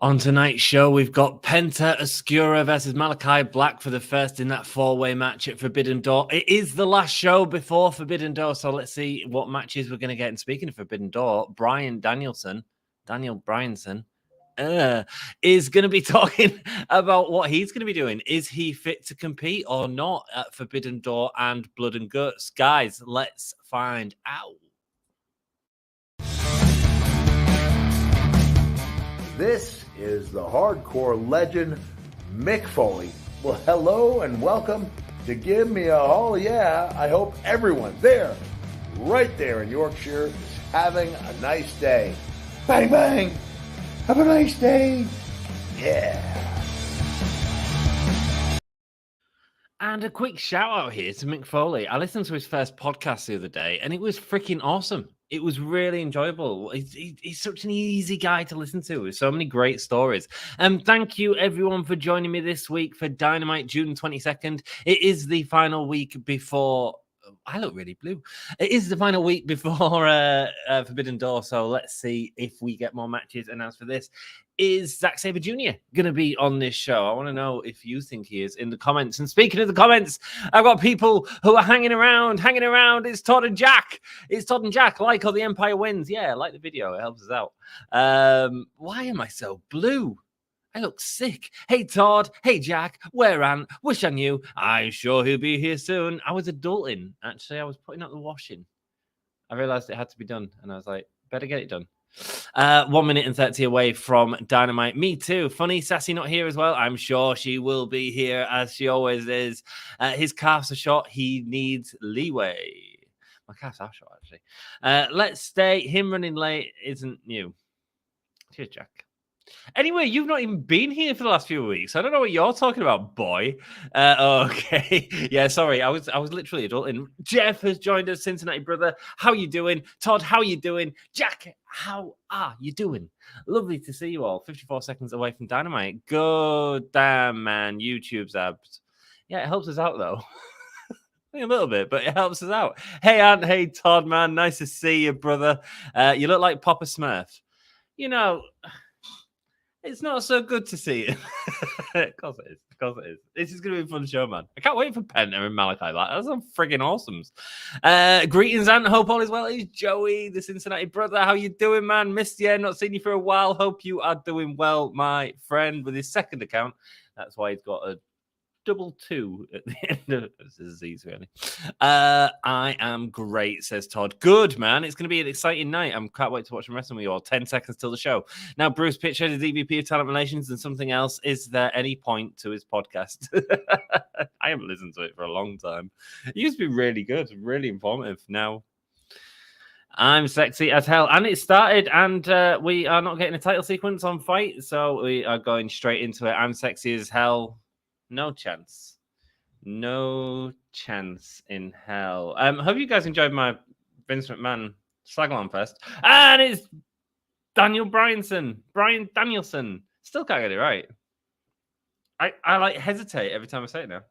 On tonight's show, we've got Penta Oscuro versus Malachi Black for the first in that four-way match at Forbidden Door. It is the last show before Forbidden Door, so let's see what matches we're going to get. And speaking of Forbidden Door, Bryan Danielson, Daniel Bryanson, is going to be talking about what he's going to be doing. Is he fit to compete or not at Forbidden Door and Blood and Guts? Guys, let's find out. This is the hardcore legend, Mick Foley. Well, hello and welcome to Give Me a Oh Yeah. I hope everyone there, right there in Yorkshire, is having a nice day. Bang, bang. Have a nice day. Yeah. And a quick shout out here to Mick Foley. I listened to his first podcast the other day and it was freaking awesome. It was really enjoyable. He's such an easy guy to listen to with so many great stories. Thank you, everyone, for joining me this week for Dynamite, June 22nd. It is the final week before... I look really blue. It is the final week before Forbidden Door, so let's see if we get more matches announced for this. Is Zack Sabre Jr. going to be on this show? I want to know if you think he is in the comments. And speaking of the comments, I've got people who are hanging around. It's Todd and Jack. It's Todd and Jack. Like or the Empire wins. Yeah, like the video. It helps us out. Why am I so blue? I look sick. Hey, Todd. Hey, Jack. Where Ant? Wish I knew. I'm sure he'll be here soon. I was adulting. Actually, I was putting out the washing. I realized it had to be done. And I was like, better get it done. 1 minute and 30 away from Dynamite. Me too. Funny, Sassy not here as well. I'm sure she will be here as she always is. His calves are short. He needs leeway. My calves are short, actually. Let's stay. Him running late isn't new. Cheers, Jack. Anyway, you've not even been here for the last few weeks. I don't know what you're talking about, boy. Okay. Yeah, sorry. I was literally adulting. Jeff has joined us, Cincinnati brother. How you doing? Todd, how you doing? Jack, how are you doing? Lovely to see you all. 54 seconds away from Dynamite. Good damn, man. YouTube's abs. Yeah, it helps us out, though. A little bit, but it helps us out. Hey, Ant. Hey, Todd, man. Nice to see you, brother. You look like Papa Smurf. You know... It's not so good to see it. Of course it is. Of course it is. This is going to be a fun show, man. I can't wait for Penta and Malachi. That's some friggin' awesomes. Greetings, Ant. Hope all is well. It's Joey, the Cincinnati brother. How you doing, man? Missed you. Not seen you for a while. Hope you are doing well, my friend, with his second account. That's why he's got a 2 at the end of this is easy, really. I am great, says Todd. Good, man. It's going to be an exciting night. I can't wait to watch some wrestling with you all. 10 seconds till the show. Now, Bruce Pitcher, the DVP of Talent Relations and something else. Is there any point to his podcast? I haven't listened to it for a long time. It used to be really good, really informative. Now, I'm sexy as hell. And it started, and we are not getting a title sequence on Fight, so we are going straight into it. I'm sexy as hell. No chance. No chance in hell. Hope you guys enjoyed my Vince McMahon Slagline Fest. And it's Bryan Danielson. Still can't get it right. I like hesitate every time I say it now.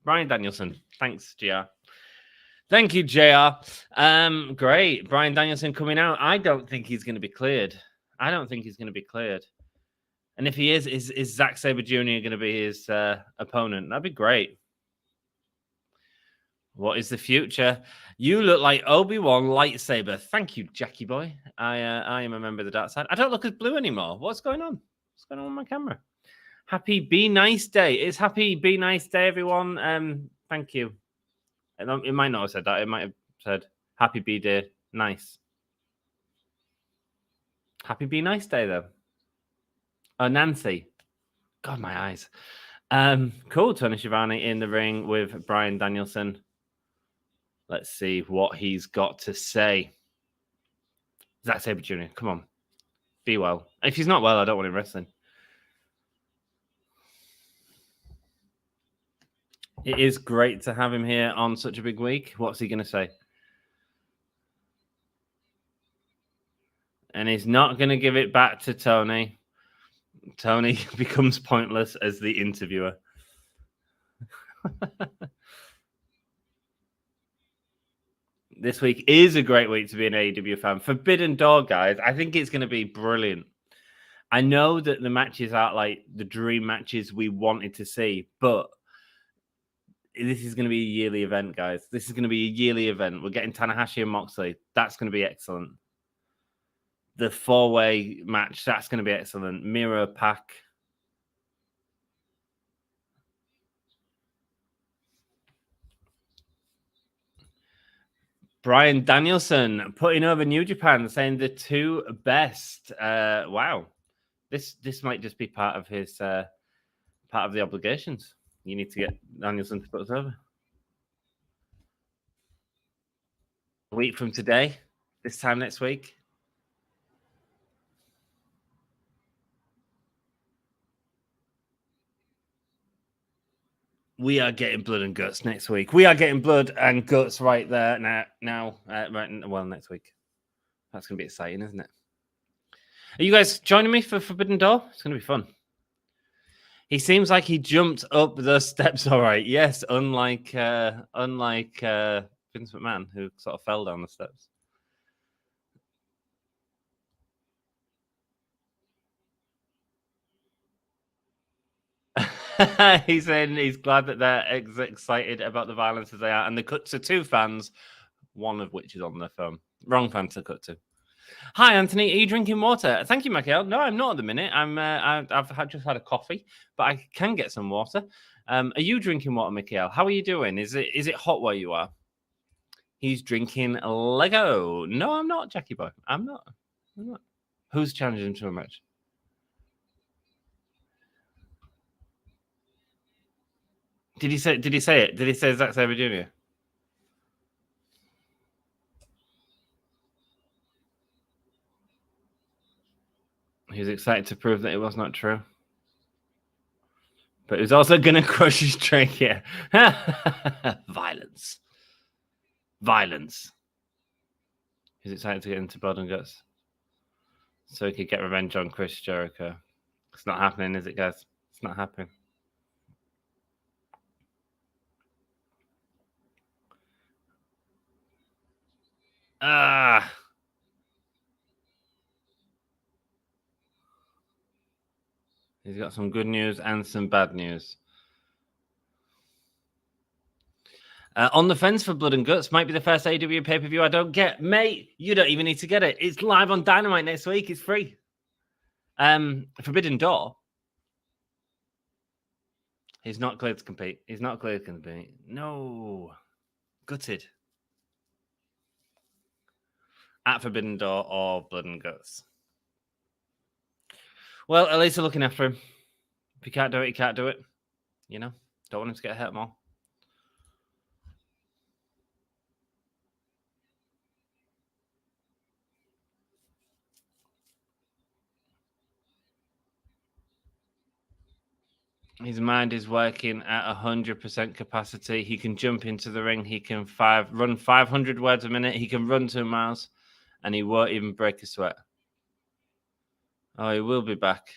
Bryan Danielson. Thanks, JR. Thank you, JR. Great. Bryan Danielson coming out. I don't think he's going to be cleared. And if he is Zack Sabre Jr. going to be his opponent? That'd be great. What is the future? You look like Obi-Wan lightsaber. Thank you, Jackie boy. I am a member of the dark side. I don't look as blue anymore. What's going on? What's going on with my camera? Happy Be Nice Day. It's Happy Be Nice Day, everyone. Thank you. It might not have said that. It might have said Happy Be Day Nice. Happy Be Nice Day, though. Nancy. God, my eyes. Cool. Tony Schiavone in the ring with Bryan Danielson. Let's see what he's got to say. Zack Sabre Jr., come on. Be well. If he's not well, I don't want him wrestling. It is great to have him here on such a big week. What's he going to say? And he's not going to give it back to Tony. Tony becomes pointless as the interviewer. This week is a great week to be an AEW fan. Forbidden Door, guys. I think it's going to be brilliant. I know that the matches aren't like the dream matches we wanted to see, but this is going to be a yearly event, guys. This is going to be a yearly event. We're getting Tanahashi and Moxley. That's going to be excellent. The 4-way match, that's going to be excellent. Miro, Pac. Bryan Danielson putting over New Japan, saying the two best. Wow. This might just be part of his part of the obligations. You need to get Danielson to put us over. A week from today, this time next week. We are getting blood and guts next week. We are getting blood and guts right there well, next week. That's going to be exciting, isn't it? Are you guys joining me for Forbidden Door? It's going to be fun. He seems like he jumped up the steps all right. Yes, unlike Vince McMahon, who sort of fell down the steps. He's saying he's glad that they're excited about the violence as they are. And they cut to 2 fans, one of which is on their phone. Wrong fan to cut to. Hi, Anthony. Are you drinking water? Thank you, Michael. No, I'm not at the minute. I've just had a coffee, but I can get some water. Are you drinking water, Michael? How are you doing? Is it hot where you are? He's drinking Lego. No, I'm not, Jackie Boy. I'm not. Who's challenging him to a match? Did he say it? Did he say Zack Sabre Jr.? He was excited to prove that it was not true. But he was also going to crush his trachea. Violence. He's excited to get into blood and guts so he could get revenge on Chris Jericho. It's not happening, is it, guys? It's not happening. He's got some good news and some bad news. On the fence for Blood and Guts might be the first AEW pay-per-view I don't get. Mate, you don't even need to get it. It's live on Dynamite next week. It's free. Forbidden Door. He's not cleared to compete. No. Gutted. At Forbidden Door or Blood and Guts. Well, at least they're looking after him. If you can't do it, you can't do it. You know, don't want him to get hurt more. His mind is working at 100% capacity. He can jump into the ring. He can run 500 words a minute. He can run 2 miles, and he won't even break a sweat. Oh, he will be back.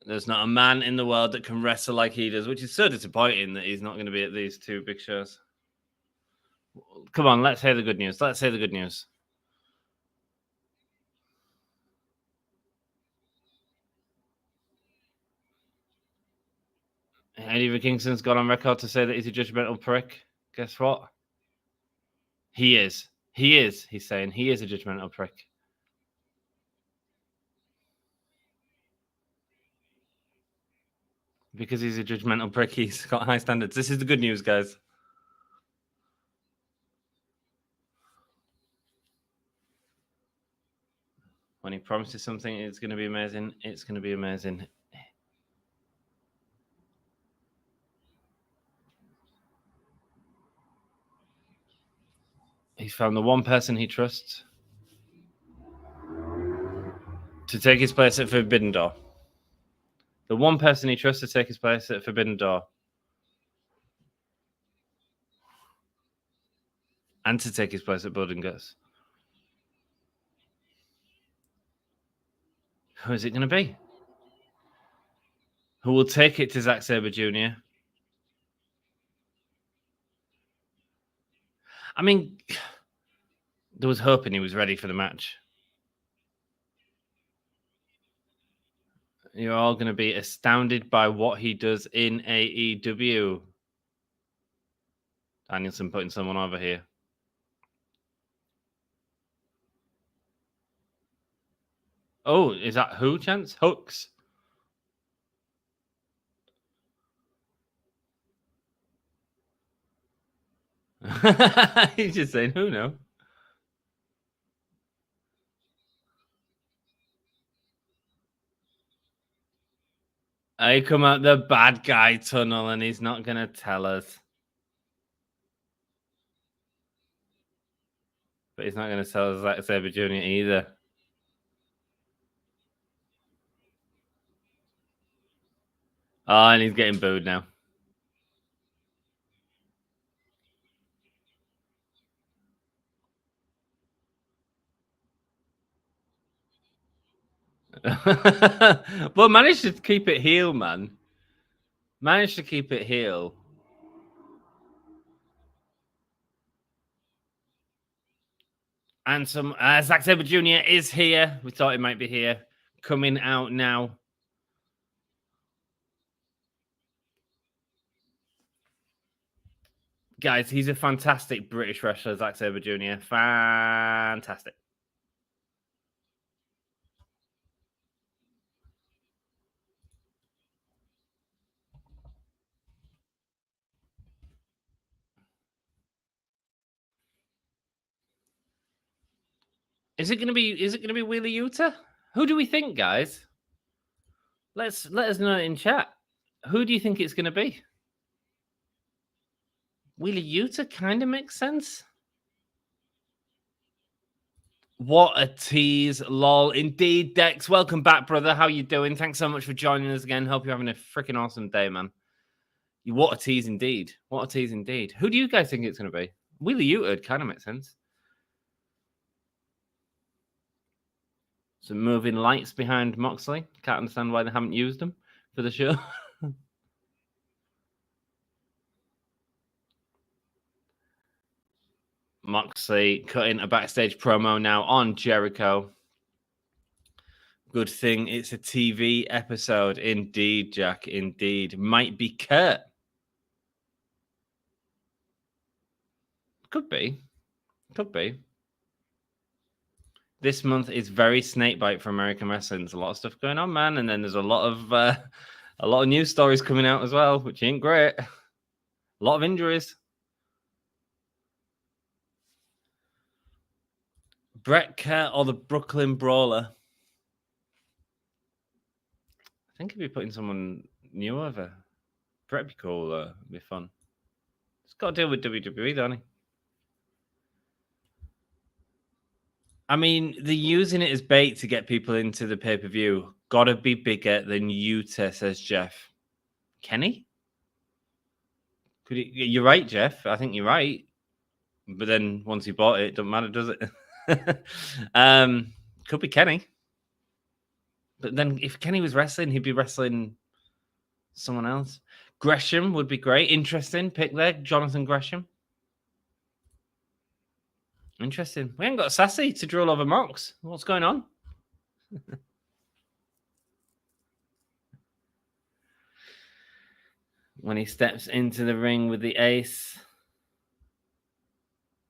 There's not a man in the world that can wrestle like he does, which is so disappointing that he's not going to be at these 2 big shows. Come on, let's hear the good news. Eddie Kingston's gone on record to say that he's a judgmental prick. Guess what? He is. He's saying he is a judgmental prick. Because he's a judgmental prick, he's got high standards. This is the good news, guys. When he promises something, it's going to be amazing. It's going to be amazing. He's found the one person he trusts to take his place at Forbidden Door. The one person he trusts to take his place at Forbidden Door. And to take his place at Blood and Guts. Who is it going to be? Who will take it to Zack Sabre Jr.? I mean, there was hoping he was ready for the match. You're all going to be astounded by what he does in AEW. Danielson putting someone over here. Oh, is that who, Chance? Hooks. He's just saying, who knows? I come out the bad guy tunnel and he's not going to tell us. But he's not going to tell us Zack Sabre Jr. either. Oh, and he's getting booed now. Well, managed to keep it heel, man. Managed to keep it heel. And some Zack Sabre Jr. is here. We thought he might be here. Coming out now. Guys, he's a fantastic British wrestler, Zack Sabre Jr. Fantastic. Is it going to be Wheeler Yuta? Who do we think, guys? Let us know in chat. Who do you think it's going to be? Wheeler Yuta kind of makes sense. What a tease, lol. Indeed, Dex. Welcome back, brother. How you doing? Thanks so much for joining us again. Hope you're having a freaking awesome day, man. What a tease indeed. What a tease indeed. Who do you guys think it's going to be? Wheeler Yuta kind of makes sense. Some moving lights behind Moxley. Can't understand why they haven't used them for the show. Moxley cutting a backstage promo now on Jericho. Good thing it's a TV episode. Indeed, Jack. Indeed. Might be Kurt. Could be. Could be. This month is very snakebite for American wrestling. There's a lot of stuff going on, man. And then there's a lot of news stories coming out as well, which ain't great. A lot of injuries. Bret Kurt or the Brooklyn Brawler? I think he'd be putting someone new over. Bret be cool, though. It'd be fun. It's got to deal with WWE, don't he? I mean, they're using it as bait to get people into the pay-per-view. Gotta be bigger than Yuta, says Jeff. Kenny? You're right, Jeff. I think you're right. But then once he bought it doesn't matter, does it? Could be Kenny. But then if Kenny was wrestling, he'd be wrestling someone else. Gresham would be great. Interesting pick there, Jonathan Gresham. Interesting. We haven't got Sassy to drill over Mox. What's going on? When he steps into the ring with the ace.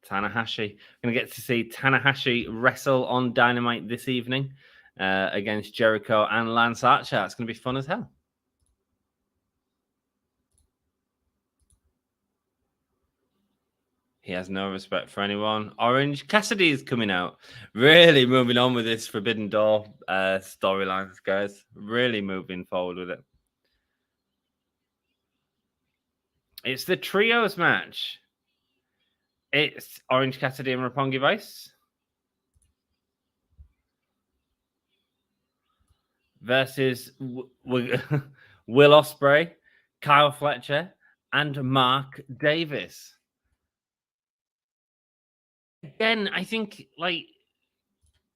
Tanahashi. Going to get to see Tanahashi wrestle on Dynamite this evening against Jericho and Lance Archer. It's going to be fun as hell. He has no respect for anyone. Orange Cassidy is coming out. Really moving on with this Forbidden Door storylines, guys. Really moving forward with it. It's the trios match. It's Orange Cassidy and Roppongi Vice versus Will Ospreay, Kyle Fletcher, and Mark Davis. Again, I think, like,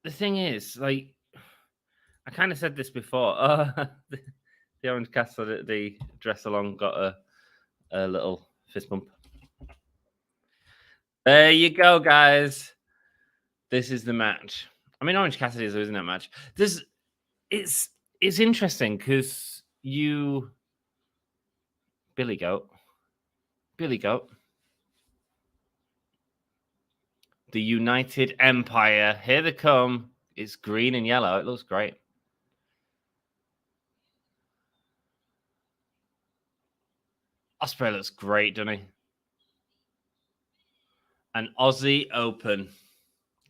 the thing is, like, I kind of said this before. The Orange Cassidy, the dress along, got a little fist bump. There you go, guys. This is the match. I mean, Orange Cassidy is losing that match. It's interesting because Billy Goat, the United Empire. Here they come. It's green and yellow. It looks great. Ospreay looks great, doesn't he? An Aussie Open.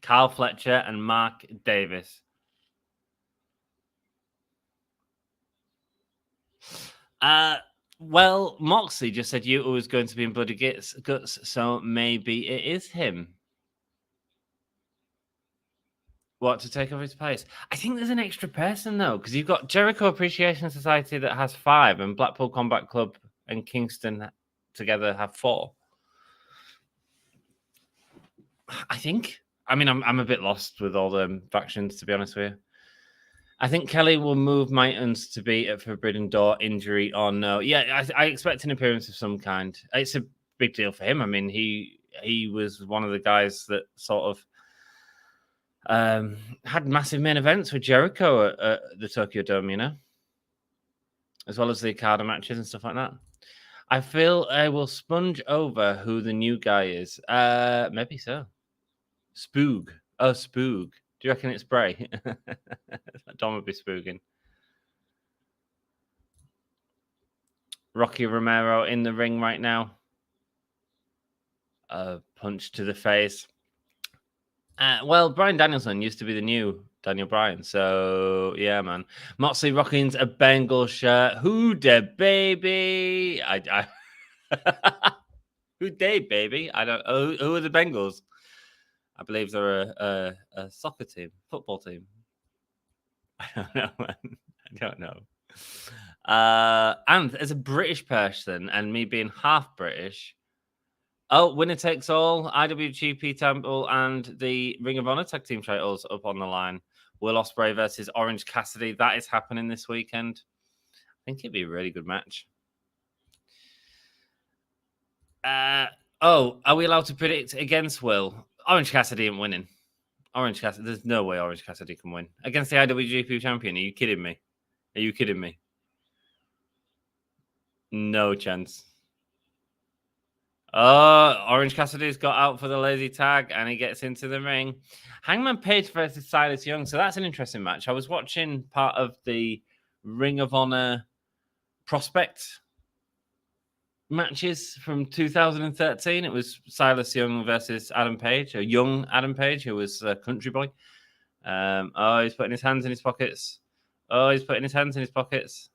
Carl Fletcher and Mark Davis. Well, Moxley just said Yuta was going to be in Bloody Guts, so maybe it is him. What, to take over his place? I think there's an extra person, though, because you've got Jericho Appreciation Society that has 5, and Blackpool Combat Club and Kingston together have 4. I think. I mean, I'm a bit lost with all the factions, to be honest with you. I think Kelly will move Mitons to be at Forbidden Door, injury or no. Yeah, I expect an appearance of some kind. It's a big deal for him. I mean, he was one of the guys that sort of had massive main events with Jericho at the Tokyo Dome, you know, as well as the Okada matches and stuff like that. I feel I will sponge over who the new guy is. Maybe so. Spoog. Oh, Spoog. Do you reckon it's Bray? Dom would be spooging. Rocky Romero in the ring right now. A punch to the face. Well, Bryan Danielson used to be the new Daniel Bryan. So, yeah, man. Moxley Rockins a Bengal shirt. Who da baby? Who day, baby? I don't. Who are the Bengals? I believe they're a soccer team, football team. I don't know, man. I don't know. And as a British person, and me being half British, winner takes all, IWGP title and the Ring of Honor tag team titles up on the line. Will Ospreay versus Orange Cassidy. That is happening this weekend. I think it'd be a really good match. Are we allowed to predict against Will? Orange Cassidy ain't winning. Orange Cassidy, there's no way Orange Cassidy can win against the IWGP champion. Are you kidding me? Are you kidding me? No chance. Orange Cassidy's got out for the lazy tag and he gets into the ring. Hangman Page versus Silas Young. So that's an interesting match. I was watching part of the Ring of Honor Prospect matches from 2013. It was Silas Young versus Adam Page, a young Adam Page who was a country boy. He's putting his hands in his pockets. Oh, he's putting his hands in his pockets.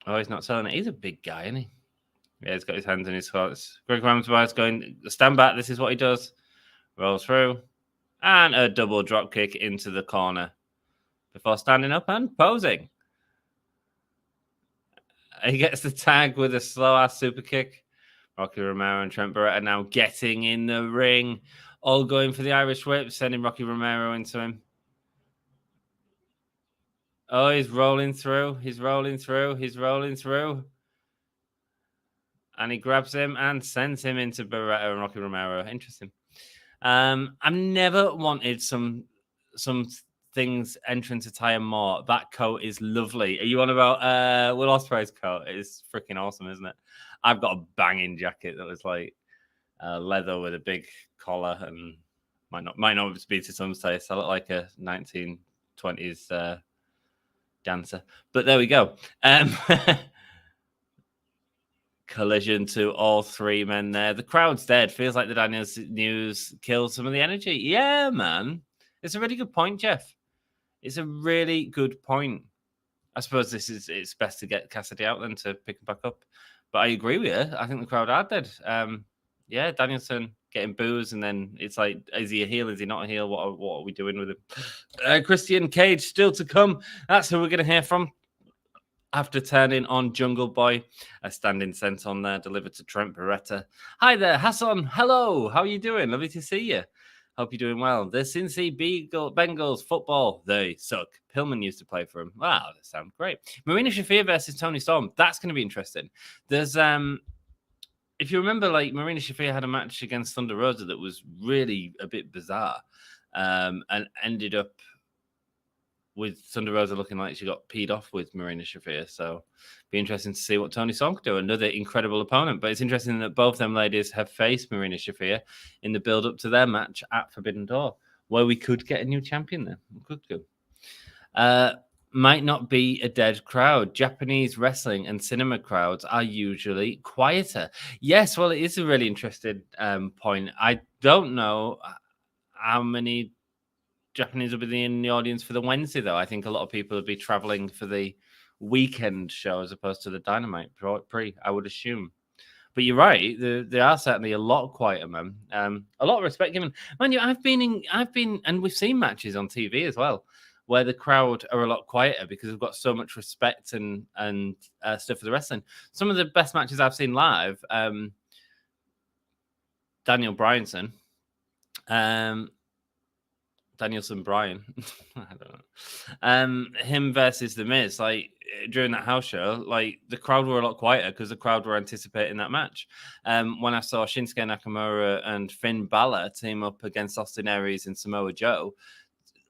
Oh, he's not selling it. He's a big guy, isn't he? Yeah, he's got his hands in his pockets. Greg Ramsby's going, stand back. This is what he does. Rolls through. And a double drop kick into the corner before standing up and posing. He gets the tag with a slow-ass super kick. Rocky Romero and Trent Beretta now getting in the ring. All going for the Irish whip, sending Rocky Romero into him. Oh, he's rolling through. He's rolling through. He's rolling through. And he grabs him and sends him into Beretta and Rocky Romero. Interesting. I've never wanted some things entrance attire more. That coat is lovely. Are you on about Will Ospreay's coat? It's freaking awesome, isn't it? I've got a banging jacket that was like leather with a big collar and might not be to some taste. I look like a 1920s dancer. But there we go. Collision to all 3 men there. The crowd's dead. Feels like the Daniels news killed some of the energy. Yeah, man. It's a really good point, Jeff. It's a really good point. I suppose it's best to get Cassidy out than to pick him back up. But I agree with you. I think the crowd are dead. Yeah, Danielson getting boos, and then it's like, is he a heel? Is he not a heel? What are we doing with him? Christian Cage still to come. That's who we're going to hear from. After turning on Jungle Boy, a standing senton there delivered to Trent Beretta. Hi there, Hassan. Hello. How are you doing? Lovely to see you. Hope you're doing well. The Cincy Bengals football, they suck. Pillman used to play for them. Wow, that sounds great. Marina Shafir versus Toni Storm. That's going to be interesting. There's if you remember, like Marina Shafir had a match against Thunder Rosa that was really a bit bizarre, and ended up with Thunder Rosa looking like she got peed off with Marina Shafir. So be interesting to see what Toni Storm could do. Another incredible opponent. But it's interesting that both them ladies have faced Marina Shafir in the build-up to their match at Forbidden Door, where we could get a new champion there. We could go. Might not be a dead crowd. Japanese wrestling and cinema crowds are usually quieter. Yes, well, it is a really interesting point. I don't know how many Japanese will be in the audience for the Wednesday, though. I think a lot of people will be traveling for the weekend show as opposed to the Dynamite pre, I would assume. But you're right; they are certainly a lot quieter, man. A lot of respect given. Mind you, I've been, and we've seen matches on TV as well, where the crowd are a lot quieter because they've got so much respect and stuff for the wrestling. Some of the best matches I've seen live, Daniel Bryanson, Danielson Bryan, I don't know, him versus The Miz, like during that house show, like the crowd were a lot quieter because the crowd were anticipating that match. When I saw Shinsuke Nakamura and Finn Balor team up against Austin Aries and Samoa Joe,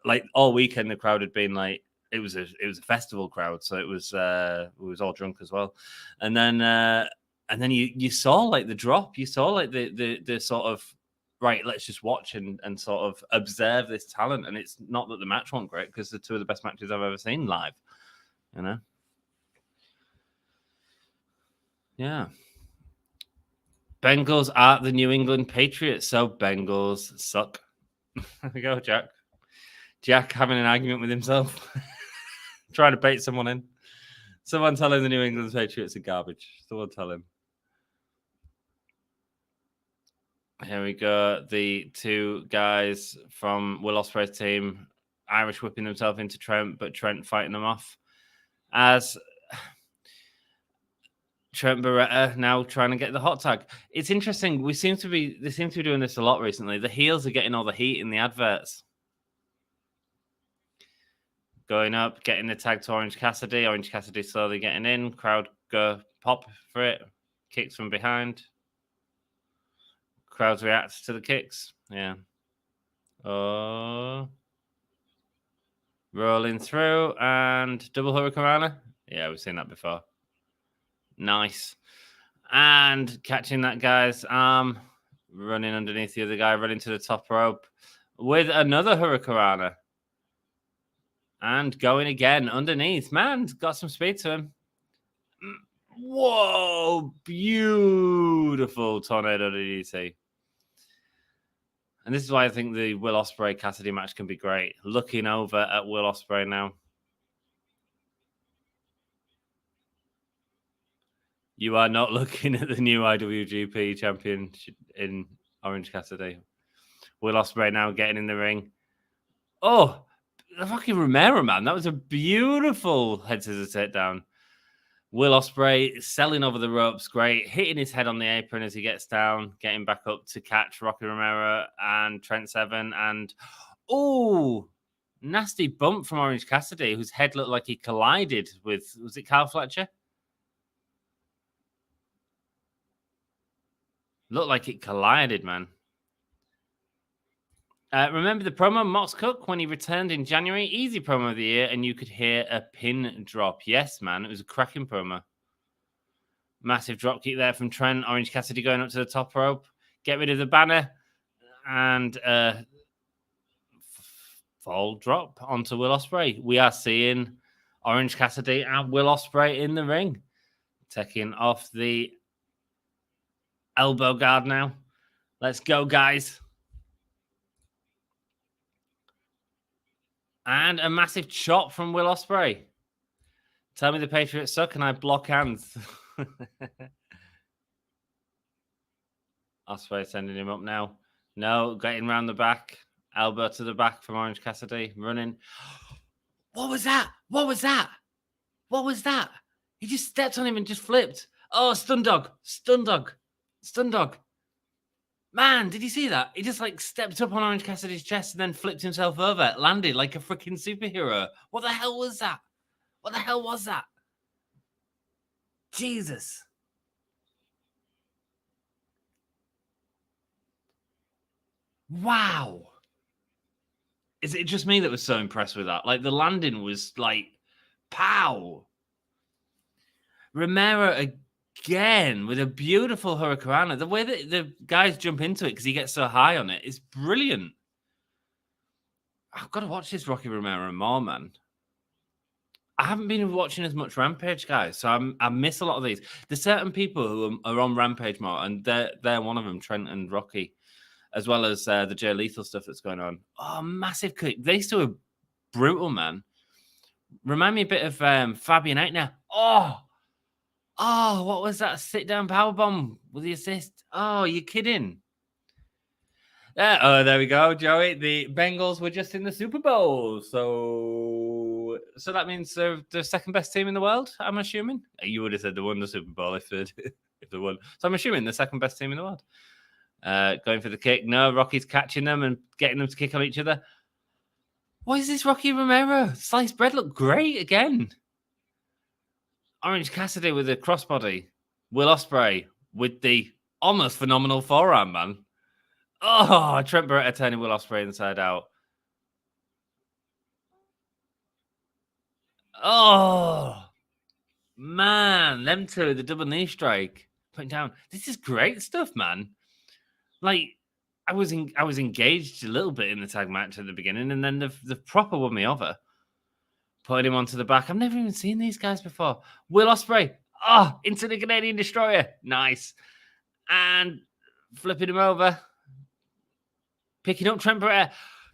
like all weekend the crowd had been like, it was a festival crowd, so it was all drunk as well. And then you saw like the drop, you saw like the sort of, right, let's just watch and sort of observe this talent. And it's not that the match wasn't great, because they're two of the best matches I've ever seen live, you know? Yeah. Bengals are the New England Patriots, so Bengals suck. There we go, Jack. Jack having an argument with himself, trying to bait someone in. Someone tell him the New England Patriots are garbage. Someone tell him. Here we go. The two guys from Will Ospreay's team, Irish whipping themselves into Trent, but Trent fighting them off. As Trent Beretta now trying to get the hot tag. It's interesting. They seem to be doing this a lot recently. The heels are getting all the heat in the adverts. Going up, getting the tag to Orange Cassidy. Orange Cassidy slowly getting in. Crowd go pop for it. Kicks from behind. Crowds react to the kicks. Yeah. Oh. Rolling through and double hurricanrana. Yeah, we've seen that before. Nice. And catching that guy's arm. Running underneath the other guy. Running to the top rope. With another hurricanrana. And going again underneath. Man, got some speed to him. Whoa. Beautiful tornado DDT. And this is why I think the Will Ospreay Cassidy match can be great. Looking over at Will Ospreay now. You are not looking at the new IWGP champion in Orange Cassidy. Will Ospreay now getting in the ring. Oh, the fucking Romero, man. That was a beautiful head scissors takedown. Will Ospreay selling over the ropes, great. Hitting his head on the apron as he gets down, getting back up to catch Rocky Romero and Trent Seven. And, oh, nasty bump from Orange Cassidy, whose head looked like he collided with, was it Kyle Fletcher? Looked like it collided, man. Remember the promo, Mox Cook, when he returned in January? Easy promo of the year, and you could hear a pin drop. Yes, man, it was a cracking promo. Massive drop kick there from Trent. Orange Cassidy going up to the top rope. Get rid of the banner. And fall drop onto Will Ospreay. We are seeing Orange Cassidy and Will Ospreay in the ring. Taking off the elbow guard now. Let's go, guys. And a massive chop from Will Ospreay. Tell me the Patriots suck and I block hands. Ospreay sending him up now. No, getting round the back. Elbow to the back from Orange Cassidy. Running. What was that? What was that? What was that? He just stepped on him and just flipped. Oh, stun dog. Stun dog. Stun dog. Man, did you see that? He just like stepped up on Orange Cassidy's chest and then flipped himself over. Landed like a freaking superhero. What the hell was that? What the hell was that? Jesus. Wow. Is it just me that was so impressed with that? Like, the landing was like, pow. Romero again with a beautiful hurricanrana. The way that the guys jump into it because he gets so high on it is brilliant. I've got to watch this Rocky Romero more, man. I haven't been watching as much Rampage, guys, so I miss a lot of these. There's certain people who are on Rampage more, and they're one of them, Trent and Rocky, as well as the Jay Lethal stuff that's going on. Oh, massive kick. These two are brutal, man. Remind me a bit of Fabian Aichner. Oh, what was that sit-down powerbomb with the assist? Oh, you're kidding. Oh, there we go, Joey. The Bengals were just in the Super Bowl. So that means they're the second best team in the world, I'm assuming. You would have said they won the Super Bowl if they won. So I'm assuming the second best team in the world. Going for the kick. No, Rocky's catching them and getting them to kick on each other. What is this Rocky Romero? Sliced bread looked great again. Orange Cassidy with a crossbody. Will Ospreay with the almost phenomenal forearm, man. Oh, Trent Beretta turning Will Ospreay inside out. Oh, man. Them two, the double knee strike. Putting down. This is great stuff, man. Like, I was engaged a little bit in the tag match at the beginning, and then the proper won me over. Putting him onto the back. I've never even seen these guys before. Will Ospreay. Oh, into the Canadian Destroyer. Nice. And flipping him over. Picking up Trent Beretta.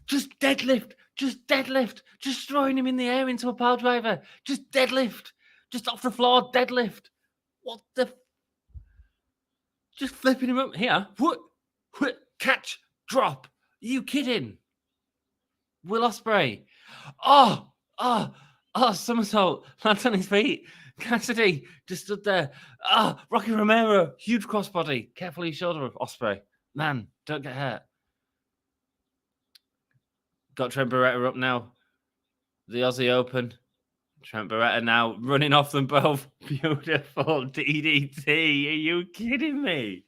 Just deadlift. Just throwing him in the air into a pile driver. Just deadlift. Just off the floor, deadlift. What the? Just flipping him up here. What? Catch. Drop. Are you kidding? Will Ospreay. Oh, somersault. Lands on his feet. Cassidy just stood there. Rocky Romero. Huge crossbody. Carefully shoulder of Ospreay. Man, don't get hurt. Got Trent Beretta up now. The Aussie Open. Trent Beretta now running off them both. Beautiful DDT. Are you kidding me?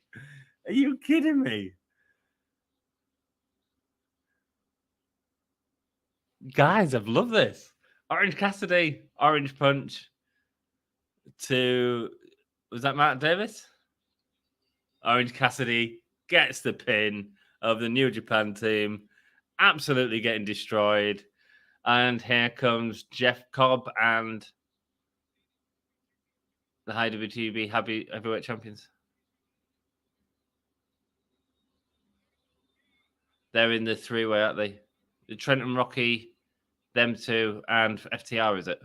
Guys, I've loved this. Orange Cassidy, Orange Punch to, was that Matt Davis? Orange Cassidy gets the pin of the New Japan team. Absolutely getting destroyed. And here comes Jeff Cobb and the IWGP heavyweight champions. They're in the three-way, aren't they? The Trent and Rocky, them two, and FTR, is it?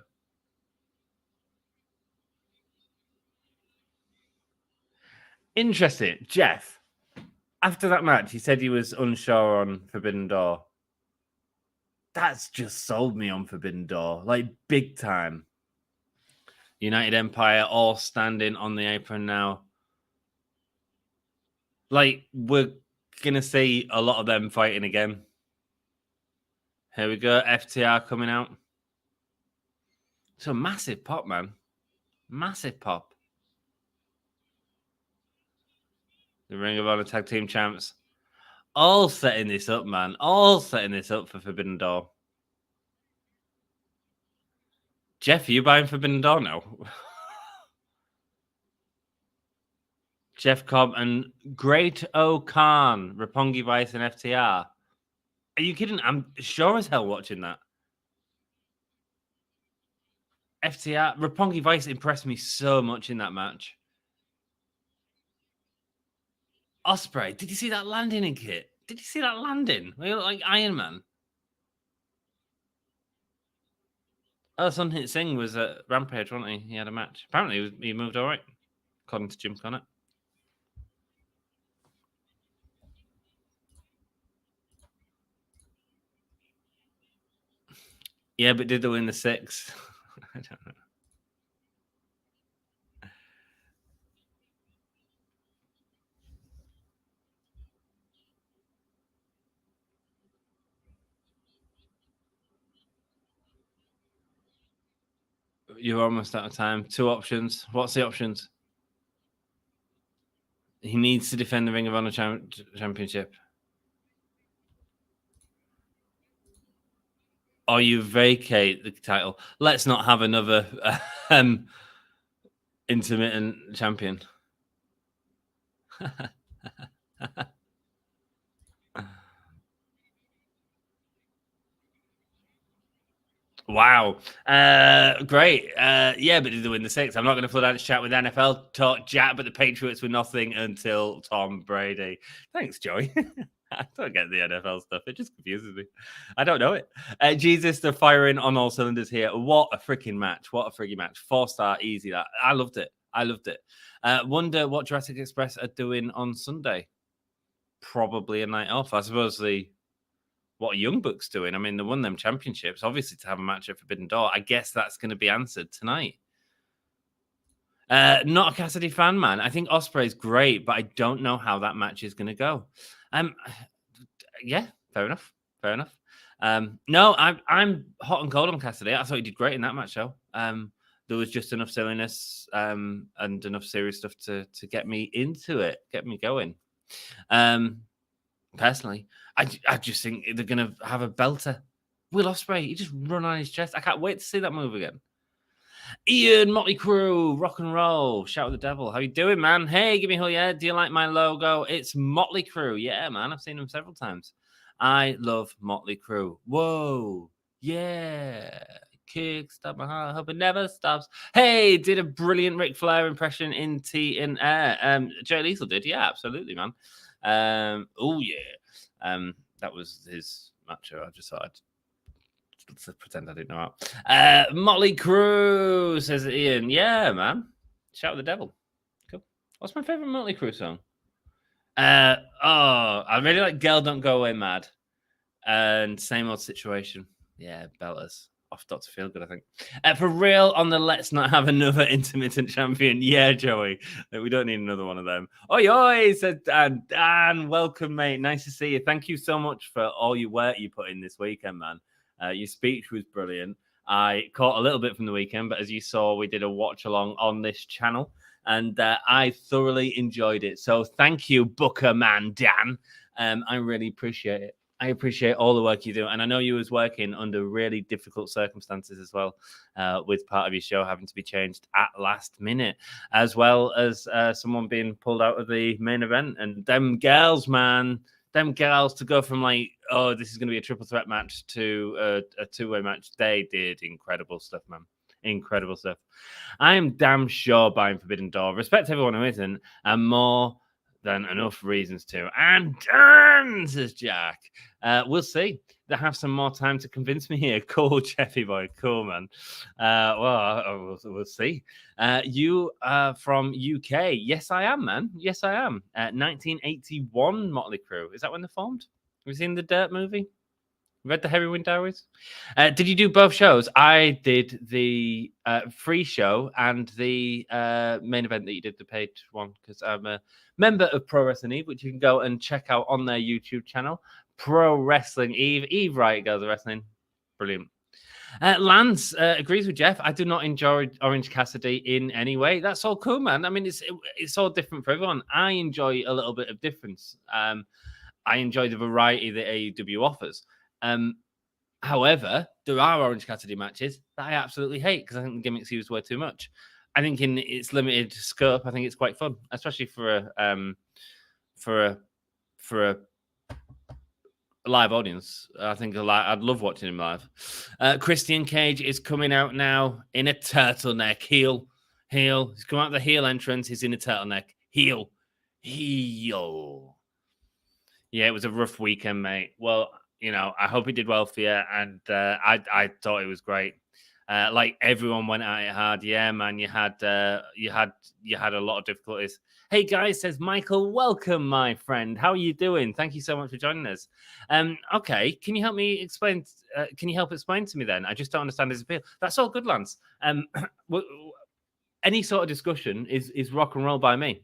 Interesting. Jeff, after that match, he said he was unsure on Forbidden Door. That's just sold me on Forbidden Door, like big time. United Empire all standing on the apron now. Like, we're going to see a lot of them fighting again. Here we go. FTR coming out. It's a massive pop, man. Massive pop. The Ring of Honor Tag Team Champs. All setting this up, man. All setting this up for Forbidden Door. Jeff, are you buying Forbidden Door now? Jeff Cobb and Great O'Khan, Roppongi Vice and FTR. Are you kidding? I'm sure as hell watching that. FTR, Roppongi Vice impressed me so much in that match. Ospreay, did you see that landing in Kit? Did you see that landing? He looked like Iron Man. Oh, Sun Singh was at Rampage, wasn't he? He had a match. Apparently, he moved all right, according to Jim Connett. Yeah, but did they win the 6? I don't know. You're almost out of time. 2 options. What's the options? He needs to defend the Ring of Honor championship. or you vacate the title. Let's not have another intermittent champion. Wow. Great. Yeah, but they're in the 6. I'm not going to flood out this chat with NFL talk Jack, but the Patriots were nothing until Tom Brady. Thanks, Joey. I don't get the NFL stuff. It just confuses me. I don't know it. Jesus, they're firing on all cylinders here. What a freaking match. What a freaking match. 4-star, easy. That I loved it. I loved it. Wonder what Jurassic Express are doing on Sunday. Probably a night off. I suppose what are Young Bucks doing? I mean, they won them championships, obviously, to have a match at Forbidden Door. I guess that's going to be answered tonight. Not a Cassidy fan, man. I think Ospreay's great, but I don't know how that match is going to go. Yeah, fair enough. Fair enough. No, I'm hot and cold on Cassidy. I thought he did great in that match, though. There was just enough silliness and enough serious stuff to get me into it, get me going. Personally, I just think they're going to have a belter. Will Ospreay, he just run on his chest. I can't wait to see that move again. Ian, Motley Crue, rock and roll, shout at the devil. How you doing, man? Hey, give me a hell yeah. Do you like my logo? It's Motley Crue. Yeah, man, I've seen them several times. I love Motley Crue. Whoa, yeah. Kick, stop my heart, hope it never stops. Hey, did a brilliant Ric Flair impression in T in Air. Jay Lethal did, yeah, absolutely, man. Oh yeah. That was his macho. I just thought I'd pretend I didn't know that. Motley Crue, says Ian. Yeah, man. Shout at the devil. Cool. What's my favorite Motley Crue song? I really like Girl Don't Go Away Mad. And Same Old Situation. Yeah, belters. Off Dr. Feelgood, I think. For real, on the Let's Not Have Another Intermittent Champion. Yeah, Joey. We don't need another one of them. Oi, said Dan. Dan, welcome, mate. Nice to see you. Thank you so much for all your work you put in this weekend, man. Your speech was brilliant. I caught a little bit from the weekend, but as you saw, we did a watch along on this channel, and I thoroughly enjoyed it. So thank you, Booker Man Dan. I really appreciate it. I appreciate all the work you do. And I know you was working under really difficult circumstances as well, with part of your show having to be changed at last minute, as well as someone being pulled out of the main event. And them girls, man, them girls to go from like, oh, this is going to be a triple threat match to a two-way match. They did incredible stuff, man. Incredible stuff. I am damn sure buying Forbidden Door. Respect everyone who isn't, and more than enough reasons to. And done, says Jack. We'll see. They have some more time to convince me here. Cool, Jeffy boy. Cool, man. We'll see. You are from UK. Yes, I am, man. Yes, I am. 1981 Motley Crue. Is that when they formed? Have you seen the Dirt movie? Read the Heroin Diaries? Did you do both shows? I did the free show and the main event that you did, the paid one, because I'm a member of Pro Wrestling Eve, which you can go and check out on their YouTube channel. Pro Wrestling Eve. Eve Wright, Girls of Wrestling. Brilliant. Lance agrees with Jeff. I do not enjoy Orange Cassidy in any way. That's all cool, man. I mean, it's all different for everyone. I enjoy a little bit of difference. I enjoy the variety that AEW offers. However, there are Orange Cassidy matches that I absolutely hate because I think the gimmicks used way too much. I think in its limited scope, I think it's quite fun, especially for a live audience. I think I'd love watching him live. Christian Cage is coming out now in a turtleneck. Heel. He's come out the heel entrance. He's in a turtleneck. Heel. Yeah, it was a rough weekend, mate. Well, you know, I hope he did well for you, and I thought it was great. Like everyone went at it hard. Yeah, man, you had a lot of difficulties. Hey guys, says Michael, welcome, my friend. How are you doing? Thank you so much for joining us. Okay, can you help me explain? Can you help explain to me then? I just don't understand his appeal. That's all good, Lance. Any sort of discussion is rock and roll by me.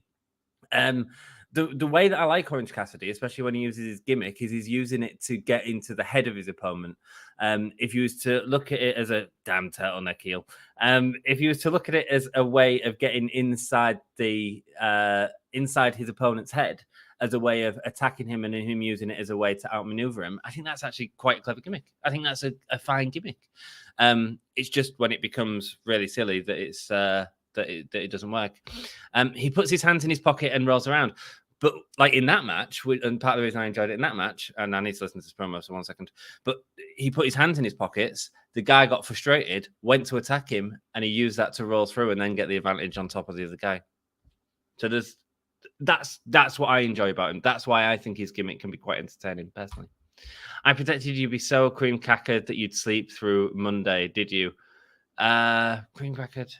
The way that I like Orange Cassidy, especially when he uses his gimmick, is he's using it to get into the head of his opponent. If you was to look at it as a damn turtleneck heel, if you was to look at it as a way of getting inside inside his opponent's head, as a way of attacking him and him using it as a way to outmaneuver him, I think that's actually quite a clever gimmick. I think that's a fine gimmick. It's just when it becomes really silly that it's that it doesn't work. He puts his hands in his pocket and rolls around. But like in that match, and part of the reason I enjoyed it in that match, and I need to listen to this promo, so 1 second. But he put his hands in his pockets. The guy got frustrated, went to attack him, and he used that to roll through and then get the advantage on top of the other guy. So that's what I enjoy about him. That's why I think his gimmick can be quite entertaining, personally. I predicted you'd be so cream crackered that you'd sleep through Monday. Did you? Cream crackered.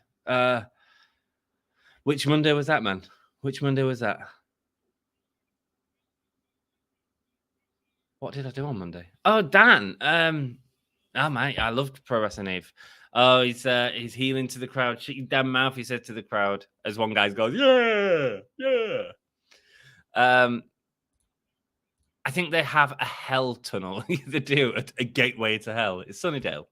Which Monday was that, man? Which Monday was that? What did I do on Monday? Oh, Dan. Oh, mate, I loved Pro Wrestling Eve. Oh, he's healing to the crowd. Shut your damn mouth, he said to the crowd, as one guy goes, yeah, yeah. I think they have a hell tunnel. They do, a gateway to hell. It's Sunnydale.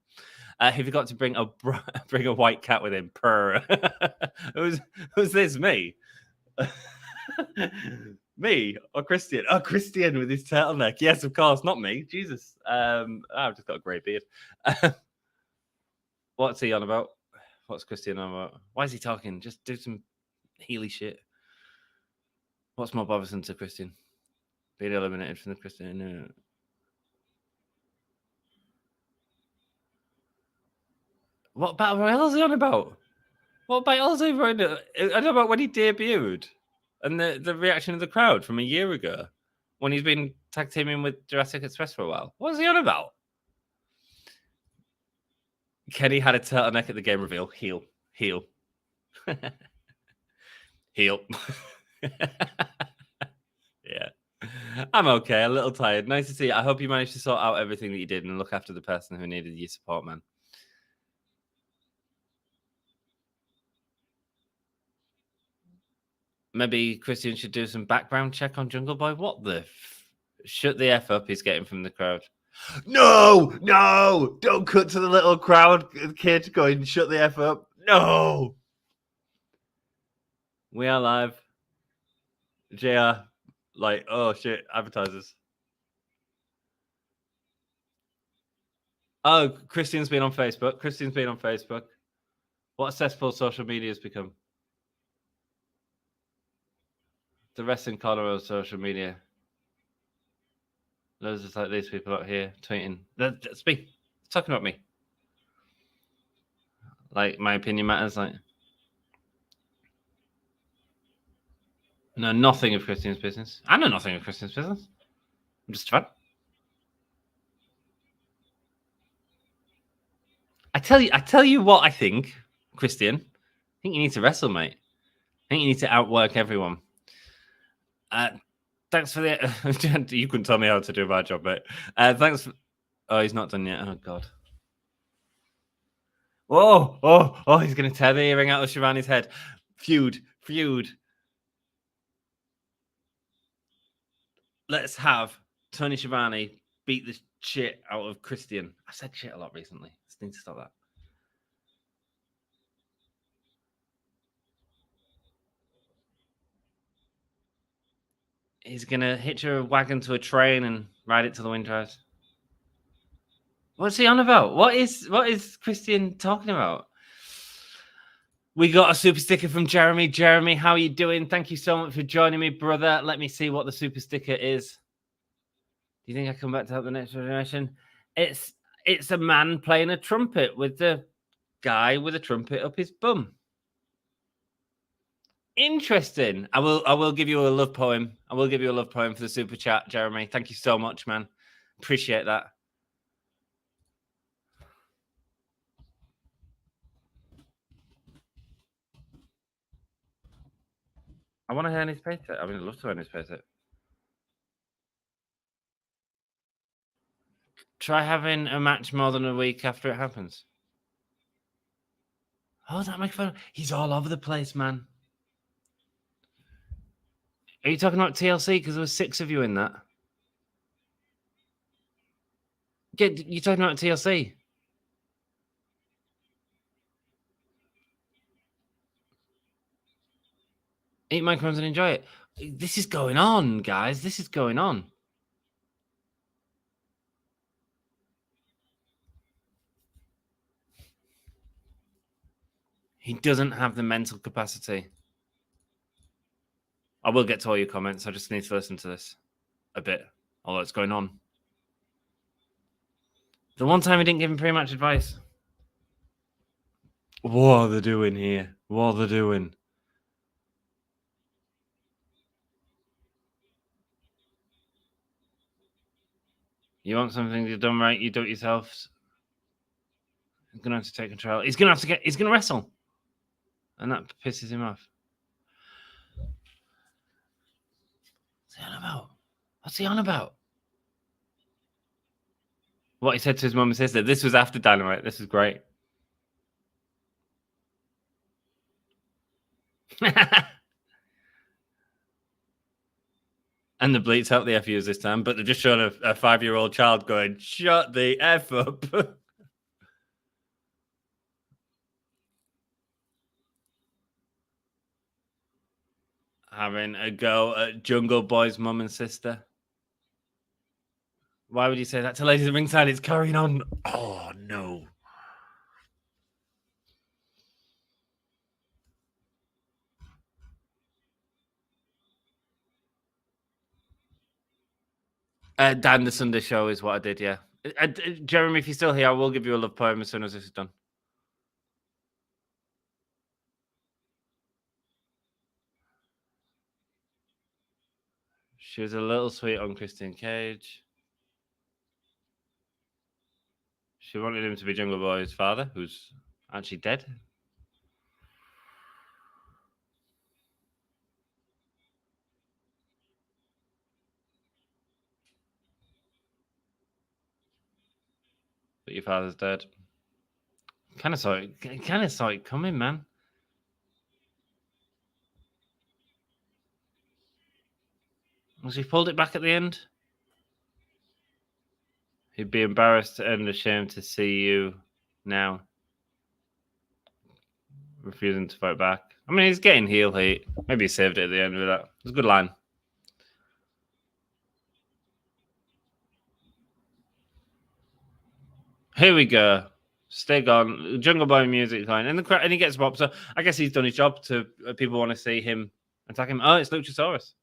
He forgot to bring a white cat with him. Purr. Who's this? Me? Me or Christian? Oh, Christian with his turtleneck. Yes, of course, not me. Jesus. I've just got a grey beard. What's he on about? What's Christian on about? Why is he talking? Just do some Healy shit. What's more bothersome to Christian? Being eliminated from the Christian. No. What battle royale is he on about? What battle is he on? I don't know about when he debuted and the reaction of the crowd from a year ago when he's been tag teaming with Jurassic Express for a while. What is he on about? Kenny had a turtleneck at the game reveal. Heel. Heel. Yeah. I'm okay. A little tired. Nice to see you. I hope you managed to sort out everything that you did and look after the person who needed your support, man. Maybe Christian should do some background check on Jungle Boy. What the shut the F up he's getting from the crowd. No, don't cut to the little crowd kid going, shut the F up. No. We are live. JR, like, oh shit, advertisers. Oh, Christian's been on Facebook. What a cesspool social media has become. The wrestling corner of social media. Those just like these people out here tweeting. That's me. Talking about me. Like, my opinion matters. Like, no, nothing of Christian's business. I know nothing of Christian's business. I'm just a fan. I tell you what I think, Christian. I think you need to wrestle, mate. I think you need to outwork everyone. Thanks for the... you couldn't tell me how to do my job, mate. Thanks for... Oh, he's not done yet. Oh, God. Oh, he's going to tear the earring out of Shivani's head. Feud. Let's have Tony Schiavone beat the shit out of Christian. I've said shit a lot recently. I need to stop that. He's going to hitch a wagon to a train and ride it to the wind drives. What's he on about? What is Christian talking about? We got a super sticker from Jeremy. Jeremy, how are you doing? Thank you so much for joining me, brother. Let me see what the super sticker is. Do you think I come back to help the next generation? It's a man playing a trumpet with the guy with a trumpet up his bum. Interesting. I will give you a love poem. I will give you a love poem for the super chat, Jeremy. Thank you so much, man. Appreciate that. I want to hear his face it. I mean, I'd love to hear his face it. Try having a match more than a week after it happens. Oh, that microphone. He's all over the place, man. Are you talking about TLC? Because there were 6 of you in that. You're talking about TLC. Eat microphones and enjoy it. This is going on, guys. This is going on. He doesn't have the mental capacity. I will get to all your comments. I just need to listen to this a bit, although it's going on. The one time he didn't give him pretty much advice. What are they doing here? What are they doing? You want something you've done right, you do it yourself. He's gonna have to take control. He's gonna wrestle. And that pisses him off. What's he on about? What's he on about? What he said to his mum and sister. This was after Dynamite. This is great. And the bleats help the FUs this time, but they're just showing a 5-year-old child going, shut the F up. Having a go at Jungle Boy's mum and sister. Why would you say that to ladies at ringside? It's carrying on. Oh, no. Dan, the Sunday show is what I did, yeah. Jeremy, if you're still here, I will give you a love poem as soon as this is done. She was a little sweet on Christian Cage. She wanted him to be Jungle Boy's father, who's actually dead. But your father's dead. Kind of saw it coming, man. Was he pulled it back at the end? He'd be embarrassed and ashamed to see you now. Refusing to fight back. I mean, he's getting heel heat. Maybe he saved it at the end with that. It was a good line. Here we go. Stay gone. Jungle Boy music line. And he gets popped. So I guess he's done his job to people want to see him attack him. Oh, it's Luchasaurus.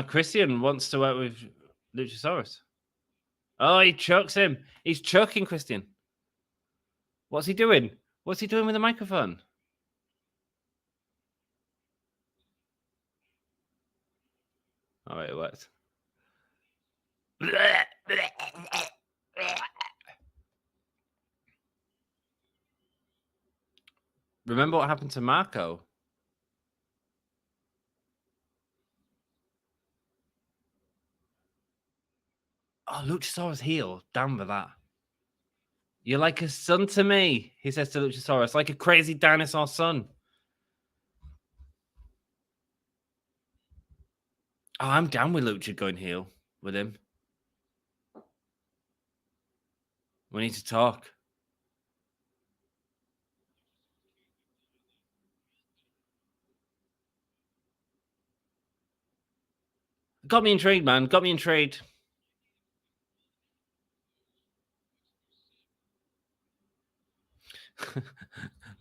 Christian wants to work with Luchasaurus. Oh, he chokes him. He's choking Christian. What's he doing? What's he doing with the microphone? Oh, wait, it worked. Remember what happened to Marco? Oh, Luchasaurus heel. Down with that. You're like a son to me, he says to Luchasaurus, like a crazy dinosaur son. Oh, I'm down with Lucha going heel with him. We need to talk. Got me intrigued, man. Got me intrigued.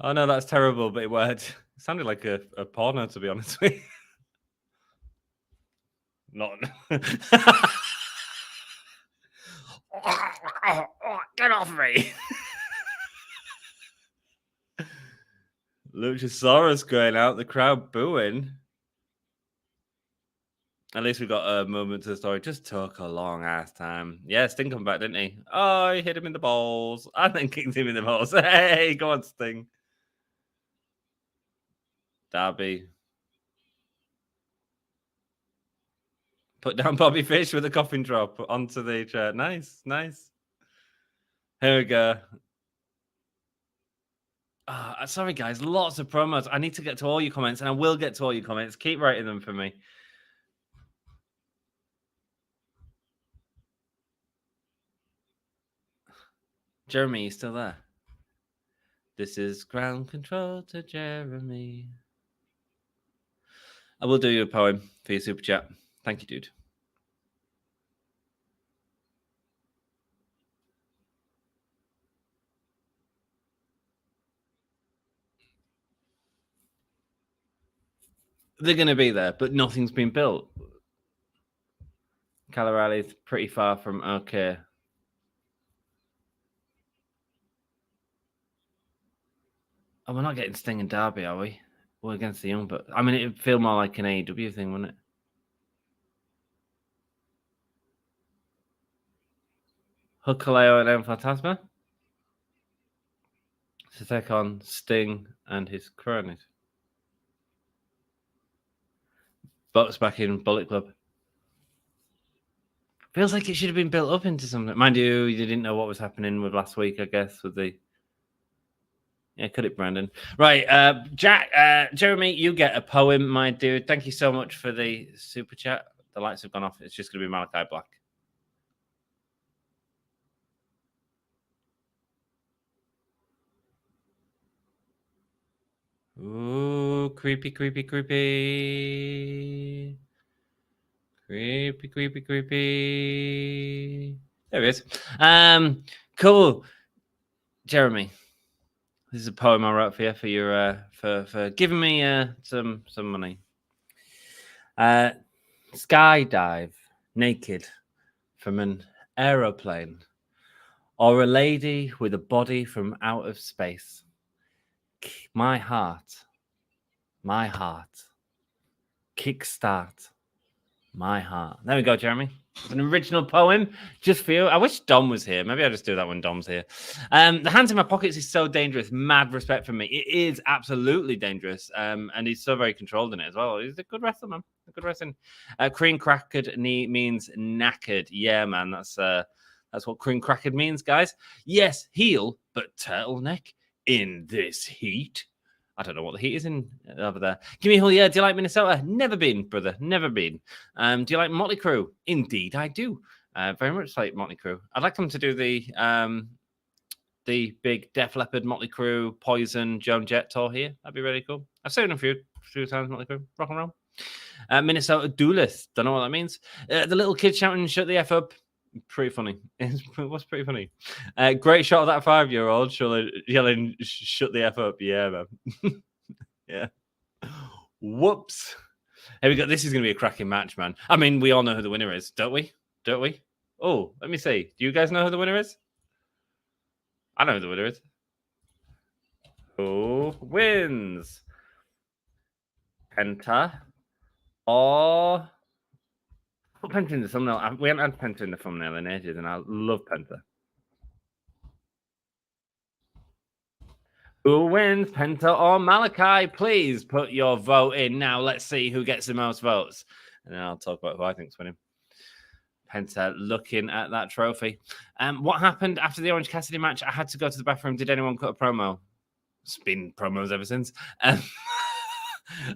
Oh, no, that's terrible, but it worked. It sounded like a porno, to be honest with you. Not. Get off me. Luchasaurus going out, the crowd booing. At least we got a moment to the story. Just took a long ass time. Yeah, Sting come back, didn't he? Oh, he hit him in the balls. And then kicked him in the balls. Hey, go on, Sting. Darby. Put down Bobby Fish with a coffin drop onto the chair. Nice, nice. Here we go. Sorry, guys. Lots of promos. I need to get to all your comments, and I will get to all your comments. Keep writing them for me. Jeremy, you still there? This is ground control to Jeremy. I will do you a poem for your super chat. Thank you, dude. They're going to be there, but nothing's been built. Calarali's pretty far from okay. Oh, we're not getting Sting and Darby, are we? We're against the Young Bucks. I mean, it'd feel more like an AEW thing, wouldn't it? Hukaleo and M Fantasma to take on Sting and his cronies. Bucks back in Bullet Club. Feels like it should have been built up into something. Mind you, you didn't know what was happening with last week, I guess, with the... Yeah, cut it, Brandon. Right, Jack, Jeremy, you get a poem, my dude. Thank you so much for the super chat. The lights have gone off. It's just going to be Malachi Black. Ooh, creepy, creepy, creepy. Creepy, creepy, creepy. There it is. Cool. Jeremy, this is a poem I wrote for you for your for giving me some money. Skydive naked from an aeroplane, or a lady with a body from out of space. My heart, kickstart my heart. There we go, Jeremy. It's an original poem just for you. I wish Dom was here. Maybe I'll just do that when Dom's here. The hands in my pockets is so dangerous. Mad respect for me. It is absolutely dangerous. And he's so very controlled in it as well. He's a good wrestler, man. A good wrestling. Cream crackered knee means knackered. Yeah, man. That's what cream crackered means, guys. Yes, heel, but turtleneck in this heat. I don't know what the heat is in over there. Give me a yeah. Do you like Minnesota? Never been, brother. Never been. Do you like Motley Crue? Indeed, I do. Very much like Motley Crue. I'd like them to do the big Def Leppard, Motley Crue, Poison, Joan Jett tour here. That'd be really cool. I've seen them a few times, Motley Crue. Rock and roll. Minnesota Duelist. Don't know what that means. The little kid shouting, "Shut the F up." Pretty funny. What's pretty funny? Great shot of that 5-year-old yelling, "Shut the F up." Yeah, man. Yeah. Whoops. Here we go. This is going to be a cracking match, man. I mean, we all know who the winner is, don't we? Don't we? Oh, let me see. Do you guys know who the winner is? I know who the winner is. Who wins? Penta or... Put Penta in the thumbnail. We haven't had Penta in the thumbnail in ages, and I love Penta. Who wins, Penta or Malachi? Please put your vote in now. Let's see who gets the most votes. And then I'll talk about who I think's winning. Penta looking at that trophy. What happened after the Orange Cassidy match? I had to go to the bathroom. Did anyone cut a promo? It's been promos ever since.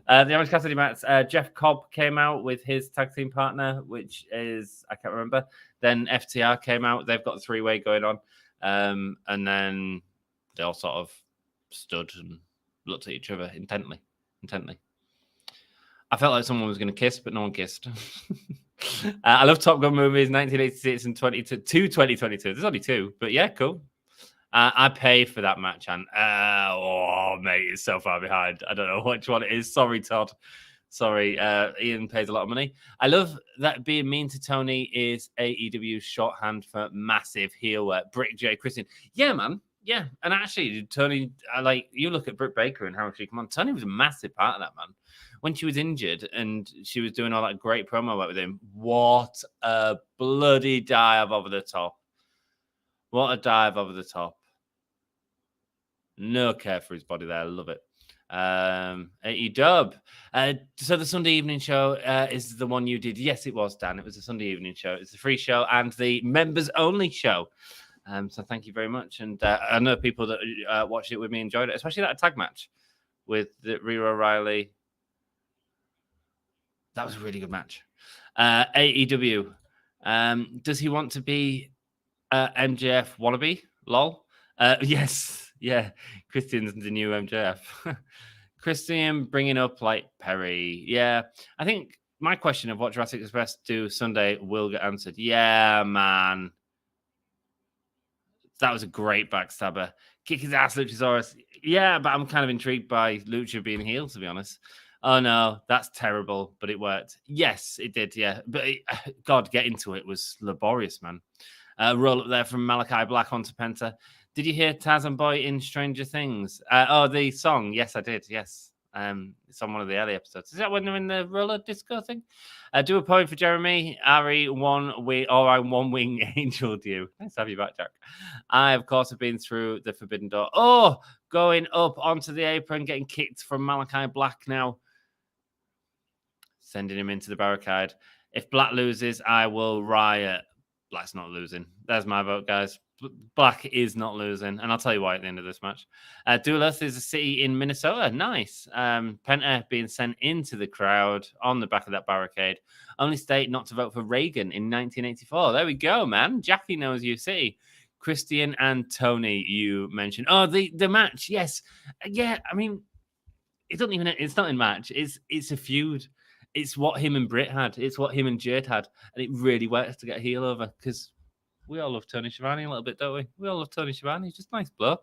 The Orange Cassidy match, Jeff Cobb came out with his tag team partner, which is, I can't remember. Then FTR came out. They've got a 3-way going on. And then they all sort of stood and looked at each other intently. I felt like someone was going to kiss, but no one kissed. I love Top Gun movies, 1986 and 2022. There's only 2, but yeah, cool. I paid for that match, and mate, it's so far behind. I don't know which one it is. Sorry, Todd. Sorry, Ian pays a lot of money. I love that being mean to Toni is AEW's shorthand for massive heel work. Brick J. Christian. Yeah, man. Yeah. And actually, Toni, you look at Britt Baker and how she come on. Toni was a massive part of that, man. When she was injured and she was doing all that great promo work with him, what a bloody dive over the top. What a dive over the top. No care for his body there. I love it. AEW. So the Sunday evening show is the one you did. Yes, it was, Dan. It was a Sunday evening show. It's a free show and the members only show. So thank you very much. And I know people that watched it with me enjoyed it, especially that tag match with Rhea O'Reilly. That was a really good match. AEW. Does he want to be MJF wannabe? Lol. Yes. Yeah, Christian's the new MJF. Christian bringing up like Perry. Yeah, I think my question of what Jurassic Express do Sunday will get answered. Yeah, man. That was a great backstabber. Kick his ass, Luchasaurus. Yeah, but I'm kind of intrigued by Lucha being heel, to be honest. Oh, no, that's terrible, but it worked. Yes, it did, yeah. But, God, getting to it was laborious, man. Roll up there from Malachi Black onto Penta. Did you hear Tarzan Boy in Stranger Things? The song. Yes, I did. Yes. It's on one of the early episodes. Is that when they're in the roller disco thing? Do a point for Jeremy. Ari, one wing angel you. Nice to have you back, Jack. I, of course, have been through the Forbidden Door. Oh, going up onto the apron, getting kicked from Malachi Black now. Sending him into the barricade. If Black loses, I will riot. Black's not losing. There's my vote, guys. Black is not losing. And I'll tell you why at the end of this match. Duluth is a city in Minnesota. Nice. Penta being sent into the crowd on the back of that barricade. Only state not to vote for Reagan in 1984. There we go, man. Jackie knows you see. Christian and Toni, you mentioned. Oh, the match. Yes. Yeah, I mean, it's not a match. It's a feud. It's what him and Britt had. It's what him and Jade had. And it really works to get a heel over because we all love Tony Schiavone a little bit, don't we? We all love Tony Schiavone. He's just a nice bloke.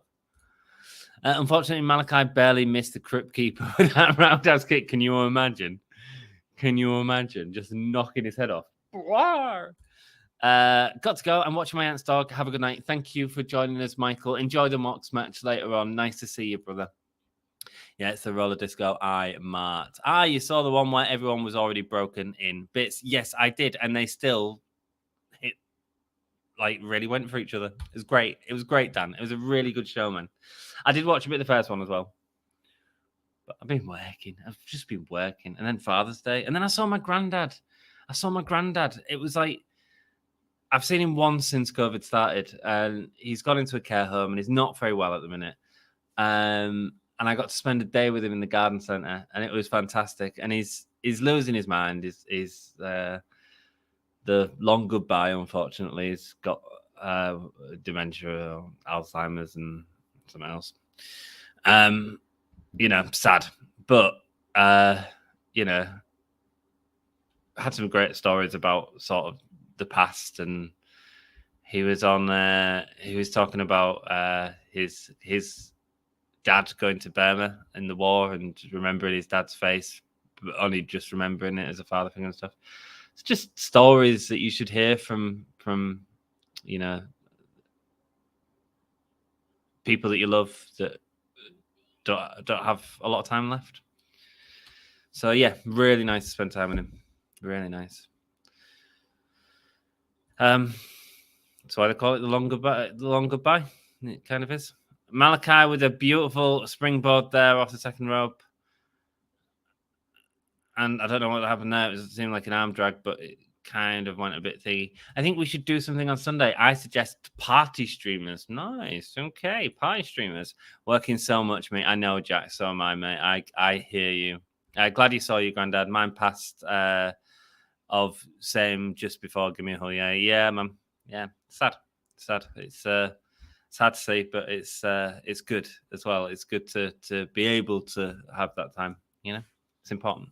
Unfortunately, Malachi barely missed the Crypt Keeper with that roundhouse kick. Can you imagine? Just knocking his head off. Got to go. I'm watching my aunt's dog. Have a good night. Thank you for joining us, Michael. Enjoy the Mox match later on. Nice to see you, brother. Yeah, it's the roller disco Mart. You saw the one where everyone was already broken in bits. Yes, I did. And they still really went for each other. It was great. It was great, Dan. It was a really good show, man. I did watch a bit of the first one as well. But I've been working. I've just been working. And then Father's Day. And then I saw my granddad. It was like, I've seen him once since COVID started. And he's gone into a care home and he's not very well at the minute. And I got to spend a day with him in the garden centre, and it was fantastic. And he's losing his mind. He's the long goodbye, unfortunately. He's got dementia, Alzheimer's, and something else. Sad. But, had some great stories about sort of the past. And he was talking about his dad going to Burma in the war and remembering his dad's face, but only just remembering it as a father thing and stuff. It's just stories that you should hear from people that you love that don't have a lot of time left. So yeah, really nice to spend time with him. Really nice. That's why they call it the long goodbye. It kind of is. Malachi with a beautiful springboard there off the second rope. And I don't know what happened there. It seemed like an arm drag, but it kind of went a bit thingy. I think we should do something on Sunday. I suggest party streamers. Nice. Okay, party streamers. Working so much, mate. I know, Jack. So am I, mate. I hear you. Glad you saw your granddad. Mine passed of same just before Give Me a Hug. Yeah, man. Yeah, sad. It's hard to say, but it's good as well. It's good to be able to have that time. It's important.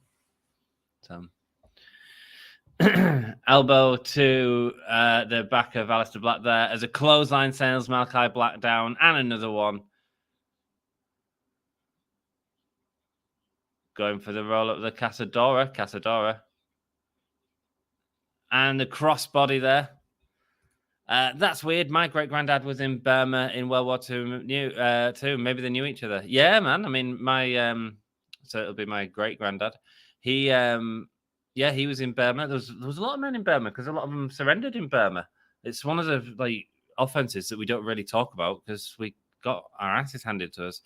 So, elbow to the back of Aleister Black there as a clothesline sends Malachi Black down, and another one. Going for the roll up the Casadora. And the crossbody there. That's weird. My great granddad was in Burma in World War II too. Maybe they knew each other. Yeah, man. I mean, so it'll be my great granddad. He was in Burma. There was a lot of men in Burma because a lot of them surrendered in Burma. It's one of the offenses that we don't really talk about because we got our asses handed to us.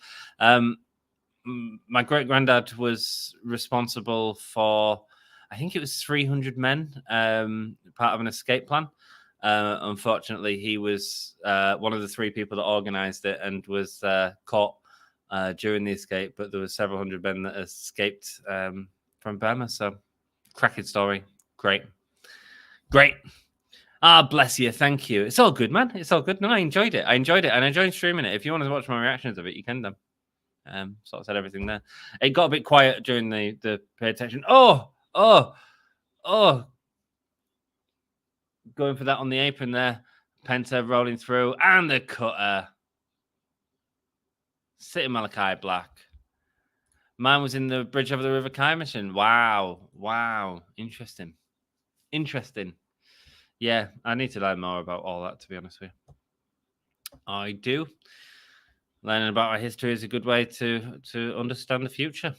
My great granddad was responsible for, I think it was 300 men, part of an escape plan. Unfortunately, he was one of the three people that organized it and was caught during the escape. But there were several hundred men that escaped from Burma. So, cracking story. Great. Ah, bless you. Thank you. It's all good, man. It's all good. No, I enjoyed it. And I enjoyed streaming it. If you want to watch my reactions of it, you can then. Sort of said everything there. It got a bit quiet during the pay attention. Oh. Going for that on the apron there. Penta rolling through. And the cutter. Sitting Malachi Black. Mine was in the Bridge over the River Kai mission. Wow. Interesting. Yeah, I need to learn more about all that, to be honest with you. I do. Learning about our history is a good way to understand the future.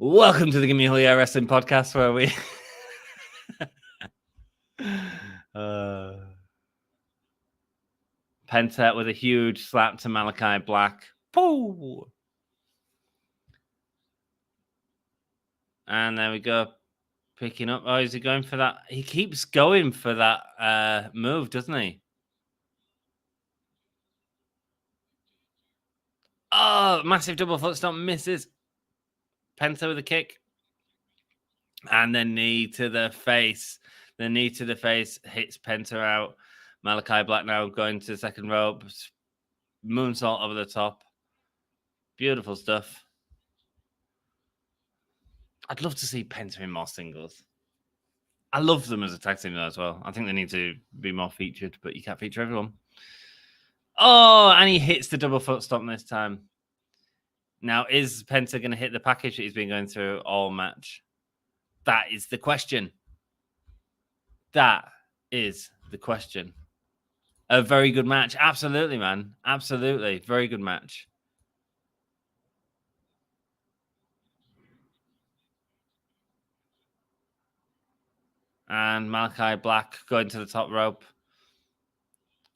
Welcome to the Gimme All Year Wrestling Podcast, where we... Penta with a huge slap to Malachi Black. Pooh! And there we go. Picking up. Oh, is he going for that? He keeps going for that move, doesn't he? Oh, massive double foot stomp misses. Penta with a kick. And the knee to the face. The knee to the face hits Penta out. Malachi Black now going to the second rope. Moonsault over the top. Beautiful stuff. I'd love to see Penta in more singles. I love them as a tag team as well. I think they need to be more featured, but you can't feature everyone. Oh, and he hits the double foot stomp this time. Now, is Penta going to hit the package that he's been going through all match? That is the question. That is the question. A very good match. Absolutely, man. Absolutely. Very good match. And Malachi Black going to the top rope.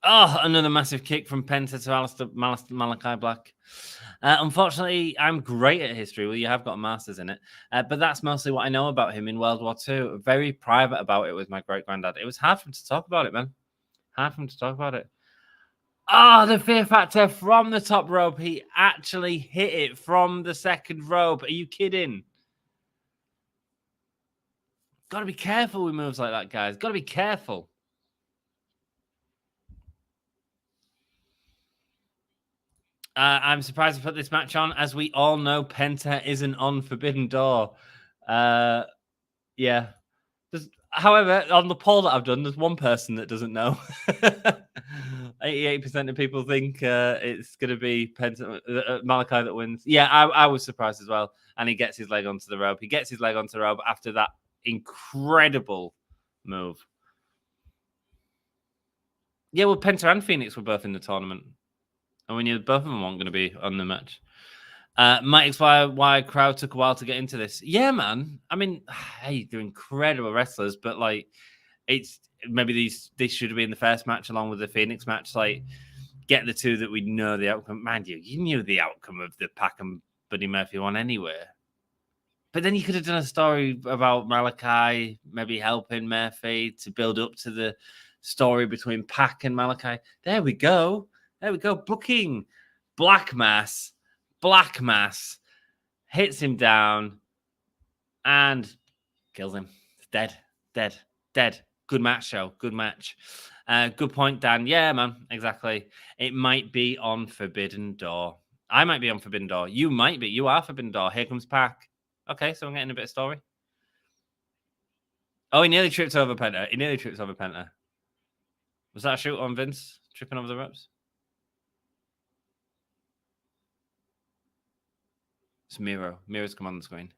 Oh, another massive kick from Penta to Malachi Black. Unfortunately, I'm great at history. Well, you have got a master's in it. But that's mostly what I know about him in World War II. Very private about it with my great-granddad. It was hard for him to talk about it, man. Hard for him to talk about it. Oh, the Fear Factor from the top rope. He actually hit it from the second rope. Are you kidding? Got to be careful with moves like that, guys. Got to be careful. I'm surprised to put this match on. As we all know, Penta isn't on Forbidden Door. Yeah. However, on the poll that I've done, there's one person that doesn't know. 88% of people think it's going to be Penta, Malachi that wins. Yeah, I was surprised as well. And he gets his leg onto the rope. He gets his leg onto the rope after that incredible move. Yeah, well, Penta and Phoenix were both in the tournament. And we knew both of them weren't going to be on the match. Might explain why crowd took a while to get into this. Yeah, man. I mean, hey, they're incredible wrestlers, but like, it's maybe this should have been the first match along with the Phoenix match. Like, get the two that we know the outcome. Mind you knew the outcome of the Pac and Buddy Murphy one anyway. But then you could have done a story about Malachi maybe helping Murphy to build up to the story between Pac and Malachi. There we go. Booking. Black Mass hits him down and kills him. Dead. Good match, show. Good match. Good point, Dan. Yeah, man. Exactly. It might be on Forbidden Door. I might be on Forbidden Door. You might be. You are Forbidden Door. Here comes Pac. Okay, so I'm getting a bit of story. Oh, he nearly tripped over Penta. Was that a shoot on Vince tripping over the ropes? It's Miro. Miro's come on the screen.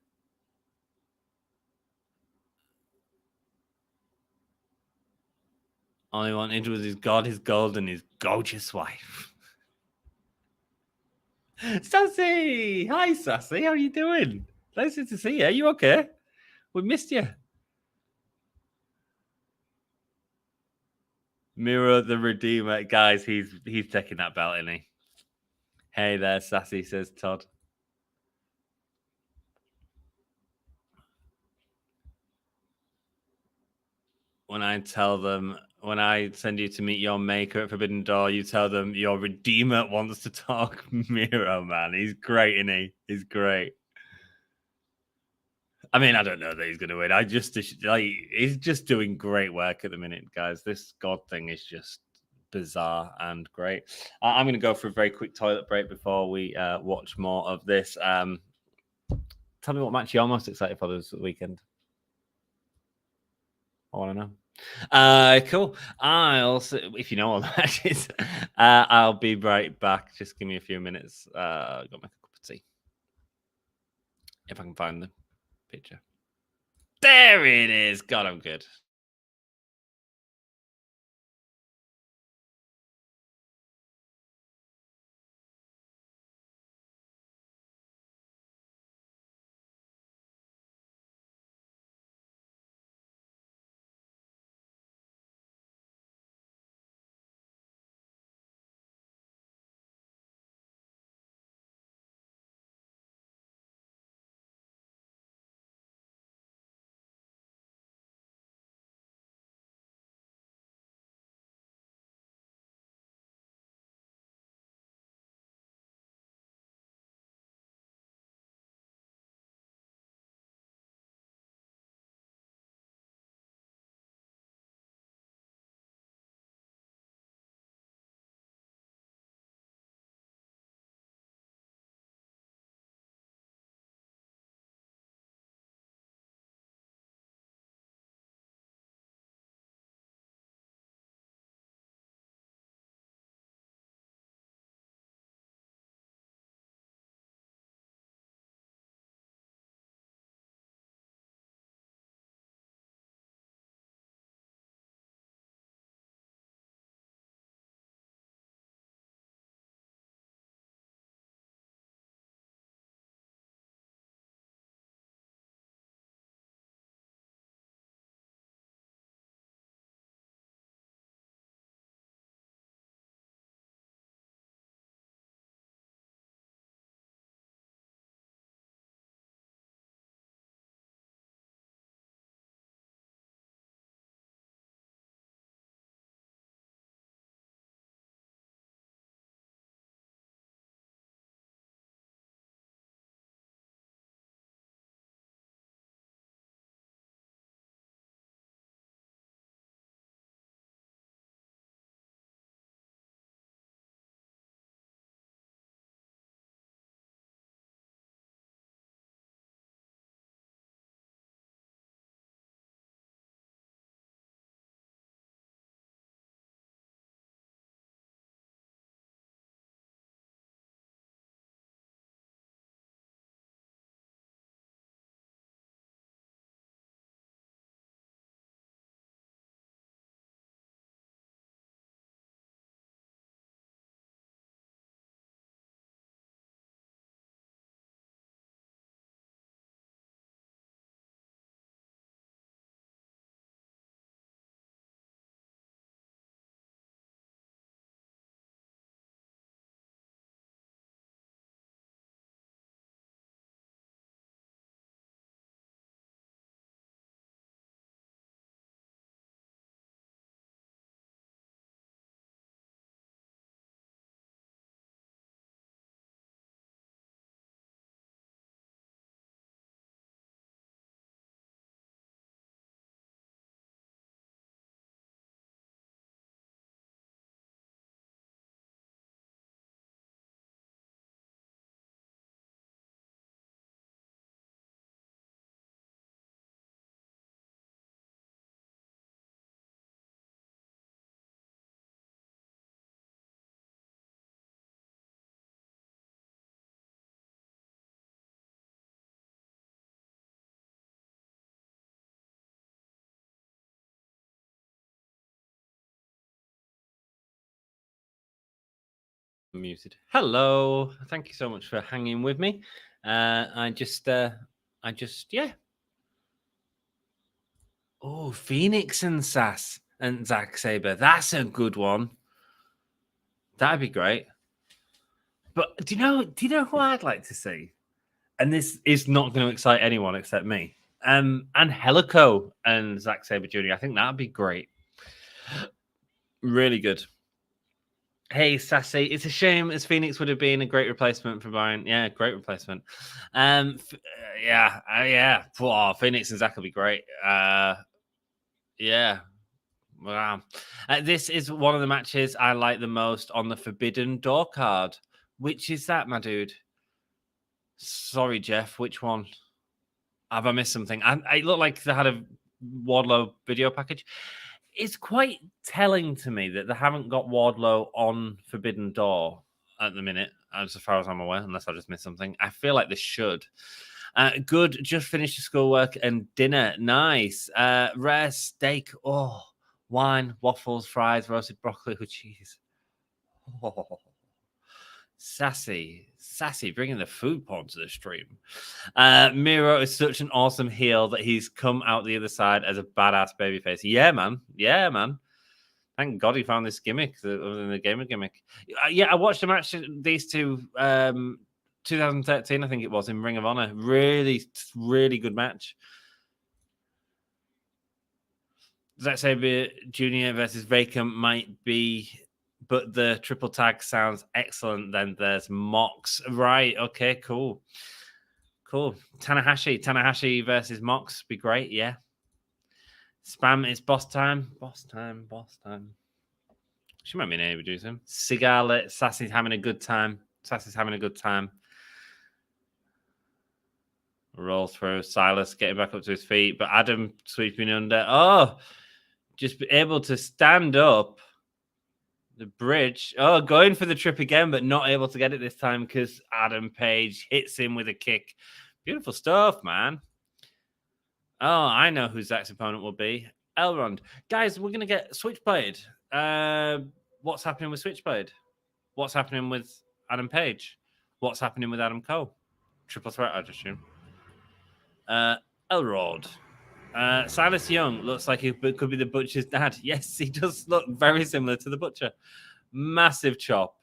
All he wanted was his gold, and his gorgeous wife. Sassy! Hi, Sassy. How are you doing? Nice to see you. Are you okay? We missed you. Miro the Redeemer. Guys, he's taking that belt, isn't he? Hey there, Sassy, says Todd. When I send you to meet your maker at Forbidden Door, you tell them your Redeemer wants to talk. Miro, man. He's great, isn't he? He's great. I mean, I don't know that he's going to win. He's just doing great work at the minute, guys. This God thing is just bizarre and great. I'm going to go for a very quick toilet break before we watch more of this. Tell me what match you're most excited for this weekend. I want to know. Cool. If you know all the matches, I'll be right back. Just give me a few minutes. Got my cup of tea. If I can find the picture. There it is. God, I'm good. Muted. Hello. Thank you so much for hanging with me. Yeah. Oh, Phoenix and Sass and Zack Sabre. That's a good one. That'd be great. But do you know who I'd like to see? And this is not going to excite anyone except me. Angelico and Zack Sabre Jr. I think that'd be great. Really good. Hey, Sassy. It's a shame as Phoenix would have been a great replacement for Bryan. Yeah, great replacement. Yeah. Oh, Phoenix and Zach will be great. Yeah. Wow. This is one of the matches I like the most on the Forbidden Door card. Which is that, my dude? Sorry, Jeff. Which one? Have I missed something? It looked like they had a Wardlow video package. It's quite telling to me that they haven't got Wardlow on Forbidden Door at the minute, as far as I'm aware, unless I just missed something. I feel like they should. Good. Just finished the schoolwork and dinner. Nice. Rare steak. Oh, wine, waffles, fries, roasted broccoli with cheese. Oh. Sassy, bringing the food porn to the stream. Miro is such an awesome heel that he's come out the other side as a badass babyface. Yeah, man. Thank God he found this gimmick other than the gamer gimmick. Yeah, I watched a match these two, 2013, I think it was, in Ring of Honor. Really, really good match. Zack Sabre Jr. versus Vacant might be, but the triple tag sounds excellent. Then there's Mox. Right. Okay, cool. Tanahashi versus Mox. Be great. Yeah. Spam, it's boss time. Boss time. She might be able to do some. Cigar lit. Sassy's having a good time. Roll through. Silas getting back up to his feet, but Adam sweeping under. Oh, just be able to stand up. The bridge. Oh, going for the trip again, but not able to get it this time because Adam Page hits him with a kick. Beautiful stuff, man. Oh, I know who Zach's opponent will be. Elrond. Guys, we're going to get Switchblade. What's happening with Switchblade? What's happening with Adam Page? What's happening with Adam Cole? Triple threat, I'd assume. Elrond. Silas Young looks like he could be the Butcher's dad. Yes, he does look very similar to the Butcher. Massive chop.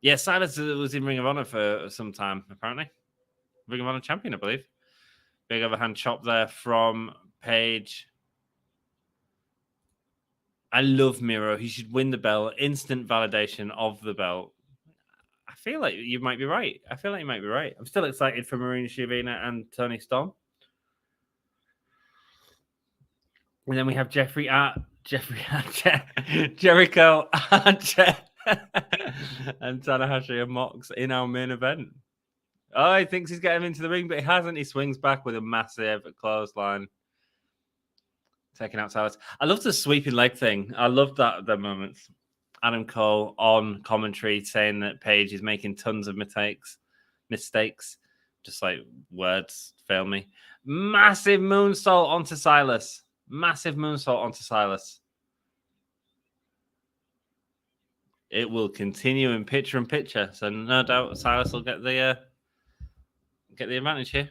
Yeah, Silas was in Ring of Honor for some time, apparently. Ring of Honor champion, I believe. Big overhand chop there from Page. I love Miro. He should win the belt. Instant validation of the belt. I feel like you might be right. I'm still excited for Marina Shafir and Toni Storm. And then we have Jericho and Tanahashi and Mox in our main event. Oh, he thinks he's getting him into the ring, but he hasn't. He swings back with a massive clothesline. Taking out Silas. I love the sweeping leg thing. I love the moments. Adam Cole on commentary saying that Page is making tons of mistakes. Just like words fail me. Massive moonsault onto Silas. It will continue in picture, so no doubt Silas will get the advantage here.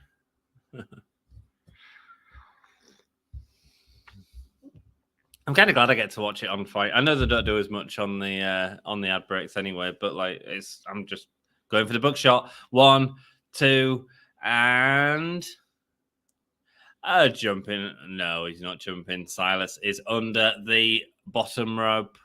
I'm kind of glad I get to watch it on Fight. I know they don't do as much on the ad breaks anyway, but like I'm just going for the buckshot. 1, 2, and jumping. No, he's not jumping. Silas is under the bottom rope.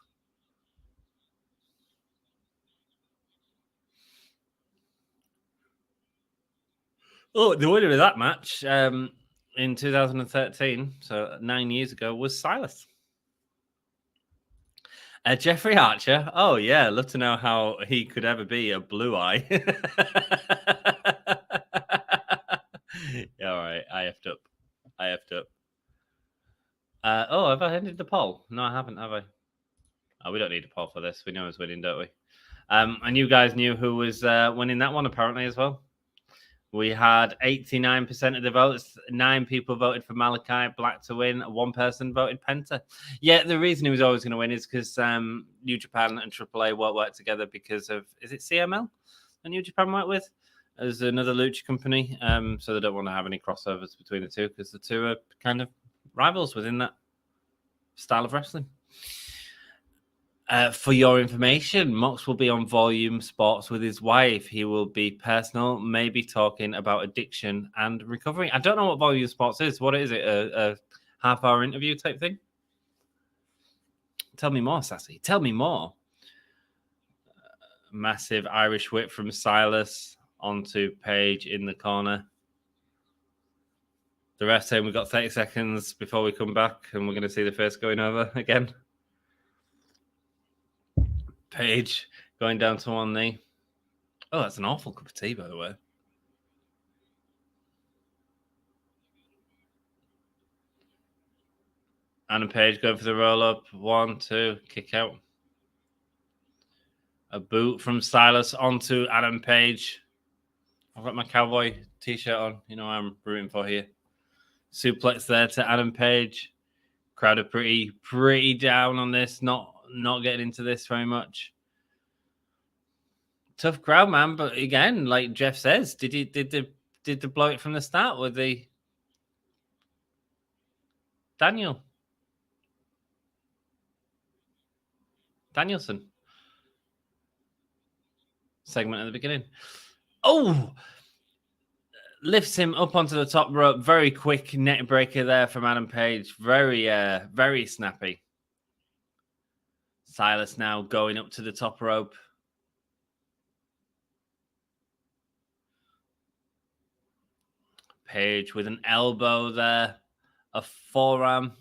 Oh, the winner of that match in 2013, so 9 years ago, was Silas. Jeffrey Archer. Oh, yeah. Love to know how he could ever be a blue eye. Yeah, all right. I effed up. Have I ended the poll? No, I haven't, have I? Oh, we don't need a poll for this. We know who's winning, don't we? And you guys knew who was winning that one, apparently, as well. We had 89% of the votes. 9 people voted for Malakai Black to win. 1 person voted Penta. Yeah, the reason he was always going to win is because New Japan and AAA won't work together because of, is it CML that New Japan work with? There's another lucha company, so they don't want to have any crossovers between the two because the two are kind of rivals within that style of wrestling. For your information, Mox will be on Volume Sports with his wife. He will be personal, maybe talking about addiction and recovery. I don't know what Volume Sports is. What is it? A half-hour interview type thing? Tell me more, Sassy. Tell me more. Massive Irish whip from Silas onto Page in the corner. The ref saying we've got 30 seconds before we come back, and we're going to see the face going over again. Page going down to one knee. Oh, that's an awful cup of tea, by the way. Adam Page going for the roll-up. 1, 2, kick out. A boot from Silas onto Adam Page. I've got my cowboy t-shirt on. You know what I'm rooting for here. Suplex there to Adam Page. Crowd are pretty down on this. Not getting into this very much. Tough crowd, man. But again, like Jeff says, did they blow it from the start with the Danielson segment at the beginning? Oh, lifts him up onto the top rope. Very quick neck breaker there from Adam Page. Very snappy. Silas now going up to the top rope. Page with an elbow there. A forearm.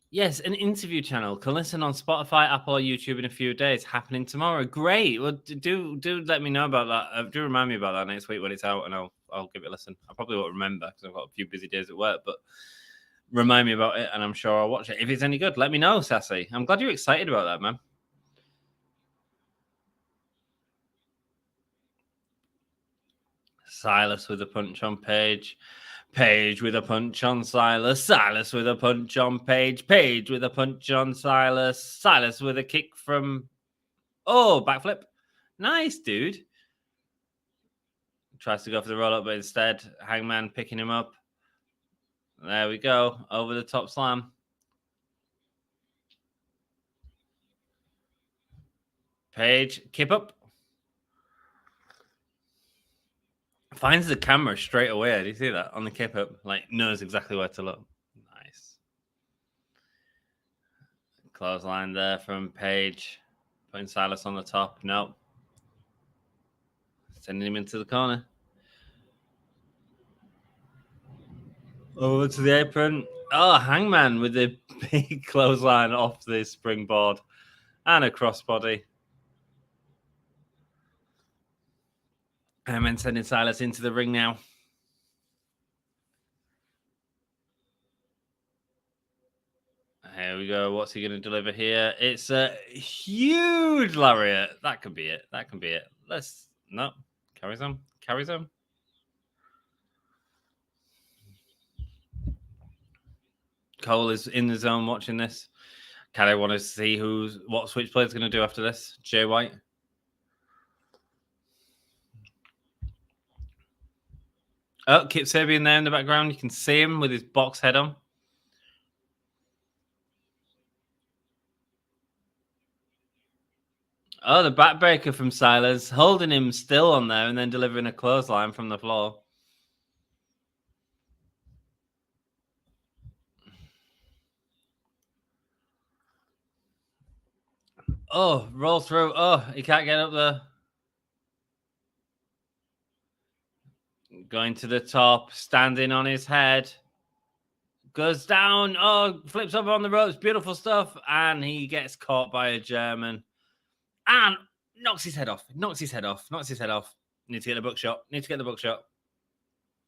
Yes, an interview channel. Can listen on Spotify, Apple, or YouTube in a few days. Happening tomorrow. Great. Well, do let me know about that. Do remind me about that next week when it's out, and I'll give it a listen. I probably won't remember because I've got a few busy days at work, but remind me about it, and I'm sure I'll watch it. If it's any good, let me know, Sassy. I'm glad you're excited about that, man. Silas with a punch on Page. Page with a punch on Silas. Silas with a punch on Page. Page with a punch on Silas. Silas with a kick from... Oh, backflip. Nice, dude. Tries to go for the roll-up, but instead, Hangman picking him up. There we go. Over the top slam. Page, kip up. Finds the camera straight away. Do you see that? On the kip up. Like, knows exactly where to look. Nice. Clothesline there from Page. Putting Silas on the top. Nope. Sending him into the corner. Over to the apron. Oh, Hangman with the big clothesline off the springboard. And a crossbody. Hangman sending Silas into the ring now. Here we go. What's he going to deliver here? It's a huge lariat. That could be it. That can be it. No. Carries on. Carries on. Cole is in the zone watching this. Can I want to see what Switchblade's going to do after this? Jay White. Oh, Kip Sabian there in the background. You can see him with his box head on. Oh, the backbreaker from Silas, holding him still on there and then delivering a clothesline from the floor. Oh, roll through. Oh, he can't get up there. Going to the top, standing on his head. Goes down. Oh, flips over on the ropes. Beautiful stuff. And he gets caught by a German. And knocks his head off. Knocks his head off. Knocks his head off. Need to get the buckshot. Need to get the buckshot.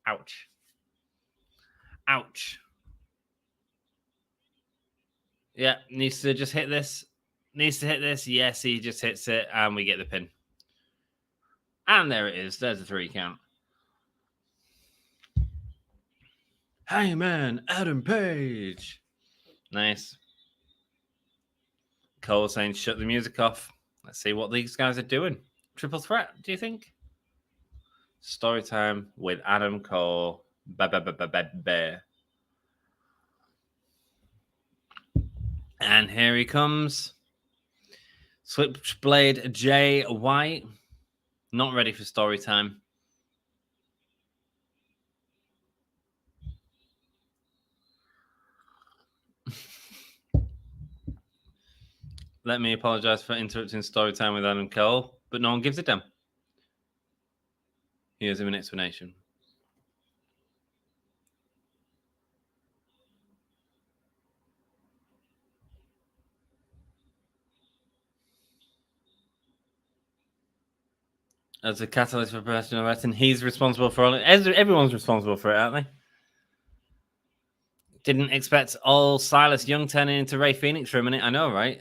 Ouch. Ouch. Yeah, needs to just hit this. Needs to hit this. Yes, he just hits it. And we get the pin. And there it is. There's the 3 count. Hey, man. Adam Page. Nice. Cole saying, shut the music off. Let's see what these guys are doing. Triple threat, do you think? Story time with Adam Cole. And here he comes. Switchblade Jay White. Not ready for story time. Let me apologize for interrupting story time with Adam Cole, but no one gives a damn. Here's him an explanation. As a catalyst for professional wrestling, he's responsible for all it. Everyone's responsible for it, aren't they? Didn't expect all Silas Young turning into Ray Phoenix for a minute. I know, right?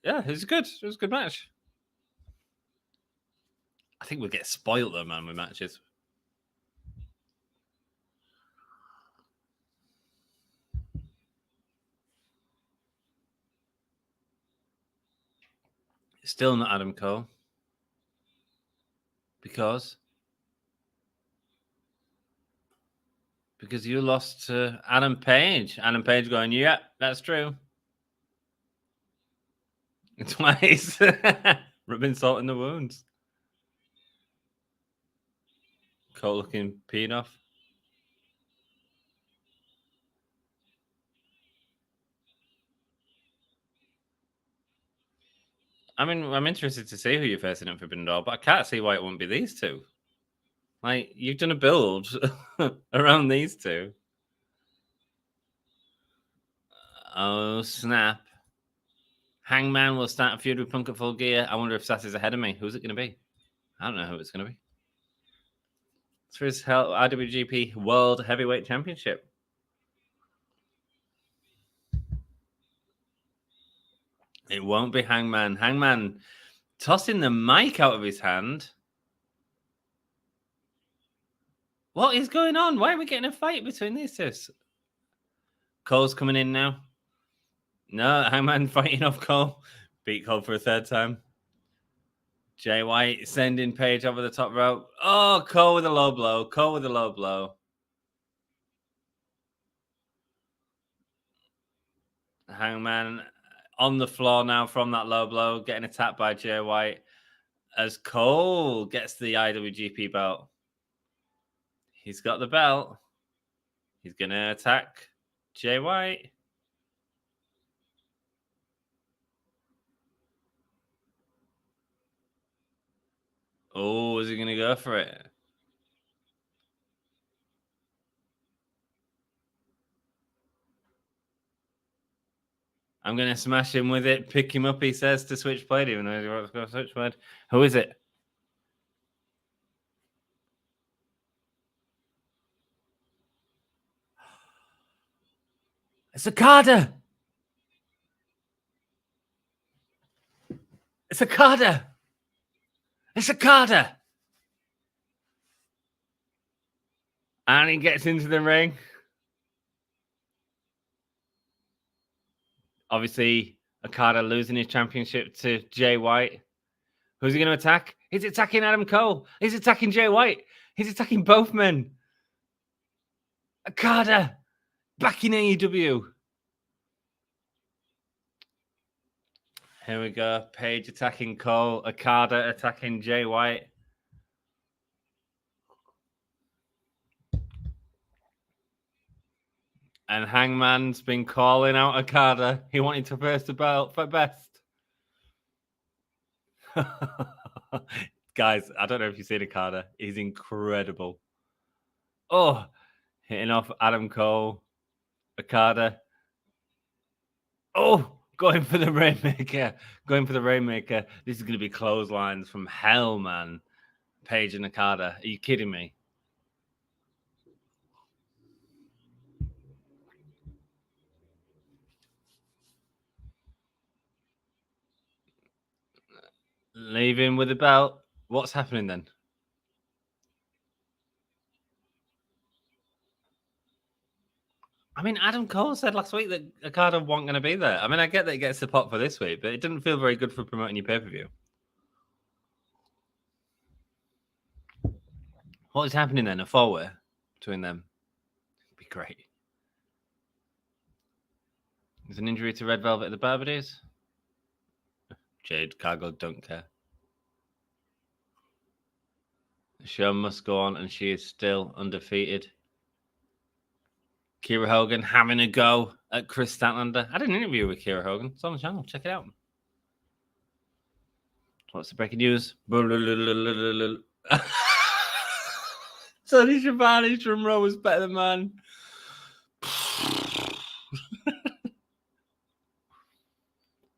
Yeah, it was good. It was a good match. I think we'll get spoiled, though, man, with matches. Still not Adam Cole. Because you lost to Adam Page. Adam Page going, yeah, that's true. Twice. Rubbing salt in the wounds. Cole looking peed off. I mean, I'm interested to see who you're facing at Forbidden Door, but I can't see why it wouldn't be these two. Like, you've done a build around these two. Oh, snap. Hangman will start a feud with Punk at Full Gear. I wonder if Sassy's ahead of me. Who's it going to be? I don't know who it's going to be. It's for his IWGP World Heavyweight Championship. It won't be Hangman. Hangman tossing the mic out of his hand. What is going on? Why are we getting a fight between these two? Cole's coming in now. No, Hangman fighting off Cole. Beat Cole for a third time. Jay White sending Page over the top rope. Oh, Cole with a low blow. Cole with a low blow. Hangman on the floor now from that low blow, getting attacked by Jay White as Cole gets the IWGP belt. He's got the belt. He's going to attack Jay White. Oh, is he going to go for it? I'm going to smash him with it, pick him up, he says, to Switchblade, even though he wants to go Switchblade. Who is it? It's Okada! It's Okada! It's Okada! And he gets into the ring. Obviously, Okada losing his championship to Jay White. Who's he going to attack? He's attacking Adam Cole. He's attacking Jay White. He's attacking both men. Okada back in AEW. Here we go. Page attacking Cole. Okada attacking Jay White. And Hangman's been calling out Okada. He wanted to first the belt for best. Guys, I don't know if you've seen Okada. He's incredible. Oh, hitting off Adam Cole. Okada. Oh, going for the Rainmaker. Going for the Rainmaker. This is going to be clotheslines from hell, man. Page and Okada. Are you kidding me? Leaving with the belt. What's happening then? I mean, Adam Cole said last week that Okada wasn't going to be there. I mean, I get that he gets the pot for this week, but it didn't feel very good for promoting your pay-per-view. What is happening then? A four-way between them? It'd be great. There's an injury to Red Velvet at the Barbadies. Jade Cargill don't care. The show must go on, and she is still undefeated. Kira Hogan having a go at Chris Statlander. I did an interview with Kira Hogan. It's on the channel. Check it out. Lots of breaking news. Tony Schiavone's drum roll was better than mine.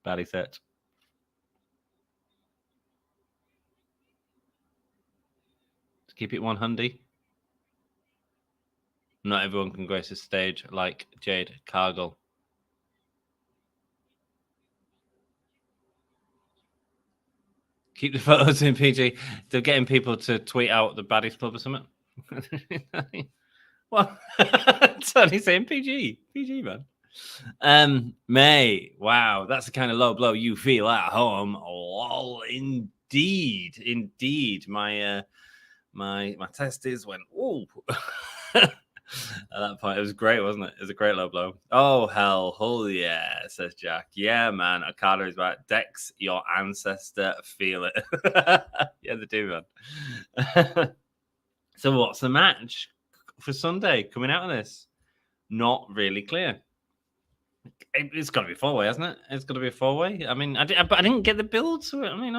Badly set. Let's keep it 100. Not everyone can grace a stage like Jade Cargill. Keep the photos in PG. They're getting people to tweet out the Baddies Club or something. Well, Tony's saying PG. PG, man. May. Wow, that's the kind of low blow you feel at home. Oh, indeed. Indeed. My testes went, ooh. At that point, it was great, wasn't it? It was a great low blow. Oh, hell. Oh, yeah, says Jack. Yeah, man. Okada is right. Dex, your ancestor. Feel it. Yeah, they do, man. So what's the match for Sunday coming out of this? Not really clear. It's got to be a 4-way, hasn't it? It's got to be a 4-way. I mean, I didn't get the build to it. I mean,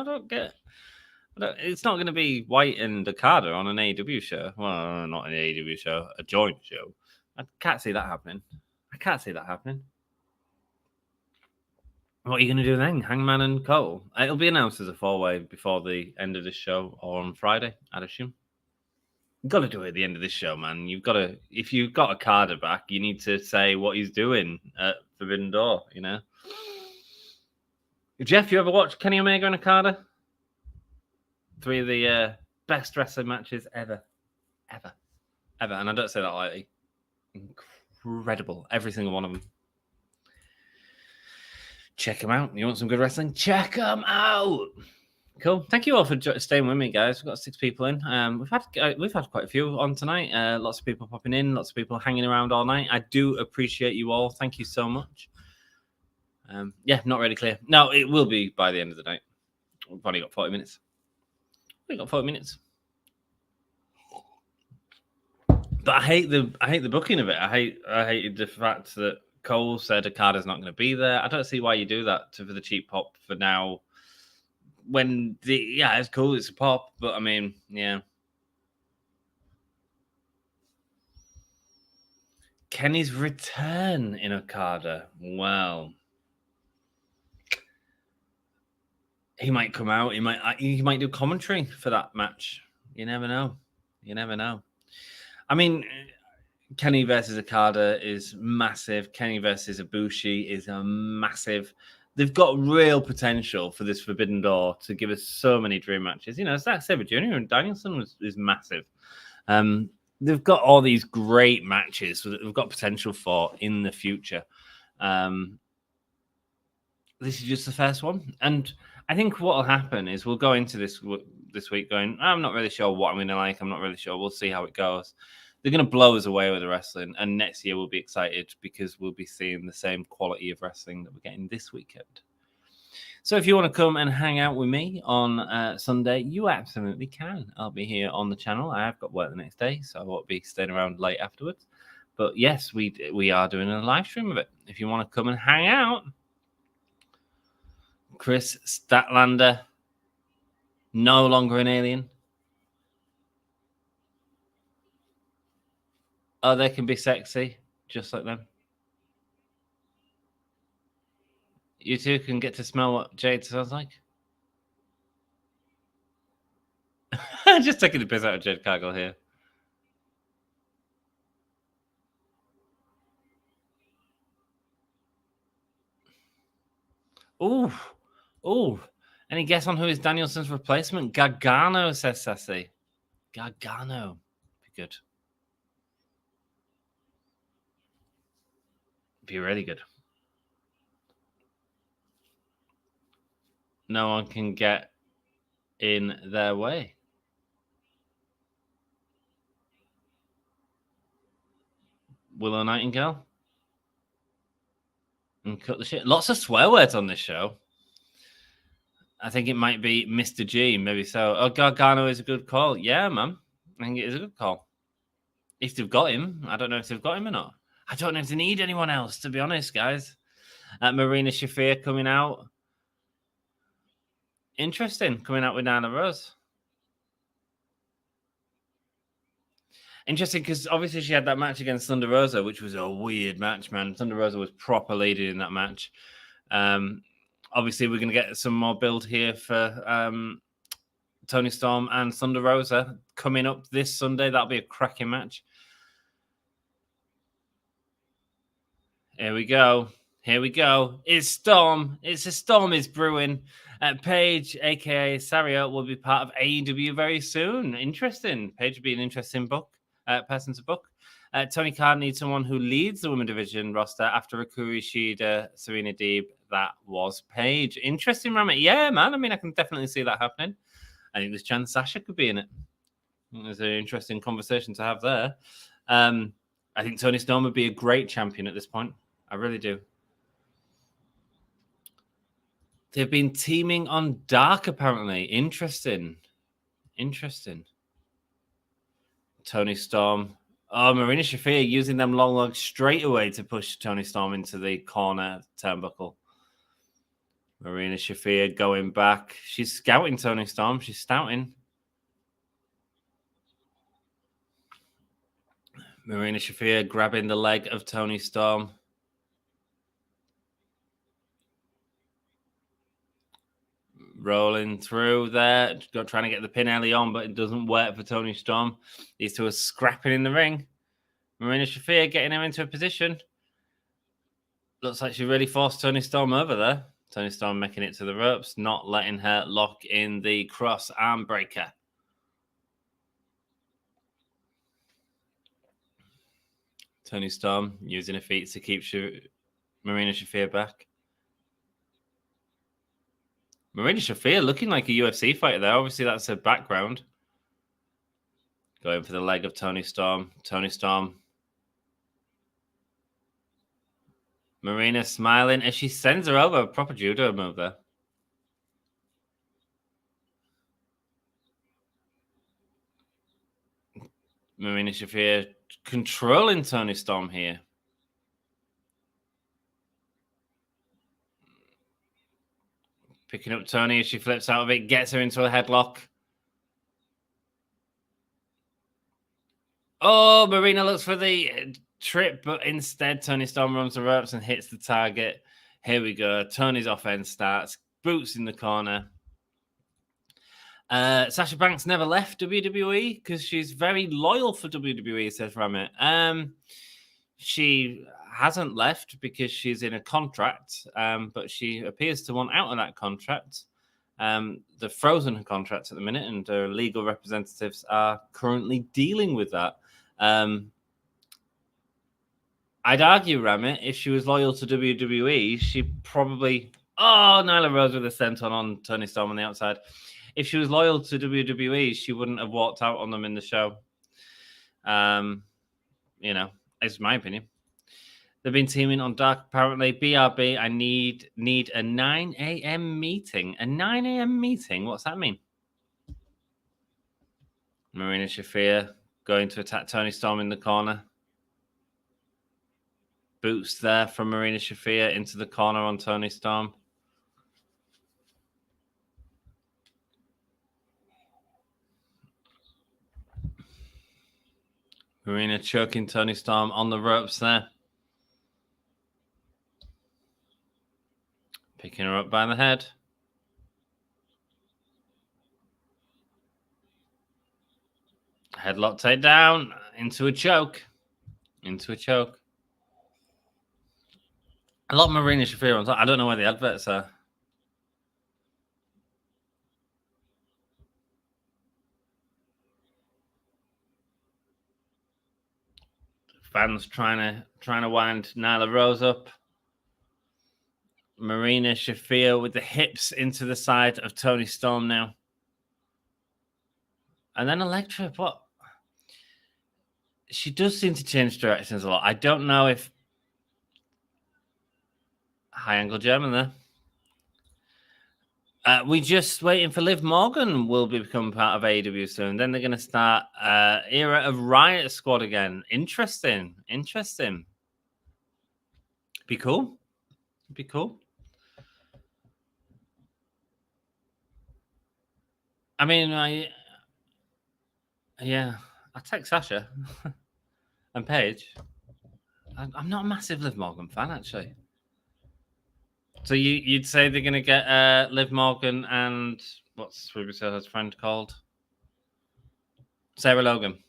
it's not going to be White and Okada on an AEW show. Well, not an AEW show, a joint show. I can't see that happening. What are you going to do then? Hangman and Cole? It'll be announced as a 4-way before the end of this show or on Friday, I'd assume. You've got to do it at the end of this show, man. You've got to, if you've got Okada back, you need to say what he's doing at Forbidden Door, you know? Jeff, you ever watched Kenny Omega and Okada? 3 of the best wrestling matches ever. And I don't say that lightly. Incredible. Every single one of them. Check them out. You want some good wrestling? Check them out. Cool. Thank you all for staying with me, guys. We've got 6 people in. We've had quite a few on tonight. Lots of people popping in. Lots of people hanging around all night. I do appreciate you all. Thank you so much. Yeah, not really clear. No, it will be by the end of the night. We've only got 40 minutes. But I hate the booking of it. I hated the fact that Cole said Okada's not going to be there. I don't see why you do that for the cheap pop for now. When it's cool, it's a pop, but I mean, yeah. Kenny's return in Okada. Well, he might come out. He might do commentary for that match. You never know. I mean, Kenny versus Okada is massive. Kenny versus Ibushi is a massive. They've got real potential for this Forbidden Door to give us so many dream matches. You know, Zack Sabre Jr. and Danielson is massive. They've got all these great matches that they've got potential for in the future. This is just the first one. And I think what will happen is we'll go into this week going, I'm not really sure what I'm going to like. I'm not really sure. We'll see how it goes. They're going to blow us away with the wrestling. And next year we'll be excited because we'll be seeing the same quality of wrestling that we're getting this weekend. So if you want to come and hang out with me on Sunday, you absolutely can. I'll be here on the channel. I have got work the next day, so I won't be staying around late afterwards. But yes, we are doing a live stream of it. If you want to come and hang out, Chris Statlander, no longer an alien. Oh, they can be sexy, just like them. You two can get to smell what Jade smells like. Just taking the piss out of Jade Cargill here. Ooh. Any guess on who is Danielson's replacement? Gargano, says Sassy. Gargano. Be good. Be really good. No one can get in their way. Willow Nightingale. And cut the shit. Lots of swear words on this show. I think it might be Mr. G, maybe so. Oh, Gargano is a good call. Yeah, man. I think it is a good call. If they've got him. I don't know if they've got him or not. I don't know if they need anyone else, to be honest, guys. Marina Shafir coming out Interesting. Coming out with Nyla Rose. Interesting, because obviously she had that match against Thunder Rosa, which was a weird match, man. Thunder Rosa was proper leading in that match. Obviously, we're going to get some more build here for Toni Storm and Thunder Rosa coming up this Sunday. That'll be a cracking match. Here we go. Here we go. It's Storm. It's a storm is brewing. Paige, a.k.a. Saria, will be part of AEW very soon. Interesting. Paige would be an interesting person to book. Tony Khan needs someone who leads the women division roster after Rikuru Shida, Serena Deeb. That was Paige. Interesting, Ramit. Yeah, man. I mean, I can definitely see that happening. I think there's chance Sasha could be in it. There's an interesting conversation to have there. I think Toni Storm would be a great champion at this point. I really do. They've been teaming on Dark, apparently. Interesting. Toni Storm. Oh, Marina Shafir using them long legs straight away to push Toni Storm into the corner turnbuckle. Marina Shafir going back. She's scouting Toni Storm. She's stouting. Marina Shafir grabbing the leg of Toni Storm. Rolling through there, trying to get the pin early on, but it doesn't work for Toni Storm. These two are scrapping in the ring. Marina Shafir getting her into a position. Looks like she really forced Toni Storm over there. Toni Storm making it to the ropes, not letting her lock in the cross arm breaker. Toni Storm using her feet to keep Marina Shafir back. Marina Shafir looking like a UFC fighter there. Obviously, that's her background. Going for the leg of Toni Storm. Toni Storm. Marina smiling as she sends her over. A proper judo move there. Marina Shafir controlling Toni Storm here. Picking up Toni as she flips out of it, gets her into a headlock. Oh, Marina looks for the trip, but instead Toni Storm runs the ropes and hits the target. Here we go. Toni's offense starts. Boots in the corner. Sasha Banks never left WWE because she's very loyal for WWE, says Ramit. She hasn't left because she's in a contract, but she appears to want out of that contract. They're frozen her contract at the minute, and her legal representatives are currently dealing with that. I'd argue, Ramit, if she was loyal to WWE, she probably... Oh, Nyla Rose with a senton on Toni Storm on the outside. If she was loyal to WWE, she wouldn't have walked out on them in the show. You know, it's my opinion. They've been teaming on Dark, apparently. BRB, I need a 9 a.m. meeting. A 9 a.m. meeting? What's that mean? Marina Shafir going to attack Toni Storm in the corner. Boots there from Marina Shafir into the corner on Toni Storm. Marina choking Toni Storm on the ropes there. Picking her up by the head. Headlock takedown into a choke. Into a choke. A lot of Marina Shafir on top. I don't know where the adverts are. Fans trying to wind Nyla Rose up. Marina Shafir with the hips into the side of Toni Storm now. And then Electra, what? She does seem to change directions a lot. I don't know if... High angle German there. We just waiting for Liv Morgan will become part of AEW soon. Then they're going to start era of Riot Squad again. Interesting. Be cool. I mean, I text Sasha and Paige. I'm not a massive Liv Morgan fan, actually. So you'd say they're going to get Liv Morgan and what's Ruby Soho's friend called? Sarah Logan.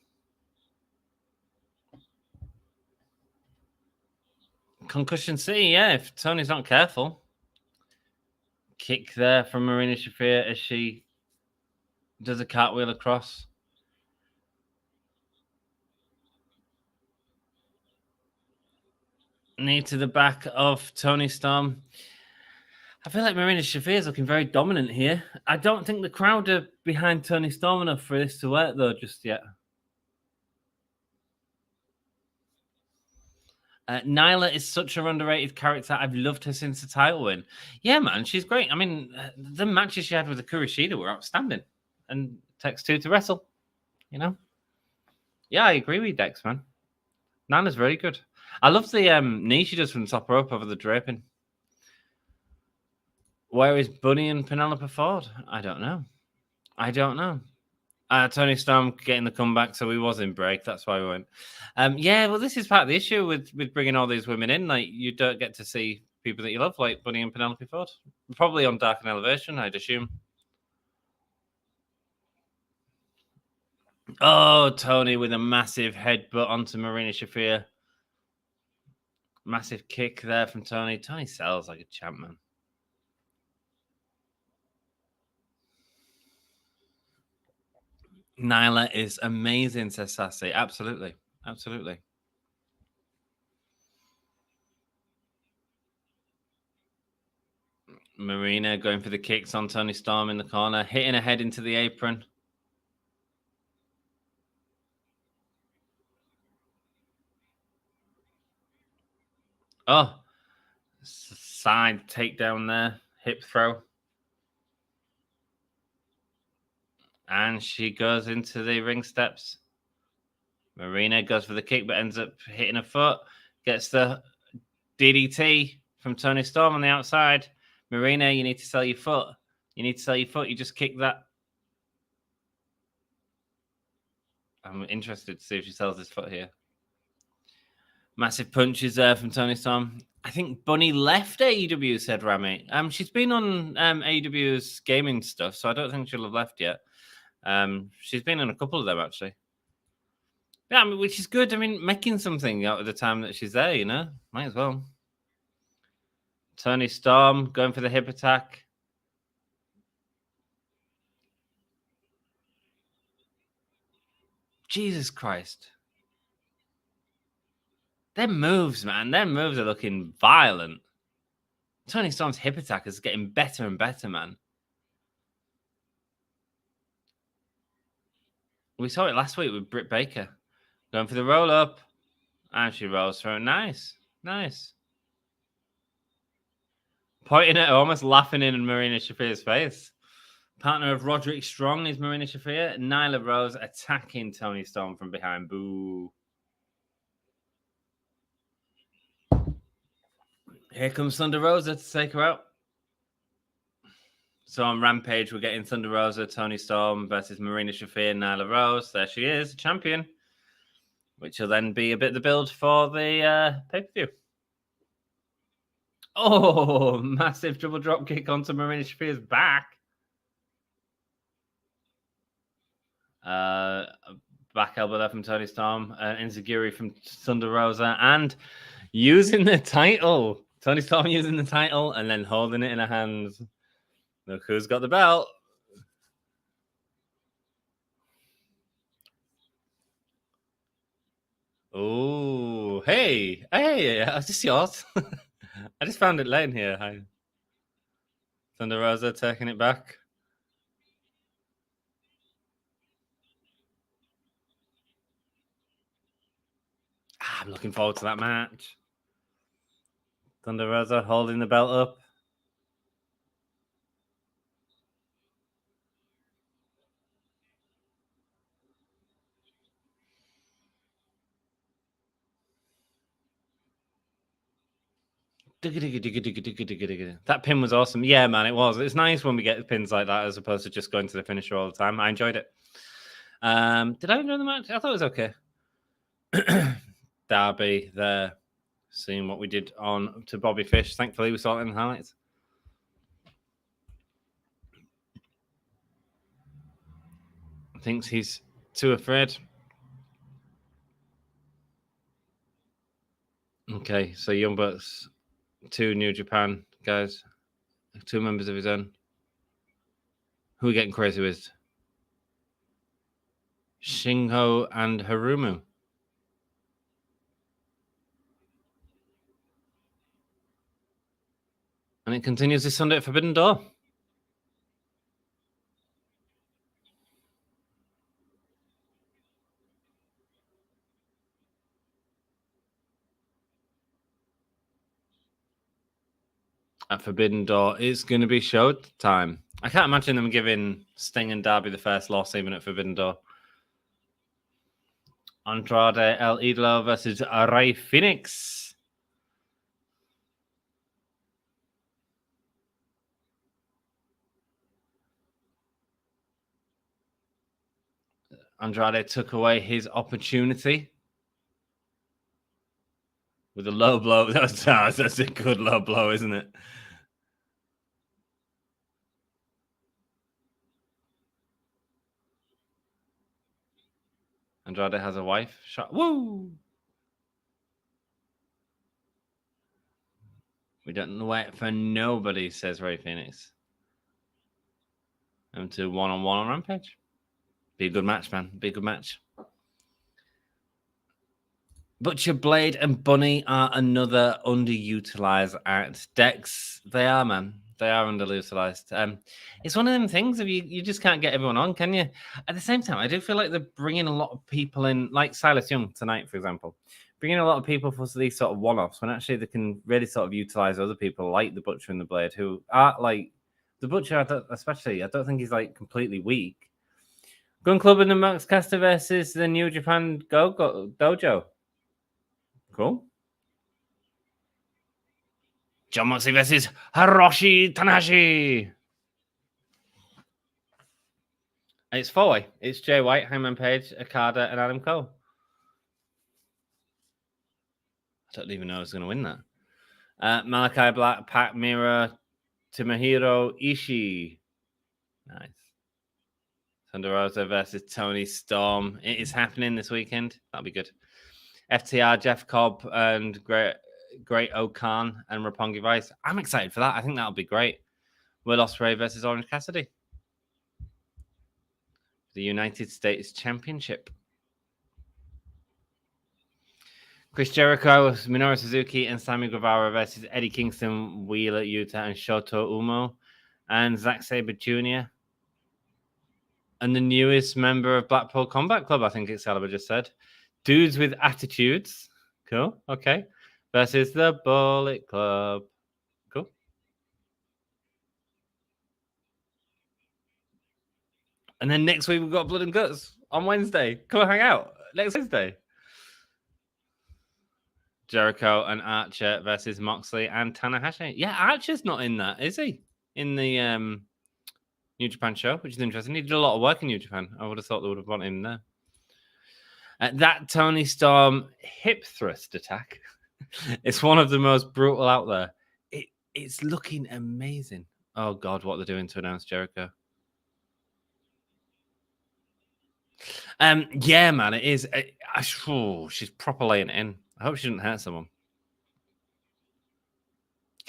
Concussion City, yeah, if Tony's not careful. Kick there from Marina Shafir as she does a cartwheel across. Knee to the back of Toni Storm. I feel like Marina Shafir is looking very dominant here. I don't think the crowd are behind Toni Storm enough for this to work, though, just yet. Nyla is such an underrated character. I've loved her since the title win. Yeah, man, she's great. I mean, the matches she had with the Kurashida were outstanding. And takes two to wrestle, you know? Yeah, I agree with you, Dex, man. Nyla's very good. I love the knee she does from the top rope over the draping. Where is Bunny and Penelope Ford? I don't know. Toni Storm getting the comeback, so we was in break. That's why we went. Yeah, well, this is part of the issue with bringing all these women in. Like, you don't get to see people that you love, like Bunny and Penelope Ford. Probably on Dark and Elevation, I'd assume. Oh, Toni with a massive headbutt onto Marina Shafir. Massive kick there from Toni. Toni sells like a champ, man. Nyla is amazing, says Sassy. Absolutely. Absolutely. Marina going for the kicks on Toni Storm in the corner, hitting her head into the apron. Oh, side takedown there, hip throw. And she goes into the ring steps. Marina goes for the kick, but ends up hitting her foot. Gets the DDT from Toni Storm on the outside. Marina, you need to sell your foot. You just kick that. I'm interested to see if she sells this foot here. Massive punches there from Toni Storm. I think Bunny left AEW, said Rami. She's been on AEW's gaming stuff, so I don't think she'll have left yet. She's been on a couple of them, actually. Yeah, I mean, which is good. I mean, making something out of the time that she's there, you know? Might as well. Toni Storm going for the hip attack. Jesus Christ. Their moves, man. Their moves are looking violent. Toni Storm's hip attack is getting better and better, man. We saw it last week with Britt Baker. Going for the roll up. And she rolls through. Nice. Nice. Pointing at her, almost laughing in Marina Shafir's face. Partner of Roderick Strong is Marina Shafir. Nyla Rose attacking Toni Storm from behind. Boo. Here comes Thunder Rosa to take her out. So on Rampage, we're getting Thunder Rosa, Toni Storm versus Marina Shafir, Nyla Rose. There she is, champion. Which will then be a bit of the build for the pay-per-view. Oh, massive double drop kick onto Marina Shafir's back. Back elbow there from Toni Storm. Enziguri from Thunder Rosa. And using the title. Toni Storm using the title and then holding it in her hands. Look who's got the belt. Oh, hey, is this yours? I just found it laying here. Hi. Thunder Rosa taking it back. I'm looking forward to that match. Thunder Rosa holding the belt up. That pin was awesome. Yeah, man, it was. It's nice when we get pins like that as opposed to just going to the finisher all the time. I enjoyed it. Did I enjoy the match? I thought it was okay. Darby there, seeing what we did on to Bobby Fish. Thankfully, we saw it in the highlights. Thinks he's too afraid. Okay, so Young Bucks, 2 New Japan guys, 2 members of his own. Who are we getting crazy with? Shingo and Harumu. And it continues this Sunday at Forbidden Door. At Forbidden Door, it's going to be show time. I can't imagine them giving Sting and Darby the first loss even at Forbidden Door. Andrade El Idolo versus Rey Fenix. Andrade took away his opportunity with a low blow. That's a good low blow, isn't it? Andrade has a wife. Shot. Woo! We don't wait for nobody, says Rey Fenix. And to one-on-one on Rampage. Be a good match, man. Be a good match. Butcher, Blade, and Bunny are another underutilized act. Dex, they are, man. They are underutilized. It's one of them things of you just can't get everyone on, can you? At the same time, I do feel like they're bringing a lot of people in, like Silas Young tonight, for example. Bringing a lot of people for these sort of one-offs when actually they can really sort of utilize other people like the Butcher and the Blade, who are like the Butcher, I don't think he's like completely weak. Gun Club and the Max Caster versus the New Japan Dojo. Cool. Jon Moxley versus Hiroshi Tanahashi. It's 4-way. It's Jay White, Hangman Page, Okada, and Adam Cole. I don't even know who's going to win that. Malakai Black, Pat Miro, Tomohiro, Ishii. Nice. Thunder Rosa versus Toni Storm. It is happening this weekend. That'll be good. FTR, Jeff Cobb, and Great O'Khan and Roppongi Vice. I'm excited for that. I think that'll be great. Will Ospreay versus Orange Cassidy. The United States Championship. Chris Jericho, Minoru Suzuki, and Sammy Guevara versus Eddie Kingston, Wheeler Yuta, and Shota Umo, and Zack Sabre Jr. And the newest member of Blackpool Combat Club, I think Excalibur just said. Dudes with Attitudes. Cool. Okay. Versus the Bullet Club. Cool. And then next week we've got Blood and Guts on Wednesday. Come and hang out next Wednesday. Jericho and Archer versus Moxley and Tanahashi. Yeah, Archer's not in that, is he? In the New Japan show, which is interesting. He did a lot of work in New Japan. I would have thought they would have wanted him there. That Toni Storm hip thrust attack. It's one of the most brutal out there. It's looking amazing. Oh, God, what they're doing to announce Jericho. Yeah, man, it is. She's proper laying it in. I hope she didn't hurt someone.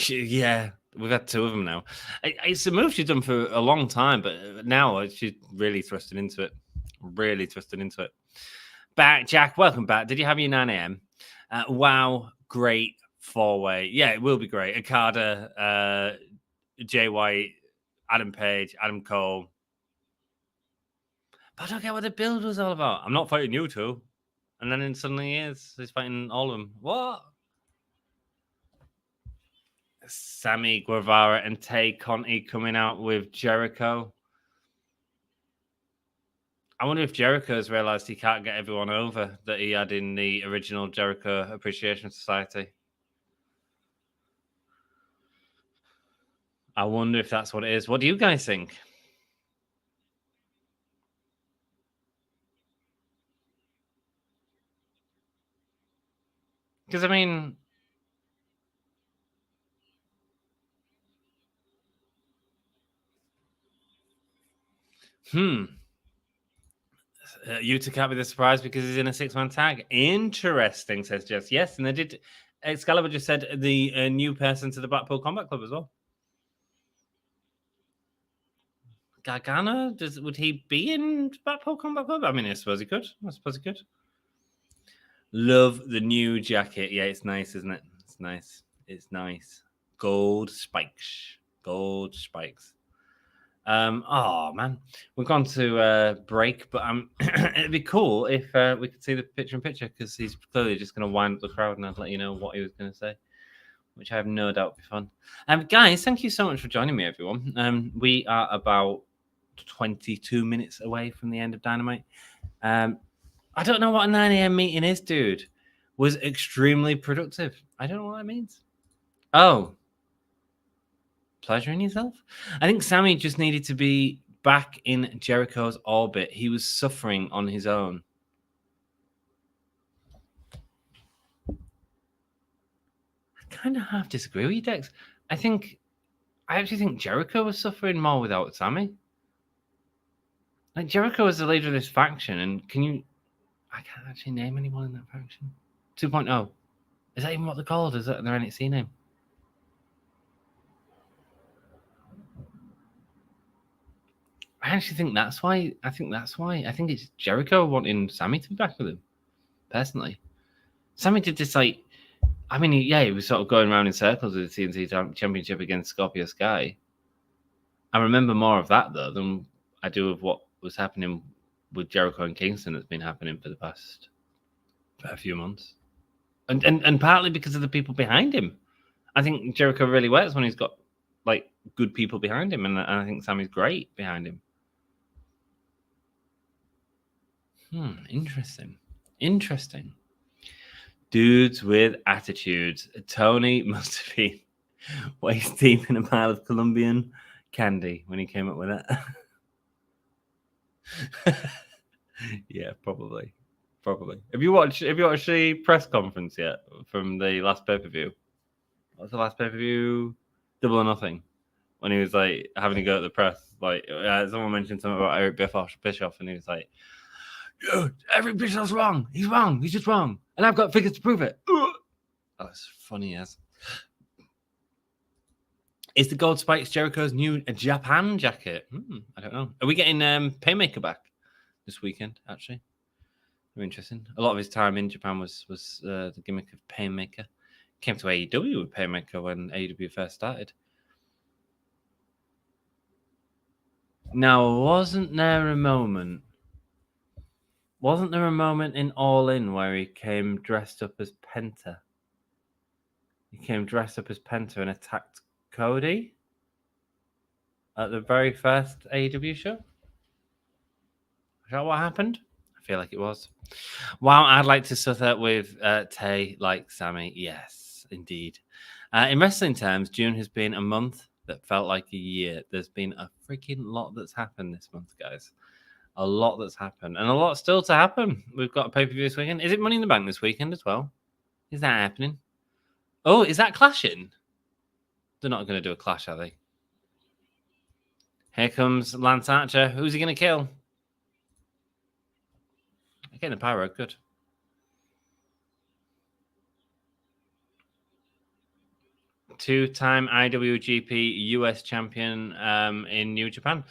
Yeah, we've had 2 of them now. It's a move she's done for a long time, but now she's really thrusting into it. Back, Jack, welcome back. Did you have your 9 a.m.? Wow, great 4-way. Yeah, it will be great. Okada, Jay White, Adam Page, Adam Cole. But I don't get what the build was all about. I'm not fighting you two. And then suddenly he's fighting all of them. What? Sammy Guevara and Tay Conti coming out with Jericho. I wonder if Jericho's realized he can't get everyone over that he had in the original Jericho Appreciation Society. I wonder if that's what it is. What do you guys think? Because, I mean... Yuta can't be the surprise because he's in a 6-man tag. Interesting, says Jess. Yes, and they did... Excalibur just said the new person to the Blackpool Combat Club as well. Gargano? Would he be in Blackpool Combat Club? I mean, I suppose he could. Love the new jacket. Yeah, it's nice, isn't it? It's nice. Gold spikes. Oh man, we've gone to break, but it'd be cool if we could see the picture-in-picture because he's clearly just going to wind up the crowd and I'd let you know what he was going to say, which I have no doubt will be fun. Guys, thank you so much for joining me, everyone. We are about 22 minutes away from the end of Dynamite. I don't know what a 9 a.m. meeting is, dude. Was extremely productive. I don't know what that means. Oh. Pleasuring yourself? I think Sammy just needed to be back in Jericho's orbit. He was suffering on his own. I kind of half disagree with you, Dex. I actually think Jericho was suffering more without Sammy. Like, Jericho is the leader of this faction, and I can't actually name anyone in that faction. 2.0. Is that even what they're called? Is that their NXT name? I actually think that's why. I think it's Jericho wanting Sammy to be back with him. Personally, Sammy did this he was sort of going around in circles with the TNT Championship against Scorpio Sky. I remember more of that though than I do of what was happening with Jericho and Kingston that's been happening for the past few months, and partly because of the people behind him. I think Jericho really works when he's got like good people behind him, and I think Sammy's great behind him. Interesting. Dudes with attitudes. Toni must have been waist deep in a pile of Colombian candy when he came up with it. Yeah, probably. Have you watched the press conference yet from the last pay-per-view? What's the last pay-per-view? Double or Nothing. When he was like having to go at the press, like someone mentioned something about Eric Bischoff, and he was like, "Dude, Eric Bischoff's wrong. He's wrong. He's just wrong, and I've got figures to prove it." That's funny as. Is the gold spikes Jericho's new Japan jacket? I don't know. Are we getting Paymaker back this weekend? Actually, very interesting. A lot of his time in Japan was the gimmick of Paymaker. Came to AEW with Paymaker when AEW first started. Now, wasn't there a moment in All In where he came dressed up as Penta? He came dressed up as Penta and attacked Cody at the very first AEW show? Is that what happened? I feel like it was. Wow, I'd like to suffer with Tay like Sammy. Yes, indeed. In wrestling terms, June has been a month that felt like a year. There's been a freaking lot that's happened this month, guys. A lot that's happened, and a lot still to happen. We've got a pay-per-view this weekend. Is it Money in the Bank this weekend as well? Is that happening? Oh, is that clashing? They're not going to do a clash, are they? Here comes Lance Archer. Who's he going to kill? Again, the pyro. Good. Two-time IWGP US champion in New Japan.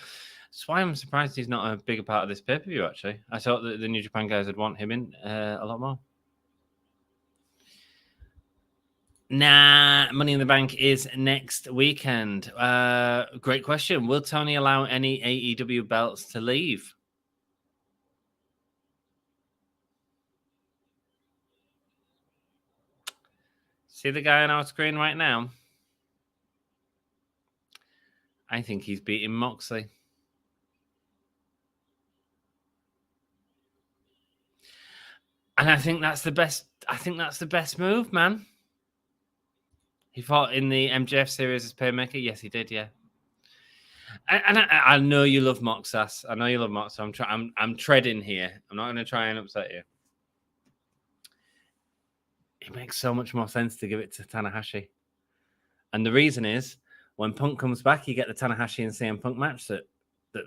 That's why I'm surprised he's not a bigger part of this pay-per-view, actually. I thought that the New Japan guys would want him in a lot more. Nah, Money in the Bank is next weekend. Great question. Will Toni allow any AEW belts to leave? See the guy on our screen right now? I think he's beating Moxley. And I think that's the best move, man. He fought in the MJF series as Paymaker. Yes, he did. Yeah. And I know you love Moxas. I know you love Mox. So I'm treading here. I'm not going to try and upset you. It makes so much more sense to give it to Tanahashi. And the reason is, when Punk comes back, you get the Tanahashi and CM Punk match that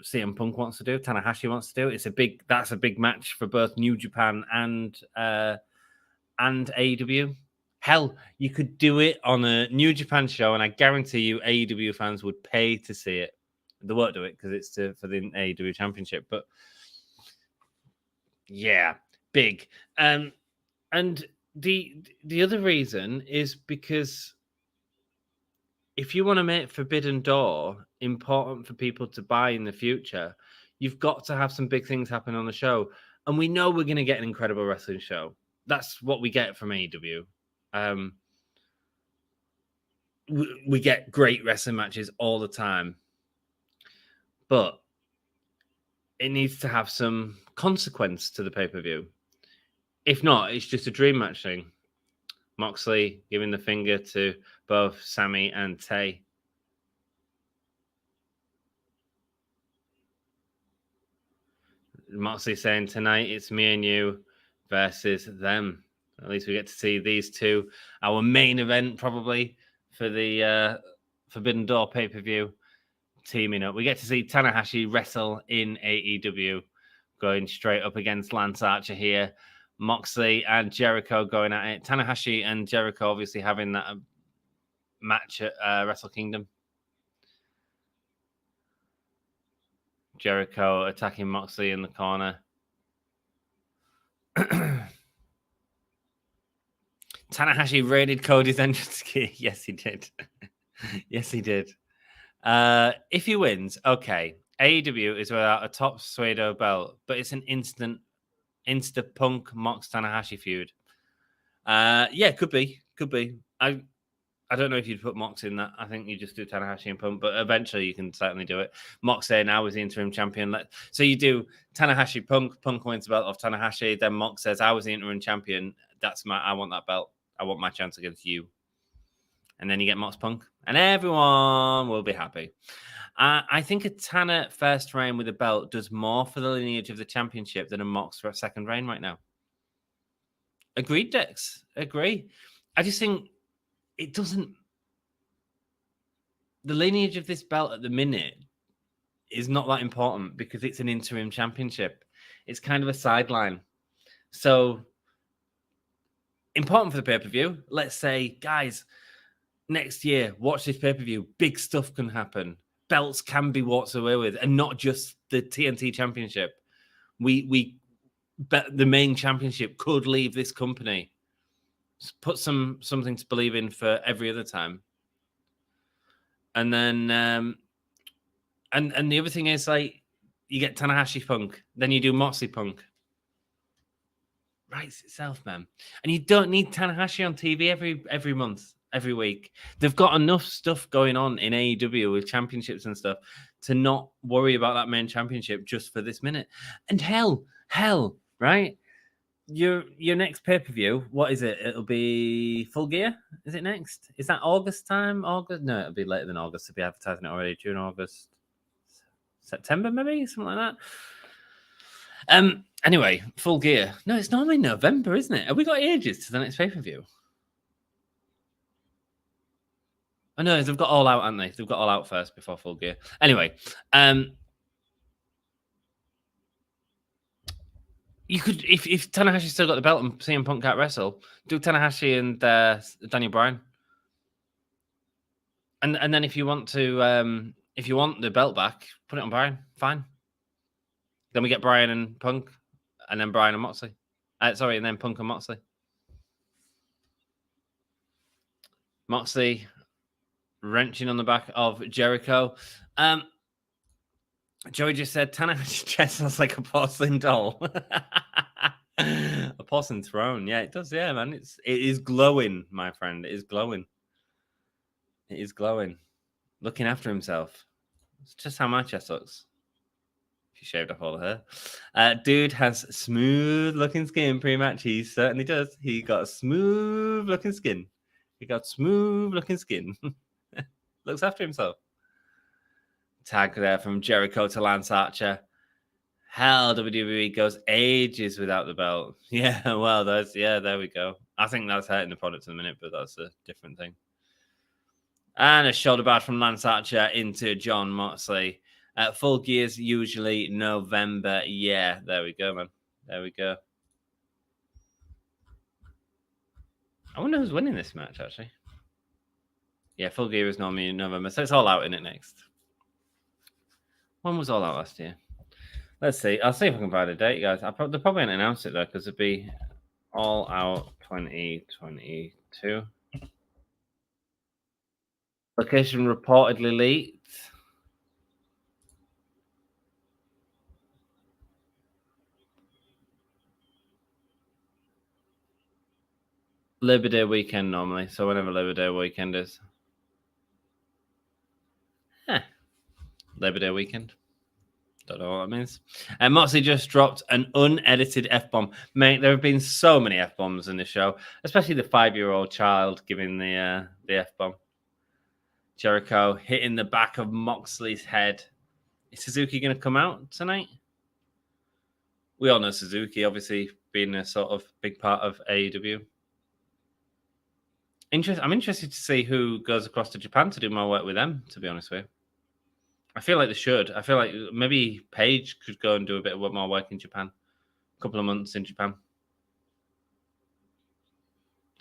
CM Punk wants to do, Tanahashi wants to do. That's a big match for both New Japan and AEW. Hell, you could do it on a New Japan show, and I guarantee you AEW fans would pay to see it. They won't do it because it's for the AEW Championship. But yeah, big. And the other reason is because if you want to make Forbidden Door important for people to buy in the future, you've got to have some big things happen on the show. And we know we're going to get an incredible wrestling show. That's what we get from AEW. We get great wrestling matches all the time. But it needs to have some consequence to the pay-per-view. If not, it's just a dream match thing. Moxley giving the finger to both Sammy and Tay. Moxley saying tonight it's me and you versus them. At least we get to see these two. Our main event probably for the Forbidden Door pay-per-view teaming up. We get to see Tanahashi wrestle in AEW, going straight up against Lance Archer here. Moxley and Jericho going at it. Tanahashi and Jericho obviously having that match at Wrestle Kingdom. Jericho attacking Moxley in the corner. Tanahashi raided Cody's entrance gear. Yes, he did. Yes, he did. If he wins, okay. AEW is without a top pseudo belt, but it's an Insta-Punk Mox Tanahashi feud. Yeah, could be. I don't know if you'd put Mox in that. I think you just do Tanahashi and Punk, but eventually you can certainly do it. Mox saying I was the interim champion. So you do Tanahashi Punk. Punk wins the belt off Tanahashi. Then Mox says I was the interim champion. I want that belt. I want my chance against you. And then you get Mox Punk, and everyone will be happy. I think a Tana first reign with a belt does more for the lineage of the championship than a Mox for a second reign right now. Agreed, Dex. Agree. I just think it doesn't. The lineage of this belt at the minute is not that important because it's an interim championship. It's kind of a sideline. So important for the pay-per-view. Let's say, guys, next year, watch this pay-per-view. Big stuff can happen. Belts can be walked away with, and not just the TNT championship. We bet the main championship could leave this company. Put something to believe in for every other time. And then and the other thing is, like, you get Tanahashi Punk, then you do Moxley Punk. Writes itself, man. And you don't need Tanahashi on TV every month, every week. They've got enough stuff going on in AEW with championships and stuff to not worry about that main championship just for this minute. And hell, right? Your next pay-per-view, what is it? It'll be Full Gear? Is it next? Is that August time? August? No, it'll be later than August. They'll be advertising it already. June, August, September, maybe? Something like that. Anyway, Full Gear. No, it's normally November, isn't it? Have we got ages to the next pay-per-view? I know, they've got All Out, haven't they? They've got All Out first before Full Gear. Anyway, you could, if Tanahashi still got the belt and CM Punk can't wrestle, do Tanahashi and Daniel Bryan. And then if you want the belt back, put it on Bryan. Fine. Then we get Bryan and Punk, and then Bryan and Moxley. And then Punk and Moxley. Moxley wrenching on the back of Jericho. Joey just said Tanahashi's chest looks like a porcelain doll. A porcelain throne. Yeah, it does. Yeah, man. It is glowing, my friend. It is glowing. It is glowing. Looking after himself. It's just how my chest looks. If you shaved off all the hair. Dude has smooth looking skin pre-match. He certainly does. He got a smooth looking skin. He got smooth looking skin. Looks after himself. Tag there from Jericho to Lance Archer. Hell, WWE goes ages without the belt. Yeah, well, there we go. I think that's hurting the product in a minute, but that's a different thing. And a shoulder barge from Lance Archer into Jon Moxley. Full Gear's usually November. Yeah, there we go, man. There we go. I wonder who's winning this match, actually. Yeah, Full Gear is normally in November, so it's All Out in it next. When was All Out last year? Let's see. I'll see if I can find a date, guys. They'll probably won't announce it, though, because it'd be All Out 2022. Location reportedly leaked. Labor Day weekend normally, so whenever Labor Day weekend is. Labor Day weekend. Don't know what that means. And Moxley just dropped an unedited F-bomb. Mate, there have been so many F-bombs in the show, especially the 5-year-old child giving the F-bomb. Jericho hitting the back of Moxley's head. Is Suzuki going to come out tonight? We all know Suzuki, obviously, being a sort of big part of AEW. I'm interested to see who goes across to Japan to do more work with them, to be honest with you. I feel like they should. I feel like maybe Paige could go and do a bit of more work in Japan. A couple of months in Japan.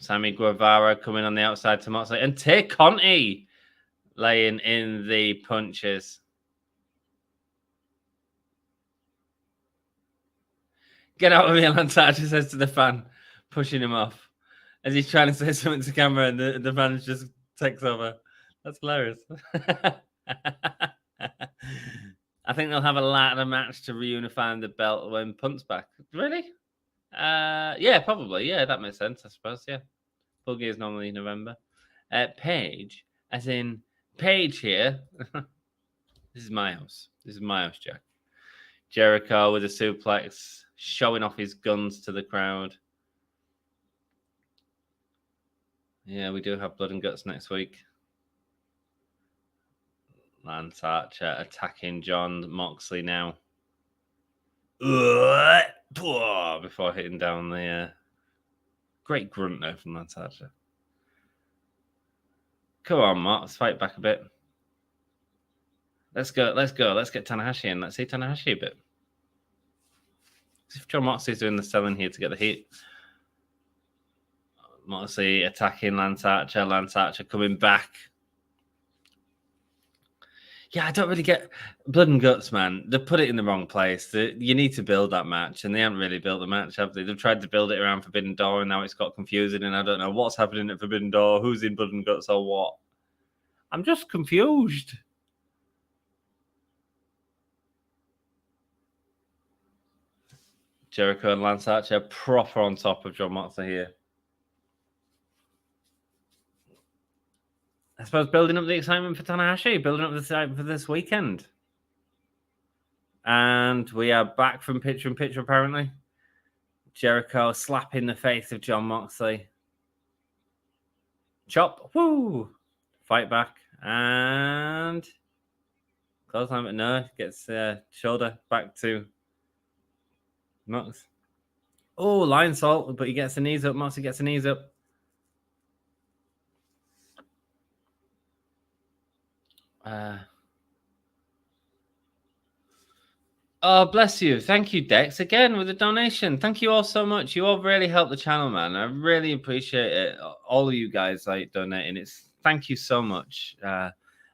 Sammy Guevara coming on the outside to Moxley. And Tay Conti laying in the punches. Get out of here, Lance Archer says to the fan, pushing him off. As he's trying to say something to camera and the fan just takes over. That's hilarious. I think they'll have a ladder match to reunify the belt when Punk's back. Really? Yeah, probably. Yeah, that makes sense, I suppose. Yeah. Full Gear is normally November. Paige, as in Paige here. This is my house. This is my house, Jack. Jericho with a suplex, showing off his guns to the crowd. Yeah, we do have Blood and Guts next week. Lance Archer attacking Jon Moxley now. Before hitting down the great grunt there from Lance Archer. Come on, Mox, fight back a bit. Let's go. Let's get Tanahashi in. Let's see Tanahashi a bit. If Jon Moxley's doing the selling here to get the heat. Moxley attacking Lance Archer. Lance Archer coming back. Yeah, I don't really get Blood and Guts, man. They put it in the wrong place. You need to build that match, and they haven't really built the match, have they? They've tried to build it around Forbidden Door, and now it's got confusing, and I don't know what's happening at Forbidden Door, who's in Blood and Guts, or what. I'm just confused. Jericho and Lance Archer proper on top of Jon Moxley here. I suppose building up the excitement for Tanahashi, building up the excitement for this weekend. And we are back from picture-in-picture, apparently. Jericho slapping the face of Jon Moxley. Chop. Woo! Fight back. And close time, but no. Gets shoulder back to Mox. Oh, lion salt, but he gets the knees up. Moxley gets the knees up. Oh, bless you. Thank you, Dex, again with the donation. Thank you all so much. You all really help the channel, man. I really appreciate it. All of you guys like donating. Thank you so much.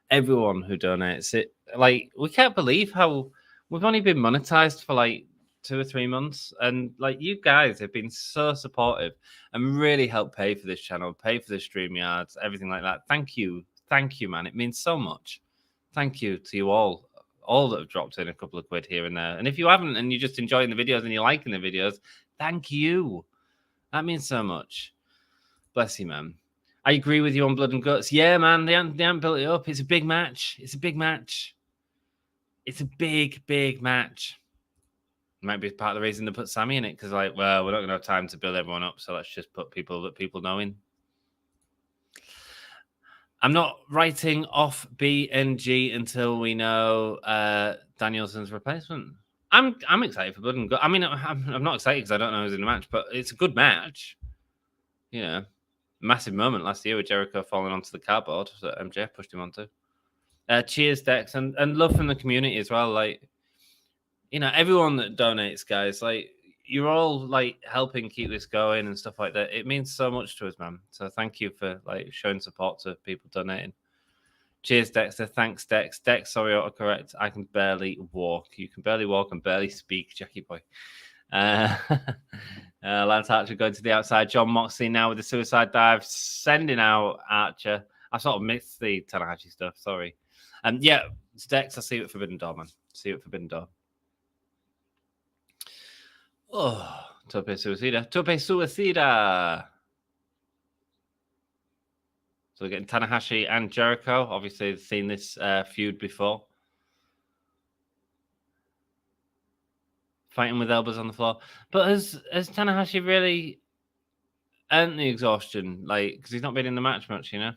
Everyone who donates it. Like, we can't believe how we've only been monetized for like 2 or 3 months, and like you guys have been so supportive and really helped pay for this channel, pay for the StreamYards, everything like that. Thank you, man. It means so much. Thank you to you all that have dropped in a couple of quid here and there. And if you haven't and you're just enjoying the videos and you're liking the videos, thank you. That means so much. Bless you, man. I agree with you on Blood and Guts. Yeah, man, they haven't built it up. It's a big match. It's a big match. Might be part of the reason they put Sammy in it, because like, well, we're not going to have time to build everyone up, so let's just put people that people know in. I'm not writing off B and G until we know Danielson's replacement. I'm excited for Blood and Guts. I mean, I'm not excited because I don't know who's in the match, but it's a good match. You know, massive moment last year with Jericho falling onto the cardboard that MJF pushed him onto. Cheers, Dex, and love from the community as well. Like, you know, everyone that donates, guys, like, you're all like helping keep this going and stuff like that. It means so much to us, man. So thank you for like showing support to people donating. Cheers, Dexter. Thanks, Dex. Dex, sorry, autocorrect. I can barely walk. You can barely walk and barely speak, Jackie boy. Lance Archer going to the outside. John Moxley now with the suicide dive, sending out Archer. I sort of missed the Tanahashi stuff. Sorry. Yeah, it's Dex. I see you at Forbidden Door, man. See you at Forbidden Door. Oh, Tope Suicida. Tope Suicida. So we're getting Tanahashi and Jericho. Obviously, they've seen this feud before. Fighting with elbows on the floor. But has Tanahashi really earned the exhaustion? Like, because he's not been in the match much, you know?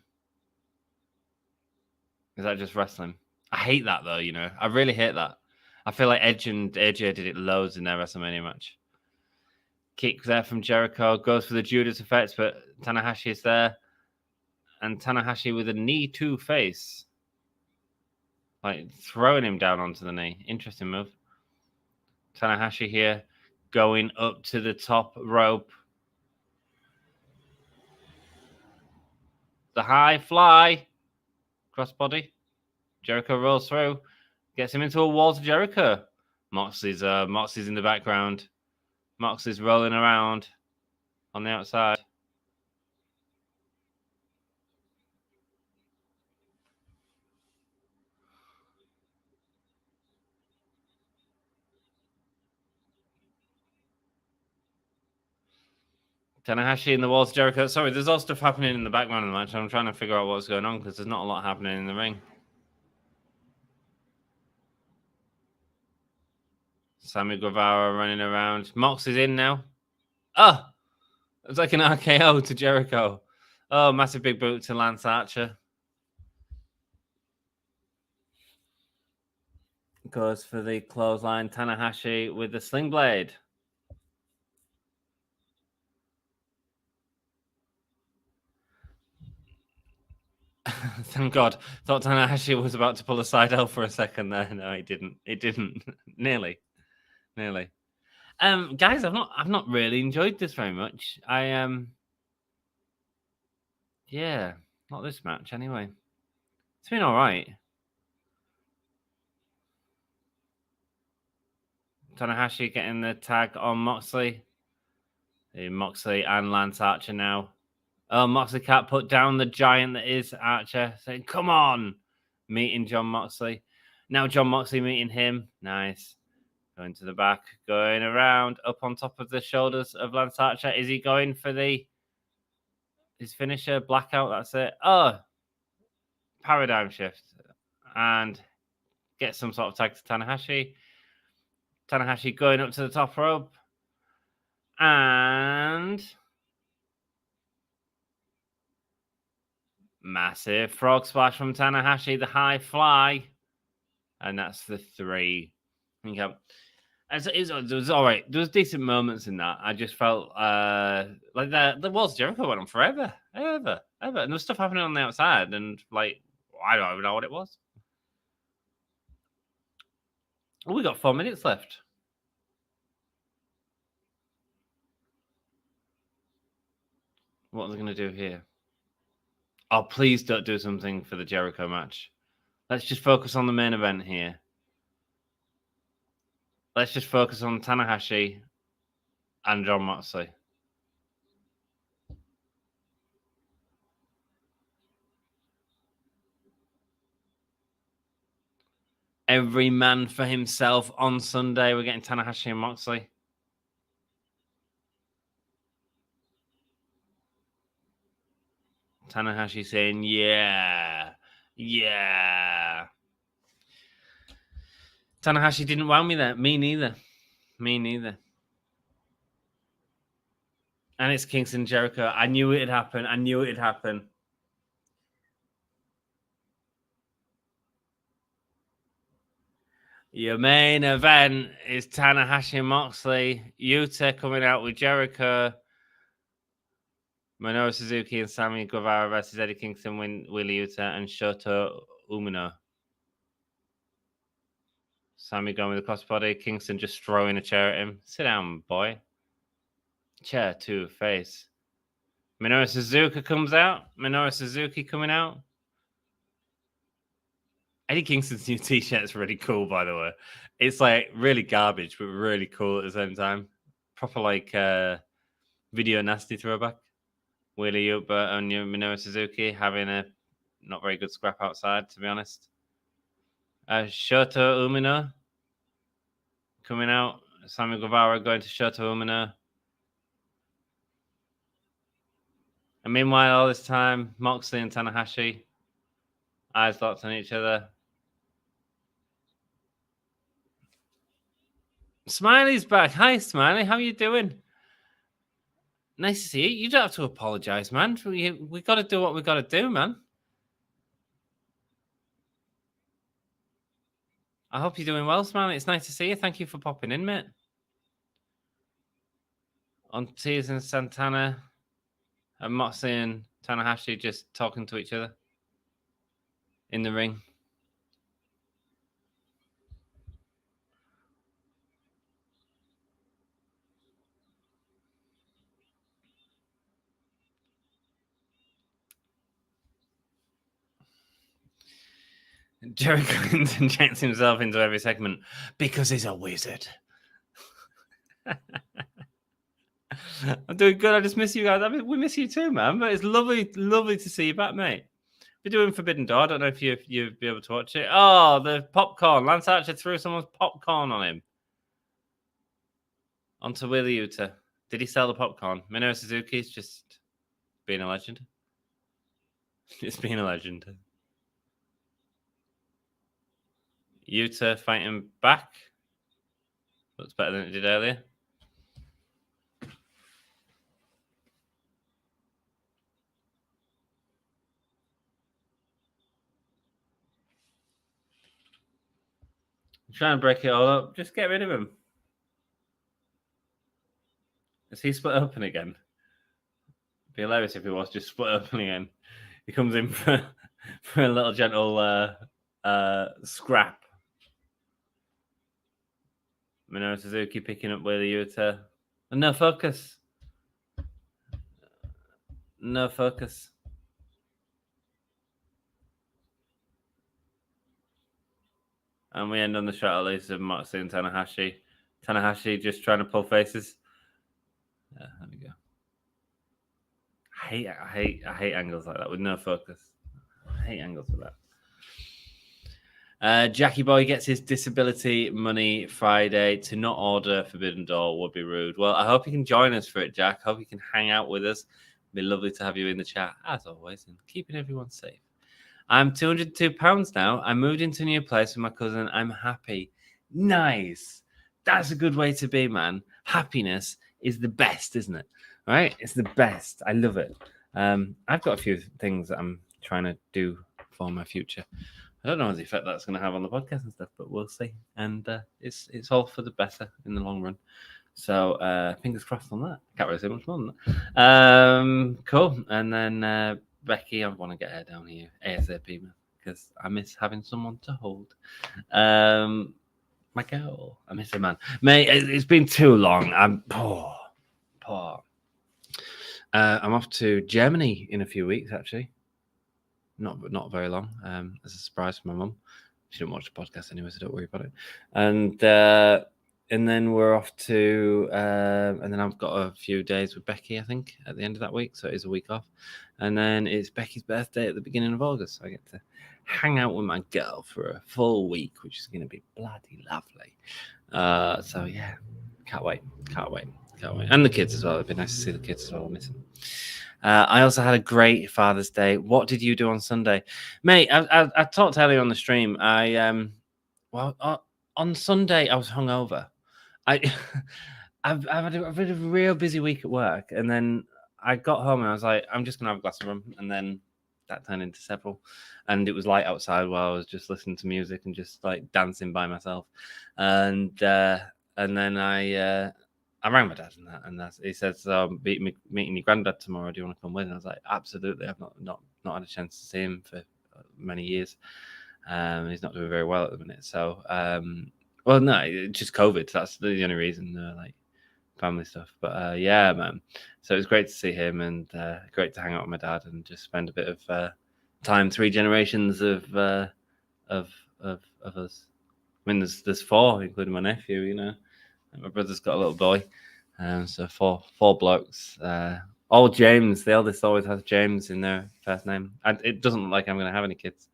Is that just wrestling? I hate that, though, you know? I really hate that. I feel like Edge and AJ did it loads in their WrestleMania match. Kick there from Jericho. Goes for the Judas effect, but Tanahashi is there. And Tanahashi with a knee to face. Like, throwing him down onto the knee. Interesting move. Tanahashi here going up to the top rope. The high fly. Crossbody. Jericho rolls through. Gets him into a wall to Jericho. Moxley's in the background. Moxley's rolling around on the outside. Tanahashi in the walls, Jericho. Sorry, there's all stuff happening in the background of the match. I'm trying to figure out what's going on because there's not a lot happening in the ring. Sammy Guevara running around. Mox is in now. Oh, it's like an RKO to Jericho. Oh, massive big boot to Lance Archer. Goes for the clothesline. Tanahashi with the sling blade. Thank God. Thought Tanahashi was about to pull a side L for a second there. No, he didn't. It didn't. Nearly. Guys, I've not really enjoyed this very much. Yeah, not this match anyway. It's been all right. Tanahashi getting the tag on Moxley. Moxley and Lance Archer now. Oh, Moxley can't put down the giant that is Archer. Saying, come on. Meeting John Moxley. Now John Moxley meeting him. Nice. Going to the back. Going around. Up on top of the shoulders of Lance Archer. Is he going for his finisher? Blackout. That's it. Oh. Paradigm shift. And get some sort of tag to Tanahashi. Tanahashi going up to the top rope. And massive frog splash from Tanahashi, the high fly. And that's the 3. Okay. It was all right. There was decent moments in that. I just felt like the Walls Jericho went on forever. And there was stuff happening on the outside, and like, I don't even know what it was. Oh, we got 4 minutes left. What are they going to do here? Oh, please don't do something for the Jericho match. Let's just focus on the main event here. Let's just focus on Tanahashi and John Moxley. Every man for himself on Sunday. We're getting Tanahashi and Moxley. Tanahashi saying, yeah. Tanahashi didn't wow me there. Me neither. And it's Kingston Jericho. I knew it'd happen. Your main event is Tanahashi and Moxley. Yuta coming out with Jericho. Minoru Suzuki and Sammy Guevara versus Eddie Kingston, Wheeler Yuta, and Shota Umino. Sammy going with the crossbody. Kingston just throwing a chair at him. Sit down, boy. Chair to face. Minoru Suzuki comes out. Minoru Suzuki coming out. Eddie Kingston's new t-shirt is really cool, by the way. It's like really garbage, but really cool at the same time. Proper like video nasty throwback. Wheeler Yuta and Minoru Suzuki having a not very good scrap outside, to be honest. Shota Umino coming out. Sammy Guevara going to Shota Umino. And meanwhile, all this time, Moxley and Tanahashi, eyes locked on each other. Smiley's back. Hi, Smiley. How are you doing? Nice to see you. You don't have to apologize, man. We got to do what we got to do, man. I hope you're doing well, Smiley. It's nice to see you. Thank you for popping in, mate. Ortiz and Santana and Moxley and Tanahashi just talking to each other in the ring. Jericho injects himself into every segment because he's a wizard. I'm doing good. I just miss you guys. I mean, we miss you too, man. But it's lovely to see you back, mate. We're doing Forbidden Door. I don't know if you'd be able to watch it. Oh, the popcorn. Lance Archer threw someone's popcorn on him. Onto Wheeler Yuta. Did he sell the popcorn? Minoru Suzuki's just being a legend. It's being a legend. Yuta fighting back. Looks better than it did earlier. Trying to break it all up. Just get rid of him. Is he split open again? It'd be hilarious if he was just split open again. He comes in for a little gentle scrap. Minoru Suzuki picking up Wheeler Yuta. And no focus. No focus. And we end on the shot at least of Moxley and Tanahashi. Tanahashi just trying to pull faces. There we go. I hate angles like that with no focus. I hate angles like that. Jackie Boy gets his disability money Friday. To not order Forbidden Door would be rude. Well, I hope you can join us for it, Jack. I hope you can hang out with us. It'd be lovely to have you in the chat, as always, and keeping everyone safe. I'm £202 now. I moved into a new place with my cousin. I'm happy. Nice. That's a good way to be, man. Happiness is the best, isn't it? Right? It's the best. I love it. I've got a few things that I'm trying to do for my future. I don't know the effect that's going to have on the podcast and stuff, but we'll see. And it's all for the better in the long run. So fingers crossed on that. Can't really say much more than that. Cool. And then Becky, I want to get her down here ASAP, man, because I miss having someone to hold. My girl, I miss her, man. Mate, it's been too long. I'm poor. I'm off to Germany in a few weeks, actually. Not very long. As a surprise for my mum. She didn't watch the podcast anyway, so don't worry about it. And then we're off to, and then I've got a few days with Becky, I think, at the end of that week. So it is a week off. And then it's Becky's birthday at the beginning of August. So I get to hang out with my girl for a full week, which is going to be bloody lovely. So yeah, can't wait. And the kids as well. It'd be nice to see the kids as well. I miss them. I also had a great Father's Day. What did you do on Sunday? Mate, I talked earlier on the stream. On Sunday, I was hungover. I've had a real busy week at work. And then I got home and I was like, I'm just going to have a glass of rum. And then that turned into several. And it was light outside while I was just listening to music and just like dancing by myself. And then I rang my dad and he said, "So meeting your granddad tomorrow. Do you want to come with?" And I was like, "Absolutely. I've not had a chance to see him for many years. He's not doing very well at the minute. So, well, no, it's just COVID. That's the only reason, like family stuff. But yeah, man. So it was great to see him and great to hang out with my dad and just spend a bit of time. 3 generations of us. I mean, there's 4, including my nephew. You know, and my brother's got a little boy. So four blokes. All James. The eldest always has James in their first name. And it doesn't look like I'm going to have any kids.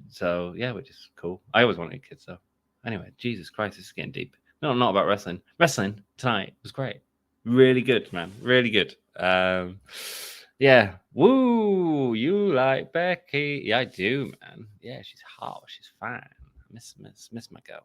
So yeah, which is cool. I always wanted kids, though. Anyway, Jesus Christ, this is getting deep. No, not about wrestling. Wrestling tonight was great. Really good, man. Really good. Yeah. Woo! You like Becky? Yeah, I do, man. Yeah, she's hot. She's fine. Miss my girl.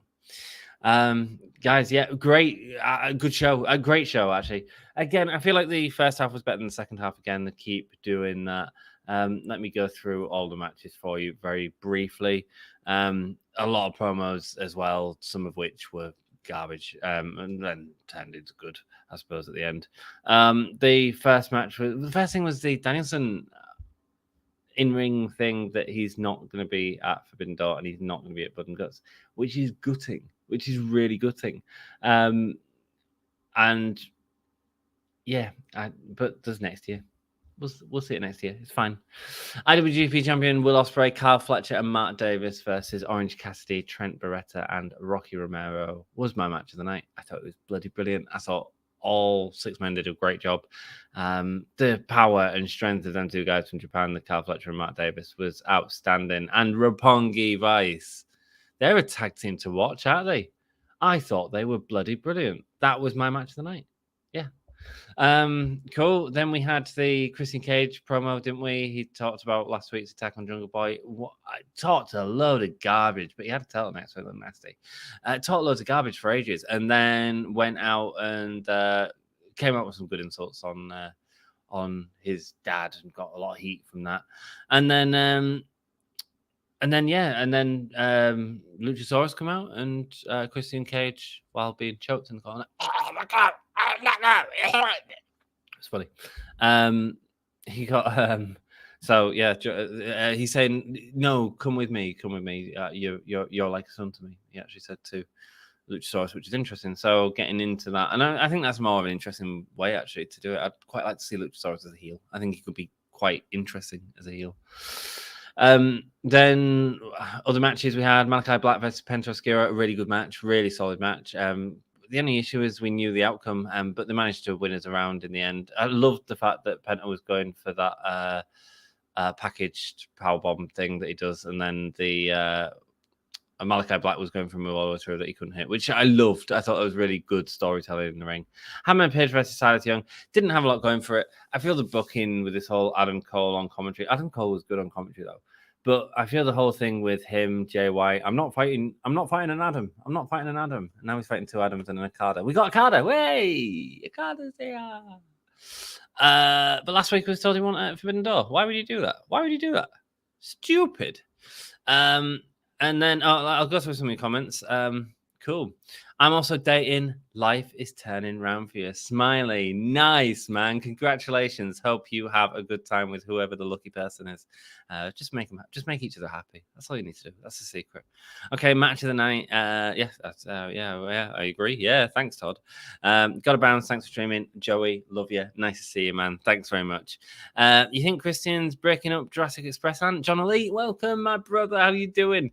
Guys, yeah, great, good show, a great show actually. Again, I feel like the first half was better than the second half. Again, they keep doing that. Let me go through all the matches for you very briefly. A lot of promos as well, some of which were garbage, and then turned into good, I suppose, at the end. The first thing was the Danielson in-ring thing that he's not going to be at Forbidden Door and he's not going to be at Blood and Guts, which is gutting, which is really gutting. And yeah, but there's next year. We'll see it next year. It's fine. IWGP champion Will Ospreay, Kyle Fletcher, and Mark Davis versus Orange Cassidy, Trent Beretta, and Rocky Romero was my match of the night. I thought it was bloody brilliant. I thought all 6 men did a great job. The power and strength of them 2 guys from Japan, the Kyle Fletcher and Mark Davis, was outstanding. And Roppongi Vice, they're a tag team to watch, aren't they? I thought they were bloody brilliant. That was my match of the night. Yeah. Cool. Then we had the Christian Cage promo, didn't we? He talked about last week's attack on Jungle Boy. I talked a load of garbage, but he had to tell it next week, nasty. Talked loads of garbage for ages, and then went out and came out with some good insults on his dad and got a lot of heat from that. And then Luchasaurus come out and Christian Cage, while being choked in the corner, "Oh my God, it's funny." He got so yeah, he's saying, "No, come with me. You're like a son to me." He actually said to Luchasaurus, which is interesting. So getting into that, and I think that's more of an interesting way actually to do it. I'd quite like to see Luchasaurus as a heel. I think he could be quite interesting as a heel. Then other matches we had Malakai Black versus Penta Oscuro, a really good match, really solid match. The only issue is we knew the outcome, but they managed to win us around in the end. I loved the fact that Penta was going for that packaged powerbomb thing that he does, and then the Malakai Black was going for a move all the way through that he couldn't hit, which I loved. I thought it was really good storytelling in the ring. Hangman Page versus Silas Young didn't have a lot going for it. I feel the booking with this whole Adam Cole on commentary. Adam Cole was good on commentary though, but I feel the whole thing with him, JY. I'm not fighting an Adam. I'm not fighting an Adam. And now he's fighting 2 Adams and an Okada. We got Okada. Way Okada's there. But last week I was told he wanted Forbidden Door. Why would you do that? Why would you do that? Stupid. And then I'll go through some of your comments. Cool. I'm also dating. Life is turning round for you. Smiley. Nice, man. Congratulations. Hope you have a good time with whoever the lucky person is. Just make each other happy. That's all you need to do. That's the secret. Okay, match of the night. Yes, yeah, I agree. Yeah, thanks, Todd. Gotta bounce. Thanks for streaming. Joey, love you. Nice to see you, man. Thanks very much. You think Christian's breaking up Jurassic Express? And John Elite, welcome, my brother. How you doing?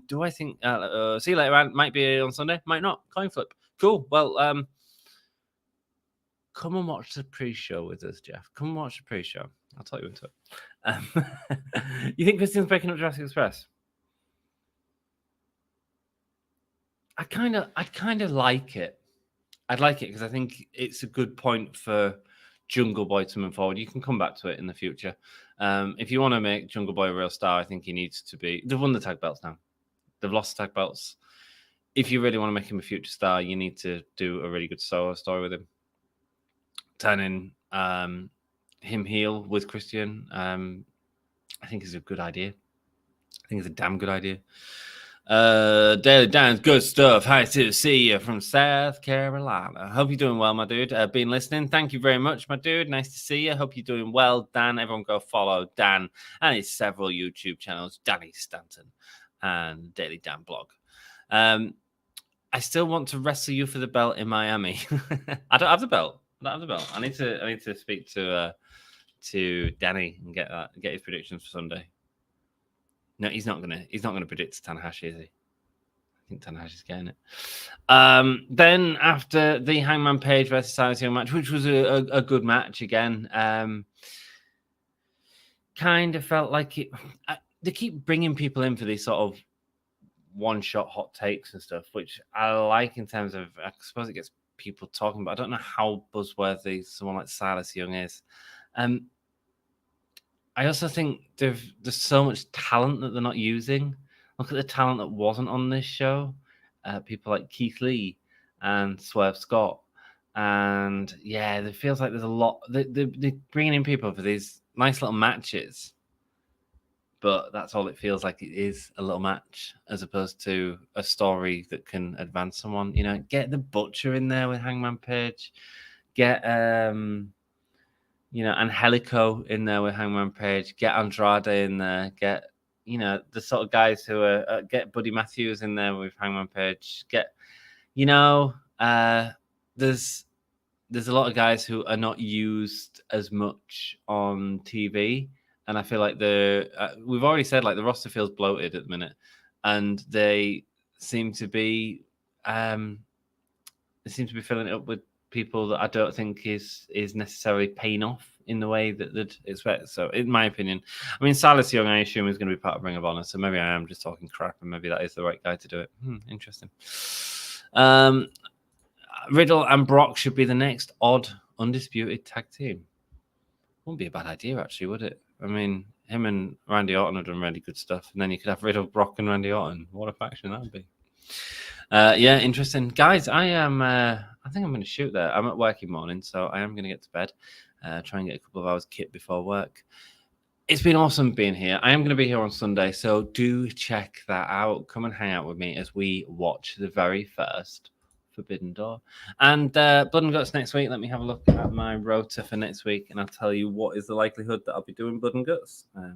Do I think see you later, man? Might be on Sunday, might not. Coin flip. Cool. Well, come and watch the pre-show with us, Jeff. Come and watch the pre-show. I'll talk you into it. You think Christian's breaking up Jurassic Express? I kind of like it. I'd like it because I think it's a good point for Jungle Boy to move forward. You can come back to it in the future. If you want to make Jungle Boy a real star, I think he needs to be. They've won the tag belts now. They've lost the tag belts. If you really want to make him a future star, you need to do a really good solo story with him. Turning him heel with Christian, I think is a good idea. I think it's a damn good idea. Daily Dan's good stuff. Hi to see you from South Carolina. Hope you're doing well, my dude. Been listening. Thank you very much, my dude. Nice to see you. Hope you're doing well, Dan. Everyone go follow Dan and his several YouTube channels, Danny Stanton and Daily Dan blog. I still want to wrestle you for the belt in Miami. I don't have the belt. I need to speak to Danny and get his predictions for Sunday. No, he's not gonna predict Tanahashi, is he? I think Tanahashi's getting it. Then after the Hangman Page versus Silas Young match, which was a good match again, kind of felt like it. They keep bringing people in for these sort of one-shot hot takes and stuff, which I like in terms of, I suppose it gets people talking, but I don't know how buzzworthy someone like Silas Young is. I also think there's so much talent that they're not using. Look at the talent that wasn't on this show. People like Keith Lee and Swerve Scott. And yeah, it feels like there's a lot. They're bringing in people for these nice little matches. But that's all it feels like. It is a little match as opposed to a story that can advance someone. You know, get the Butcher in there with Hangman Page. Get... Angelico in there with Hangman Page. Get Andrade in there. Get, the sort of guys who are... get Buddy Matthews in there with Hangman Page. Get, there's a lot of guys who are not used as much on TV. And I feel like we've already said, like, the roster feels bloated at the minute. And they seem to be... filling it up with people that I don't think is necessarily paying off in the way that they'd expect. So, in my opinion, I mean, Silas Young, I assume, is going to be part of Ring of Honor. So maybe I am just talking crap, and maybe that is the right guy to do it. Interesting. Riddle and Brock should be the next odd undisputed tag team. Wouldn't be a bad idea, actually, would it? I mean, him and Randy Orton have done really good stuff, and then you could have Riddle, Brock, and Randy Orton. What a faction that would be. Yeah, interesting. Guys, I think I'm going to shoot there. I'm at work in the morning, so I am going to get to bed. Try and get a couple of hours kit before work. It's been awesome being here. I am going to be here on Sunday, so do check that out. Come and hang out with me as we watch the very first Forbidden Door. And Blood and Guts next week. Let me have a look at my rota for next week, and I'll tell you what is the likelihood that I'll be doing Blood and Guts. I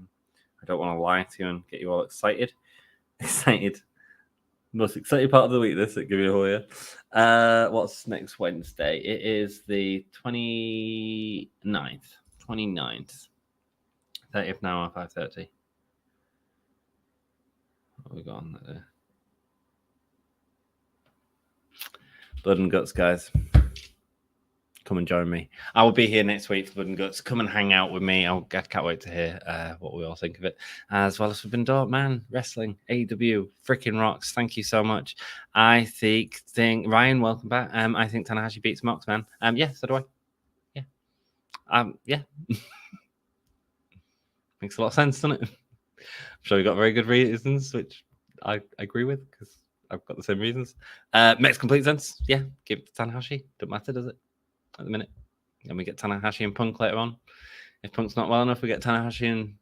don't want to lie to you and get you all excited. Most exciting part of the week, this at Give You a Hoya. What's next Wednesday? It is the 29th. 30th now at 5:30. What have we got on there? Blood and Guts, guys. Come and join me. I will be here next week for Blood and Guts. Come and hang out with me. I can't wait to hear what we all think of it. As well as Forbidden Door, man, wrestling, AEW, freaking rocks. Thank you so much. I think Ryan, welcome back. I think Tanahashi beats Mox, man. Yeah, so do I. Yeah. Makes a lot of sense, doesn't it? I'm sure you got very good reasons, which I agree with because I've got the same reasons. Makes complete sense. Yeah, give it to Tanahashi. Don't matter, does it? At the minute. And we get Tanahashi and Punk later on. If Punk's not well enough, we get Tanahashi and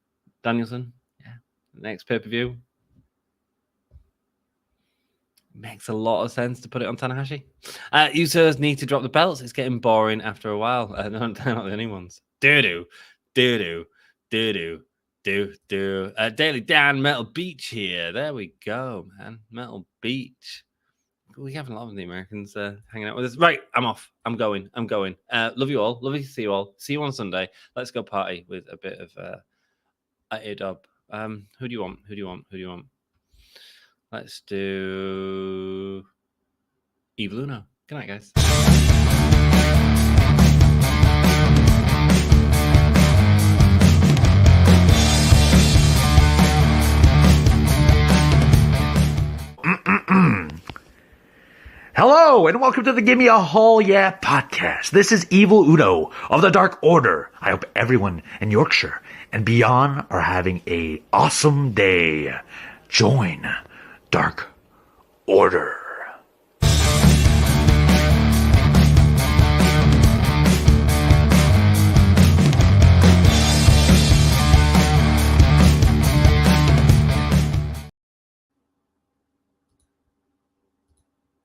Danielson. Yeah. Next pay-per-view. Makes a lot of sense to put it on Tanahashi. Usos need to drop the belts. It's getting boring after a while. They're not the only ones. Do. Daily Dan, Metal Beach here. There we go, man. Metal Beach. We have a lot of the Americans hanging out with us. Right, I'm off. I'm going. Love you all. Lovely to see you all. See you on Sunday. Let's go party with a bit of AEW. Who do you want? Let's do Evil Uno. Good night, guys. Hello, and welcome to the Give Me a Hall Yeah podcast. This is Evil Uno of the Dark Order. I hope everyone in Yorkshire and beyond are having a awesome day. Join Dark Order.